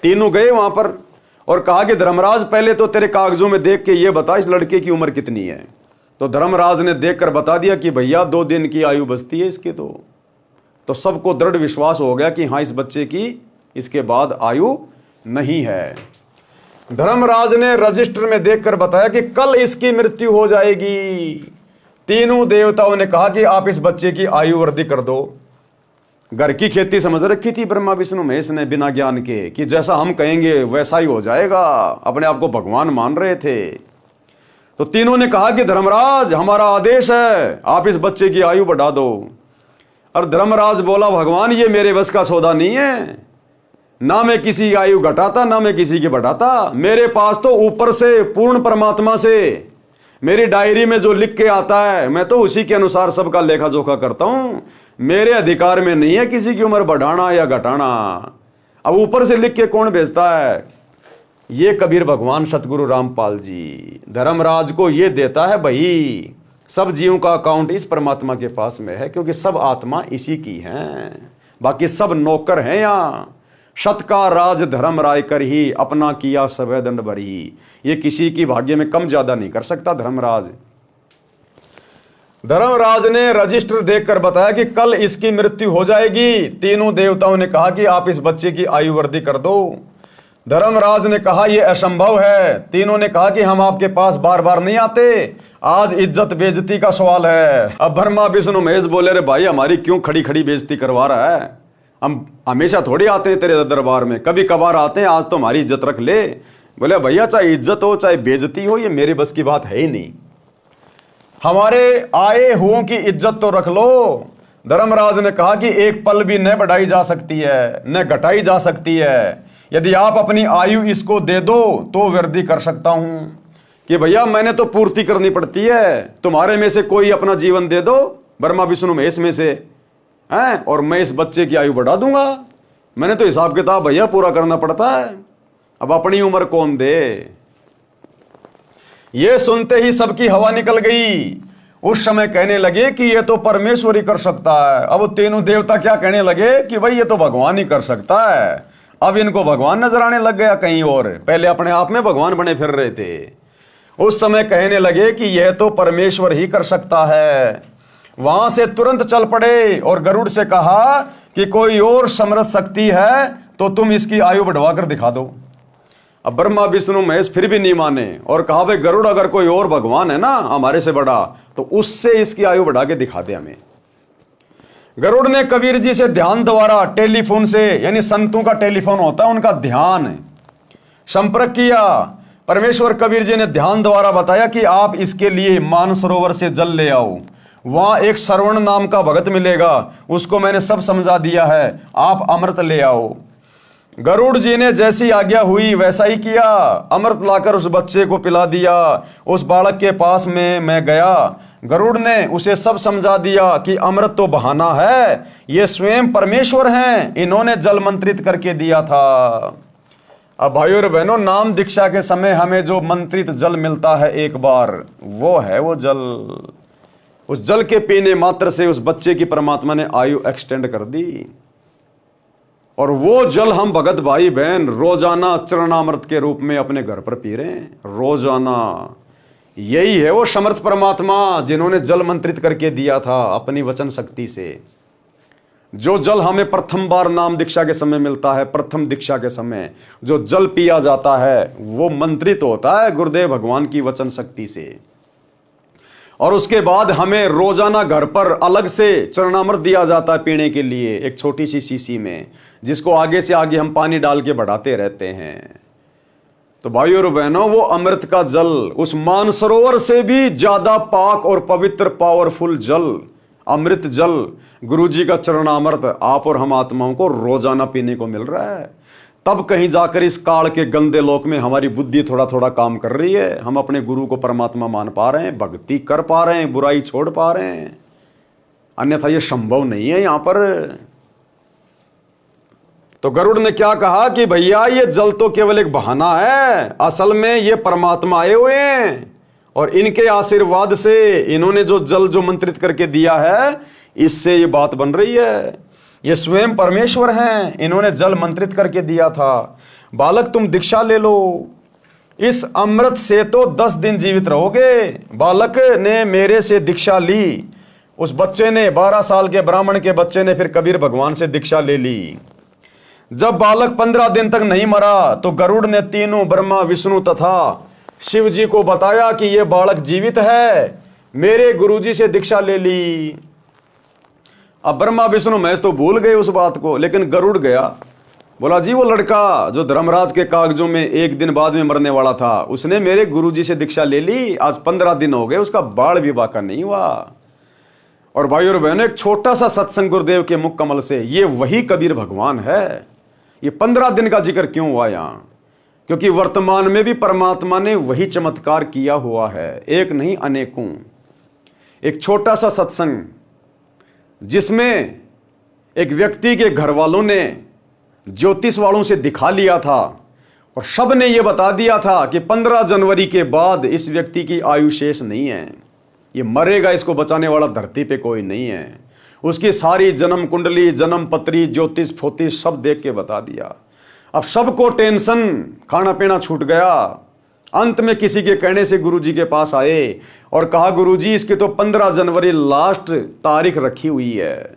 तीनों गए वहां पर और कहा कि धर्मराज पहले तो तेरे कागजों में देख के ये बता इस लड़के की उम्र कितनी है। तो धर्मराज ने देखकर बता दिया कि भैया 2 दिन की आयु बचती है इसकी। तो सबको दृढ़ विश्वास हो गया कि हाँ, इस बच्चे की इसके बाद आयु नहीं है। धर्मराज ने रजिस्टर में देखकर बताया कि कल इसकी मृत्यु हो जाएगी। तीनों देवताओं ने कहा कि आप इस बच्चे की आयु वृद्धि कर दो। घर की खेती समझ रखी थी ब्रह्मा विष्णु महेश ने बिना ज्ञान के कि जैसा हम कहेंगे वैसा ही हो जाएगा, अपने आप को भगवान मान रहे थे। तो तीनों ने कहा कि धर्मराज हमारा आदेश है, आप इस बच्चे की आयु बढ़ा दो। और धर्मराज बोला, भगवान ये मेरे बस का सौदा नहीं है, ना मैं किसी की आयु घटाता ना मैं किसी की बढ़ाता। मेरे पास तो ऊपर से पूर्ण परमात्मा से मेरी डायरी में जो लिख के आता है मैं तो उसी के अनुसार सबका लेखा जोखा करता हूं। मेरे अधिकार में नहीं है किसी की उम्र बढ़ाना या घटाना। अब ऊपर से लिख के कौन भेजता है? ये कबीर भगवान सतगुरु रामपाल जी धर्मराज को ये देता है, भाई सब जीवों का अकाउंट इस परमात्मा के पास में है, क्योंकि सब आत्मा इसी की हैं, बाकी सब नौकर हैं। यहाँ शत का राज धर्म राय कर ही, अपना किया सवै दंड भरी। ये किसी की भाग्य में कम ज्यादा नहीं कर सकता धर्मराज। धर्मराज ने रजिस्टर देखकर बताया कि कल इसकी मृत्यु हो जाएगी। तीनों देवताओं ने कहा कि आप इस बच्चे की आयु वृद्धि कर दो। धर्मराज ने कहा यह असंभव है। तीनों ने कहा कि हम आपके पास बार बार नहीं आते, आज इज्जत बेइज्जती का सवाल है। अब ब्रह्मा विष्णु महेश बोले, रे भाई हमारी क्यों खड़ी खड़ी बेइज्जती करवा रहा है? हम हमेशा थोड़ी आते हैं तेरे दरबार में, कभी कभार आते हैं, आज तो हमारी इज्जत रख ले। बोले भैया चाहे इज्जत हो चाहे बेइज्जती हो, ये मेरे बस की बात है ही नहीं। हमारे आए हुओं की इज्जत तो रख लो। धर्मराज ने कहा कि एक पल भी न बढ़ाई जा सकती है न घटाई जा सकती है। यदि आप अपनी आयु इसको दे दो तो वृद्धि कर सकता हूं। कि भैया मैंने तो पूर्ति करनी पड़ती है, तुम्हारे में से कोई अपना जीवन दे दो, ब्रह्मा विष्णु महेश में से हैं, और मैं इस बच्चे की आयु बढ़ा दूंगा। मैंने तो हिसाब किताब भैया पूरा करना पड़ता है। अब अपनी उम्र कौन दे? ये सुनते ही सबकी हवा निकल गई। उस समय कहने लगे कि ये तो परमेश्वर ही कर सकता है। अब तीनों देवता क्या कहने लगे कि भाई ये तो भगवान ही कर सकता है। अब इनको भगवान नजर आने लग गया कहीं और, पहले अपने आप में भगवान बने फिर रहे थे। उस समय कहने लगे कि यह तो परमेश्वर ही कर सकता है। वहां से तुरंत चल पड़े और गरुड़ से कहा कि कोई और समर्थ शक्ति है तो तुम इसकी आयु बढ़वा कर दिखा दो। अब ब्रह्मा विष्णु महेश फिर भी नहीं माने और कहा भाई गरुड़ अगर कोई और भगवान है ना हमारे से बड़ा तो उससे इसकी आयु बढ़ा के दिखा दे हमें। गरुड़ ने कबीर जी से ध्यान द्वारा टेलीफोन से, यानी संतों का टेलीफोन होता है उनका ध्यान, संपर्क किया। परमेश्वर कबीर जी ने ध्यान द्वारा बताया कि आप इसके लिए मानसरोवर से जल ले आओ, वहां एक श्रवण नाम का भगत मिलेगा, उसको मैंने सब समझा दिया है, आप अमृत ले आओ। गरुड़ जी ने जैसी आज्ञा हुई वैसा ही किया। अमृत लाकर उस बच्चे को पिला दिया। उस बालक के पास में मैं गया, गरुड़ ने उसे सब समझा दिया कि अमृत तो बहाना है, ये स्वयं परमेश्वर हैं, इन्होंने जल मंत्रित करके दिया था। अब भाइयों और बहनों, नाम दीक्षा के समय हमें जो मंत्रित जल मिलता है एक बार, वो है वो जल। उस जल के पीने मात्र से उस बच्चे की परमात्मा ने आयु एक्सटेंड कर दी। और वो जल हम भगत भाई बहन रोजाना चरणामृत के रूप में अपने घर पर पी रहे हैं रोजाना। यही है वो समर्थ परमात्मा जिन्होंने जल मंत्रित करके दिया था अपनी वचन शक्ति से। जो जल हमें प्रथम बार नाम दीक्षा के समय मिलता है, प्रथम दीक्षा के समय जो जल पिया जाता है वो मंत्रित होता है गुरुदेव भगवान की वचन शक्ति से। और उसके बाद हमें रोजाना घर पर अलग से चरणामृत दिया जाता है पीने के लिए, एक छोटी सी शीशी में, जिसको आगे से आगे हम पानी डाल के बढ़ाते रहते हैं। तो भाइयों और बहनों, वो अमृत का जल उस मानसरोवर से भी ज्यादा पाक और पवित्र पावरफुल जल, अमृत जल, गुरुजी का चरणामृत आप और हम आत्माओं को रोजाना पीने को मिल रहा है। तब कहीं जाकर इस काल के गंदे लोक में हमारी बुद्धि थोड़ा थोड़ा काम कर रही है, हम अपने गुरु को परमात्मा मान पा रहे हैं, भक्ति कर पा रहे हैं, बुराई छोड़ पा रहे हैं। अन्यथा ये संभव नहीं है यहां पर। तो गरुड़ ने क्या कहा कि भैया ये जल तो केवल एक बहाना है, असल में ये परमात्मा आए हुए हैं और इनके आशीर्वाद से इन्होंने जो जल जो मंत्रित करके दिया है इससे ये बात बन रही है। ये स्वयं परमेश्वर हैं, इन्होंने जल मंत्रित करके दिया था। बालक तुम दीक्षा ले लो। इस अमृत से तो 10 दिन जीवित रहोगे। बालक ने मेरे से दीक्षा ली, उस बच्चे ने 12 साल के ब्राह्मण के बच्चे ने फिर कबीर भगवान से दीक्षा ले ली। जब बालक 15 दिन तक नहीं मरा तो गरुड़ ने तीनों ब्रह्मा विष्णु तथा शिव जी को बताया कि यह बालक जीवित है, मेरे गुरुजी से दीक्षा ले ली। अब ब्रह्मा विष्णु महेश तो भूल गए उस बात को, लेकिन गरुड़ गया, बोला जी वो लड़का जो धर्मराज के कागजों में 1 दिन बाद में मरने वाला था, उसने मेरे गुरुजी से दीक्षा ले ली, आज 15 दिन हो गए, उसका बाल भी बाका नहीं हुआ। और भाई और बहनों, एक छोटा सा सत्संग गुरुदेव के मुख कमल से, ये वही कबीर भगवान है। ये 15 दिन का जिक्र क्यों हुआ यहाँ? क्योंकि वर्तमान में भी परमात्मा ने वही चमत्कार किया हुआ है, एक नहीं अनेकों। एक छोटा सा सत्संग जिसमें एक व्यक्ति के घर वालों ने ज्योतिष वालों से दिखा लिया था और सब ने यह बता दिया था कि 15 जनवरी के बाद इस व्यक्ति की आयु शेष नहीं है, ये मरेगा, इसको बचाने वाला धरती पे कोई नहीं है। उसकी सारी जन्म कुंडली, जन्म पत्री, ज्योतिष फोती सब देख के बता दिया। अब सबको टेंशन, खाना पीना छूट गया। अंत में किसी के कहने से गुरुजी के पास आए और कहा गुरुजी इसकी तो 15 जनवरी लास्ट तारीख रखी हुई है।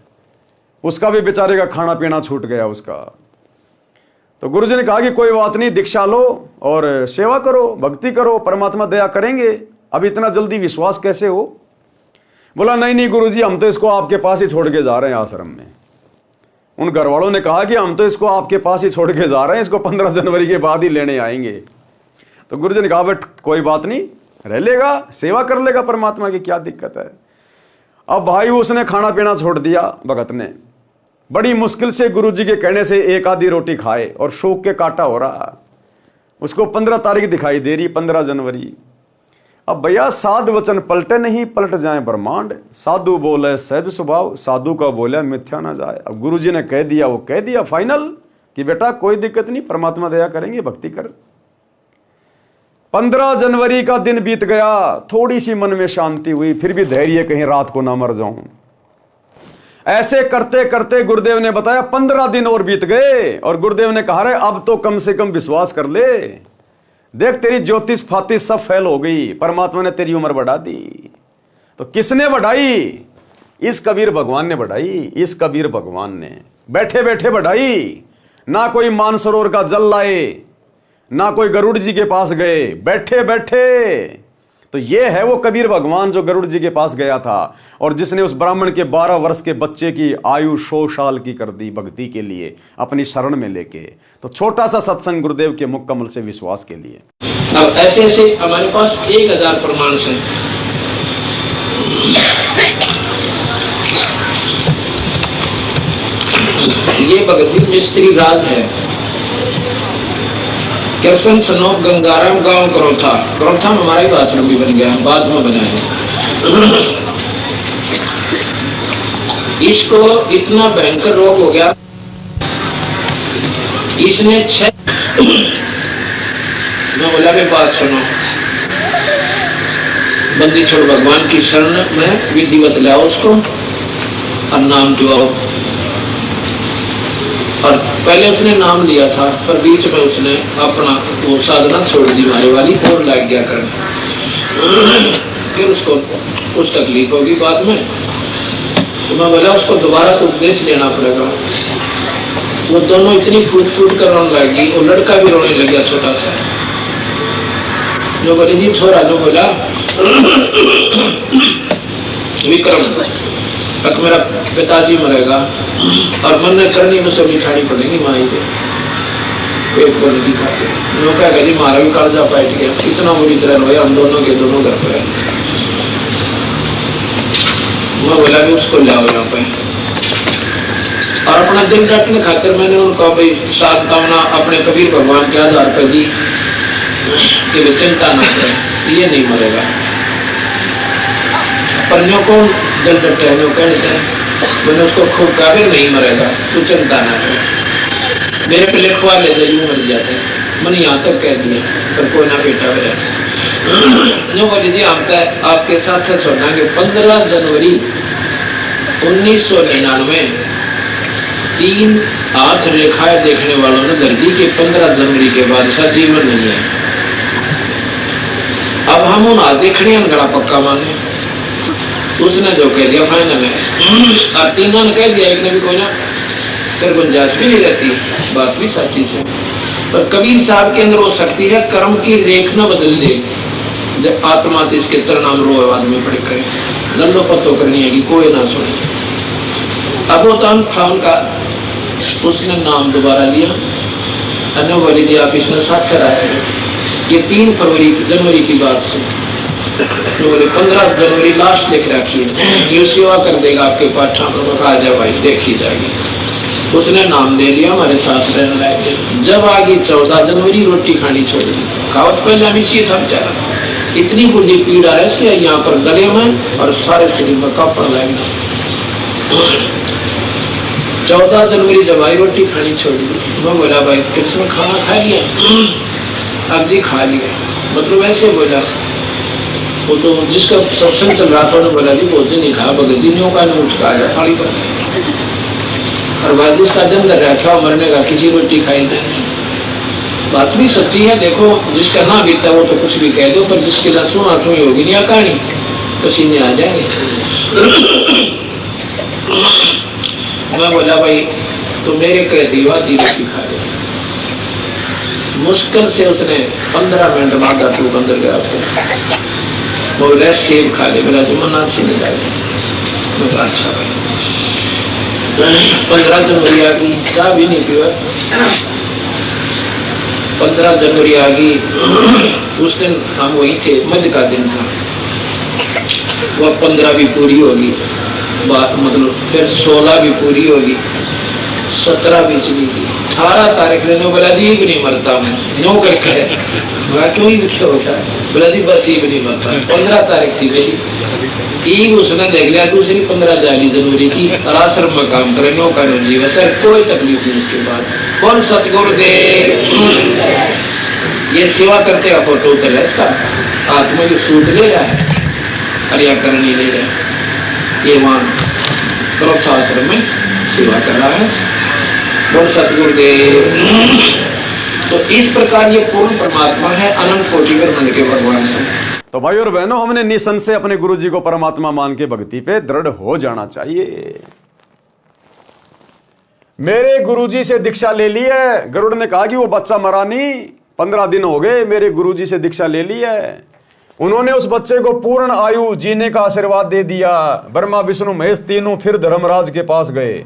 उसका भी बेचारे का खाना पीना छूट गया उसका। तो गुरुजी ने कहा कि कोई बात नहीं, दीक्षा लो और सेवा करो, भक्ति करो, परमात्मा दया करेंगे। अब इतना जल्दी विश्वास कैसे हो? बोला नहीं नहीं गुरुजी, हम तो इसको आपके पास ही छोड़ के जा रहे हैं आश्रम में। उन घर वालों ने कहा कि हम तो इसको आपके पास ही छोड़ के जा रहे हैं, इसको 15 जनवरी के बाद ही लेने आएंगे। तो गुरुजी ने कहा बेट कोई बात नहीं, रह लेगा, सेवा कर लेगा परमात्मा की, क्या दिक्कत है। अब भाई उसने खाना पीना छोड़ दिया, भगत ने बड़ी मुश्किल से गुरुजी के कहने से एक आधी रोटी खाए और शोक के काटा हो रहा। उसको 15 तारीख दिखाई दे रही, 15 जनवरी। अब भैया साध वचन पलटे नहीं, पलट जाए ब्रह्मांड। साधु बोले सहज स्वभाव, साधु का बोले मिथ्या ना जाए। अब गुरुजी ने कह दिया, वो कह दिया फाइनल कि बेटा कोई दिक्कत नहीं, परमात्मा दया करेंगे, भक्ति कर। 15 जनवरी का दिन बीत गया, थोड़ी सी मन में शांति हुई, फिर भी धैर्य कहीं रात को ना मर जाऊं। ऐसे करते करते गुरुदेव ने बताया 15 दिन और बीत गए और गुरुदेव ने कहा रे अब तो कम से कम विश्वास कर ले, देख तेरी ज्योतिष फातिश सब फेल हो गई, परमात्मा ने तेरी उम्र बढ़ा दी। तो किसने बढ़ाई? इस कबीर भगवान ने बढ़ाई। इस कबीर भगवान ने बैठे बैठे बढ़ाई। ना कोई मानसरोवर का जल लाए, ना कोई गरुड़ जी के पास गए, बैठे बैठे। तो ये है वो कबीर भगवान जो गरुड़ जी के पास गया था और जिसने उस ब्राह्मण के 12 वर्ष के बच्चे की आयु 100 साल की कर दी भक्ति के लिए, अपनी शरण में लेके। तो छोटा सा सत्संग गुरुदेव के मुख कमल से विश्वास के लिए। अब ऐसे ऐसे हमारे पास 1000 प्रमाण हैं। ये भगत जी मिस्त्री राज है। कृष्ण सनोप गंगाराम गांव करोठा में हमारा ही आश्रम भी बन गया, बाद में बना है। इसको इतना भयंकर रोग हो गया, इसने 6 मैं बोला भी बात सुनो, बंदी छोड़ भगवान की शरण में विधिवत लाओ उसको और नाम जुआओ। और पहले उसने नाम लिया था पर बीच में उसने अपना वो साधना छोड़ दी मारे वाली और लग गया करने। फिर उसको कुछ तकलीफ होगी बाद में, तो मैं बोला उसको दोबारा तो उपदेश लेना पड़ेगा। वो दोनों इतनी फूट फूट कर रोने लगी, वो लड़का भी रोने लग गया छोटा सा। जो बोले जी छोरा, जो बोला विक्रम तक मेरा पिताजी मरेगा और मन ने करनी मुझसे बिठानी पड़ेगी माई को, पेट को नहीं खाते। लोग कहेगा जी मारा भी कर्जा बैठ गया, इतना बुरी तरह रोया, हम दोनों के दोनों घर पे। मैं बोला भी उसको लाओ यहाँ पे और अपना दिल रखने खातिर मैंने उनको भाई सात कामना अपने कबीर भगवान के आधार पर दी कि वे चिंता ना करें, ये नहीं मरेगा। पर को दिल डटे कहते हैं, मैंने उसको खूब कहा नहीं मरेगा, तू चिंता ना कर, मेरे पे लिखवा ले जरूर मर जाते। मैंने यहाँ तक कह दिया पर कोई ना बेटा मेरा। जो बोले जी हम तो आपके साथ छोड़ना कि 15 जनवरी 1999 3 हाथ रेखाएं देखने वालों ने दर्दी के 15 जनवरी के बाद ऐसा जीवन नहीं है। अब हम उन आधे खड़े गला पक्का माने, उसने जो कह दिया फाइनल है। अब तीनों ने कह दिया, एक ने भी कोई ना, फिर गुंजाइश भी नहीं रहती, बात भी सच्ची से। पर कबीर साहब के अंदर हो सकती है कर्म की रेख न बदल दे, जब आत्मा तो इसके तरनाम रो आदमी पड़े करे, लल्लो पत्तो करनी है कि कोई ना सुने। अब वो तो था उनका, उसने नाम दोबारा लिया, अन्य बोली जी आप इसमें साक्षर आए, ये 3 जनवरी की बात से, तो बोले 15 जनवरी लास्ट लिख रखी है, ये सेवा कर देगा आपके पास, आ जा भाई देखी जाएगी। उसने नाम दे लिया, हमारे साथ रहने लगे। जब आ गई 14 जनवरी, रोटी खानी छोड़ दी, खावत पहले हम इसी था बेचारा, इतनी बुरी पीड़ा ऐसी है यहाँ पर गले में और सारे शरीर में कापड़ लगना। 14 जनवरी जब आई, रोटी खानी छोड़ दी, मैं बोला भाई कृष्ण खाना खा लिया? अब जी खा लिया, मतलब ऐसे बोला। वो तो जिसका सत्संग चल रहा था उन्होंने बोला जी भोजन नहीं खा, भगतियों का उठ का आया थाली पर, और बाद जिसका दम कर रखा मरने का, किसी रोटी खाई नहीं। बात भी सच्ची है, देखो जिसका ना बीता वो तो कुछ भी कह दो, पर जिसकी ना सुना सुनी होगी नहीं कहानी, पसीने आ जाएंगे। मैं बोला भाई तो मेरे कहती आधी रोटी खा ले। मुश्किल से उसने 15 मिनट बाद टूक अंदर गया, बोला सेब खा ले, बोला तो मना अच्छी नहीं लगे। अच्छा भाई 15 जनवरी आ गई, चाय भी नहीं पीवा। 15 जनवरी आ गई, उस दिन हम वही थे, मध्य का दिन था, वह 15 भी पूरी होगी बात, मतलब फिर 16 भी पूरी होगी, 17 भी चली गई, 18 तारीख ने बोला जी भी नहीं मरता मैं, नो करके है क्यों ही लिखे होता है, बोला जी बस ही भी नहीं मरता। 15 तारीख थी मेरी, एक उसने देख लिया, दूसरी 15 जनवरी की आश्रम में काम करे, नो का जीव सर, कोई तकलीफ नहीं। उसके बाद कौन सतगुरुदेव ये सेवा करते का फोटो उतर है, इसका आत्मा की सूट ले रहा है, हरिया करनी ले रहा है, ये वहां क्रोथा आश्रम में सेवा कर रहा है, कौन सतगुरुदेव। तो इस प्रकार ये पूर्ण परमात्मा है, अनंत कोटि ब्रह्मांड के भगवान से। तो भाई और बहनों, हमने निसंशय अपने गुरुजी को परमात्मा मान के भक्ति पे दृढ़ हो जाना चाहिए। मेरे गुरुजी से दीक्षा ले ली है, गरुड़ ने कहा कि वो बच्चा मरा नहीं, 15 दिन हो गए मेरे गुरुजी से दीक्षा ले ली है। उन्होंने उस बच्चे को पूर्ण आयु जीने का आशीर्वाद दे दिया। ब्रह्मा विष्णु महेश तीनों फिर धर्मराज के पास गए।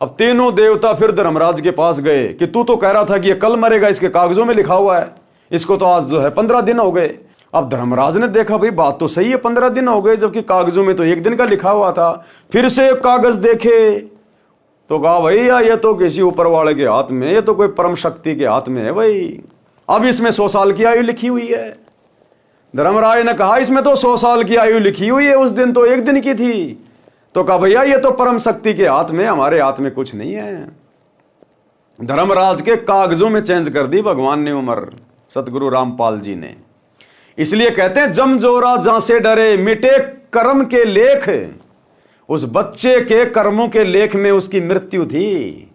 अब तीनों देवता फिर धर्मराज के पास गए कि तू तो कह रहा था कि ये कल मरेगा, इसके कागजों में लिखा हुआ है, इसको तो आज जो है 15 दिन हो गए। अब धर्मराज ने देखा भाई बात तो सही है, 15 दिन हो गए, जबकि कागजों में तो 1 दिन का लिखा हुआ था। फिर से कागज देखे तो कहा भैया ये तो किसी ऊपर वाले के हाथ में, ये तो कोई परम शक्ति के हाथ में है भाई। अब इसमें 100 साल की आयु लिखी हुई है। धर्मराज ने कहा इसमें तो 100 साल की आयु लिखी हुई है, उस दिन तो 1 दिन की थी। तो कहा भैया ये तो परम शक्ति के हाथ में, हमारे हाथ में कुछ नहीं है। धर्मराज के कागजों में चेंज कर दी भगवान ने उम्र, सतगुरु रामपाल जी ने। इसलिए कहते हैं जमजोरा जहां से डरे मिटे कर्म के लेख। उस बच्चे के कर्मों के लेख में उसकी मृत्यु थी,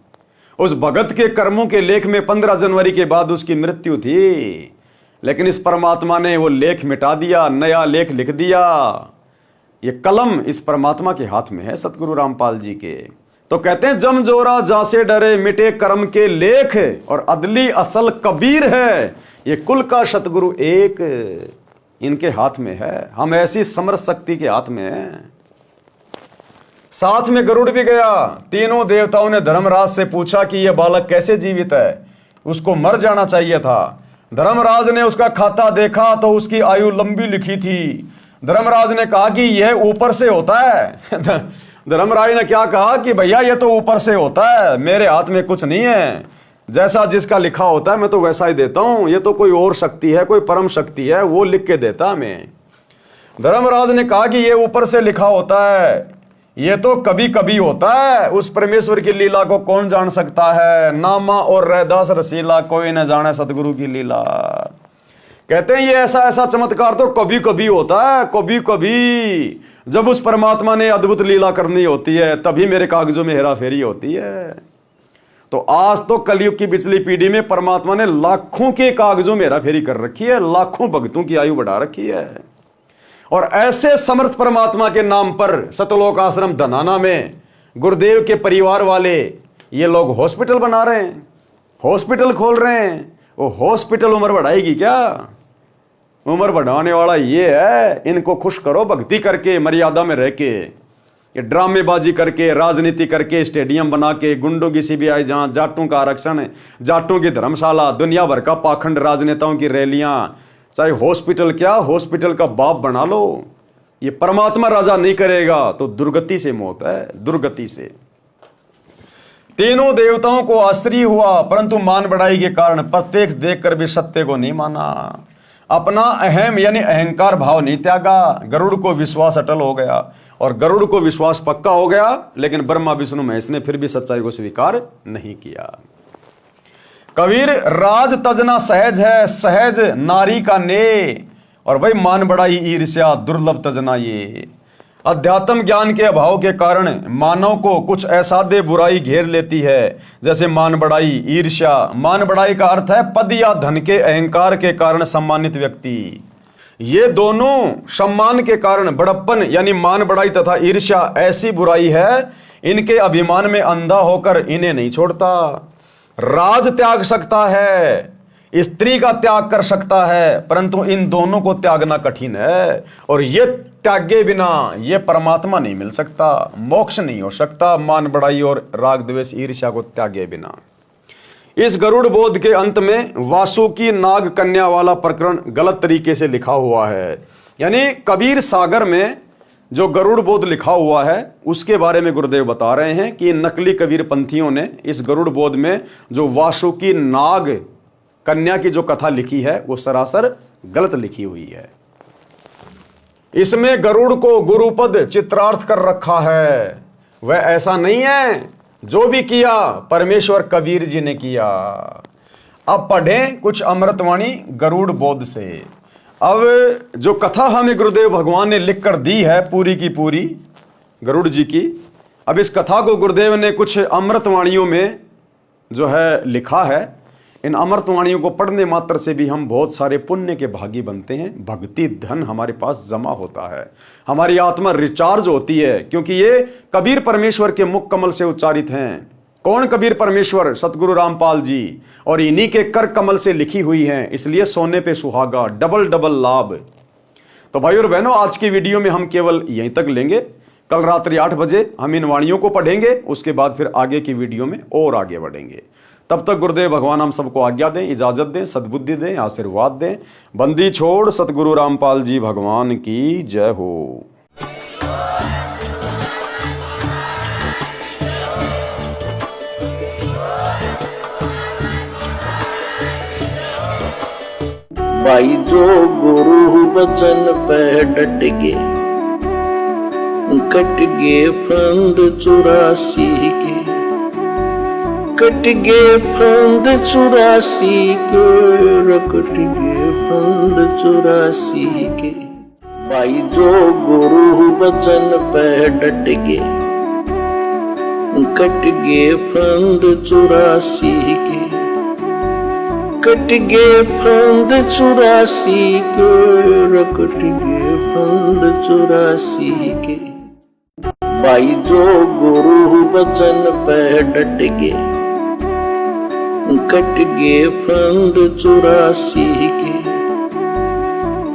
उस भगत के कर्मों के लेख में 15 जनवरी के बाद उसकी मृत्यु थी। लेकिन इस परमात्मा ने वो लेख मिटा दिया, नया लेख लिख दिया। ये कलम इस परमात्मा के हाथ में है, सतगुरु रामपाल जी के। तो कहते हैं जमजोरा जहां से डरे मिटे कर्म के लेख, और अदली असल कबीर है, ये कुल का सतगुरु एक इनके हाथ में है। हम ऐसी समर्थ शक्ति के हाथ में हैं। साथ में गरुड़ भी गया। तीनों देवताओं ने धर्मराज से पूछा कि यह बालक कैसे जीवित है, उसको मर जाना चाहिए था। धर्मराज ने उसका खाता देखा तो उसकी आयु लंबी लिखी थी। धर्मराज ने कहा कि यह ऊपर से होता है। धर्मराज ने क्या कहा कि भैया ये तो ऊपर से होता है, मेरे हाथ में कुछ नहीं है, जैसा जिसका लिखा होता है मैं तो वैसा ही देता हूं। ये तो कोई और शक्ति है, कोई परम शक्ति है, वो लिख के देता हमें। धर्मराज ने कहा कि ये ऊपर से लिखा होता है, ये तो कभी कभी होता है, उस परमेश्वर की लीला को कौन जान सकता है। नामा और रैदास रसीला कोई न जाने सतगुरु की लीला। कहते हैं ये ऐसा ऐसा चमत्कार तो कभी कभी होता है, कभी कभी जब उस परमात्मा ने अद्भुत लीला करनी होती है तभी मेरे कागजों में हेरा फेरी होती है। तो आज तो कलयुग की पिछली पीढ़ी में परमात्मा ने लाखों के कागजों में हेराफेरी कर रखी है, लाखों भक्तों की आयु बढ़ा रखी है। और ऐसे समर्थ परमात्मा के नाम पर सतलोक आश्रम धनाना में गुरुदेव के परिवार वाले ये लोग हॉस्पिटल बना रहे हैं, हॉस्पिटल खोल रहे हैं। वो हॉस्पिटल उम्र बढ़ाएगी क्या? उम्र बढ़ाने वाला ये है, इनको खुश करो भक्ति करके, मर्यादा में रह के, ये ड्रामेबाजी करके, राजनीति करके, स्टेडियम बना के, गुंडों की सीबीआई जांच, जाटों का आरक्षण, जाटों की धर्मशाला, दुनिया भर का पाखंड, राजनेताओं की रैलियां, चाहे हॉस्पिटल क्या, हॉस्पिटल का बाप बना लो। ये परमात्मा राजा नहीं करेगा तो दुर्गति से मौत है, दुर्गति से। तीनों देवताओं को आश्चर्य हुआ, परंतु मान बढ़ाई के कारण प्रत्यक्ष देखकर भी सत्य को नहीं माना। अपना अहम यानी अहंकार भाव नहीं त्यागा। गरुड़ को विश्वास अटल हो गया, और गरुड़ को विश्वास पक्का हो गया, लेकिन ब्रह्मा विष्णु महेश ने फिर भी सच्चाई को स्वीकार नहीं किया। कबीर राज तजना सहज है, सहज नारी का ने, और भाई मान बढ़ाई ईर्ष्या दुर्लभ तजना ये। अध्यात्म ज्ञान के अभाव के कारण मानव को कुछ असाध्य बुराई घेर लेती है, जैसे मान बढ़ाई, ईर्ष्या। मान बढ़ाई का अर्थ है पद या धन के अहंकार के कारण सम्मानित व्यक्ति। ये दोनों सम्मान के कारण बड़प्पन यानी मान बढ़ाई तथा ईर्ष्या ऐसी बुराई है, इनके अभिमान में अंधा होकर इन्हें नहीं छोड़ता। राज त्याग सकता है, स्त्री का त्याग कर सकता है, परंतु इन दोनों को त्यागना कठिन है, और ये त्यागे बिना ये परमात्मा नहीं मिल सकता, मोक्ष नहीं हो सकता। मान बढ़ाई और राग द्वेष ईर्ष्या को त्यागे बिना। इस गरुड़ बोध के अंत में वासुकी नाग कन्या वाला प्रकरण गलत तरीके से लिखा हुआ है। यानी कबीर सागर में जो गरुड़ बोध लिखा हुआ है उसके बारे में गुरुदेव बता रहे हैं कि नकली कबीर पंथियों ने इस गरुड़ बोध में जो वासुकी नाग कन्या की जो कथा लिखी है वो सरासर गलत लिखी हुई है। इसमें गरुड़ को गुरुपद चित्रार्थ कर रखा है, वह ऐसा नहीं है। जो भी किया परमेश्वर कबीर जी ने किया। अब पढ़ें कुछ अमृतवाणी गरुड़ बोध से। अब जो कथा हमें गुरुदेव भगवान ने लिख कर दी है पूरी की पूरी गरुड़ जी की, अब इस कथा को गुरुदेव ने कुछ अमृतवाणियों में जो है लिखा है। इन अमृतवाणियों को पढ़ने मात्र से भी हम बहुत सारे पुण्य के भागी बनते हैं, भक्ति धन हमारे पास जमा होता है, हमारी आत्मा रिचार्ज होती है, क्योंकि ये कबीर परमेश्वर के मुख कमल से उच्चारित हैं। कौन कबीर परमेश्वर? सतगुरु रामपाल जी, और इन्हीं के कर कमल से लिखी हुई हैं, इसलिए सोने पे सुहागा, डबल डबल लाभ। तो भाई और बहनों, आज की वीडियो में हम केवल यहीं तक लेंगे। कल रात्रि 8 बजे हम इन वाणियों को पढ़ेंगे, उसके बाद फिर आगे की वीडियो में और आगे बढ़ेंगे। तब तक गुरुदेव भगवान हम सबको आज्ञा दें, इजाजत दें, सद्बुद्धि दें, आशीर्वाद दें। बंदी छोड़ सतगुरु रामपाल जी भगवान की जय हो। भाई जो गुरु बचन पे डट गे, कट गे फंद 84 के, कट गे फंद 84 के, कट गे फंद 84 के। भाई जो गुरु बचन पे डट गे, कट गे फंद 84 के, कट गे फंद 84 के, कट गे फंद 84 के। भाई जो गुरु बचन पे डट गे, कट गे फंद 84 के,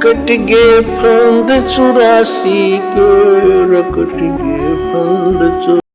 कट गे फंद 84 के, कट गे फंद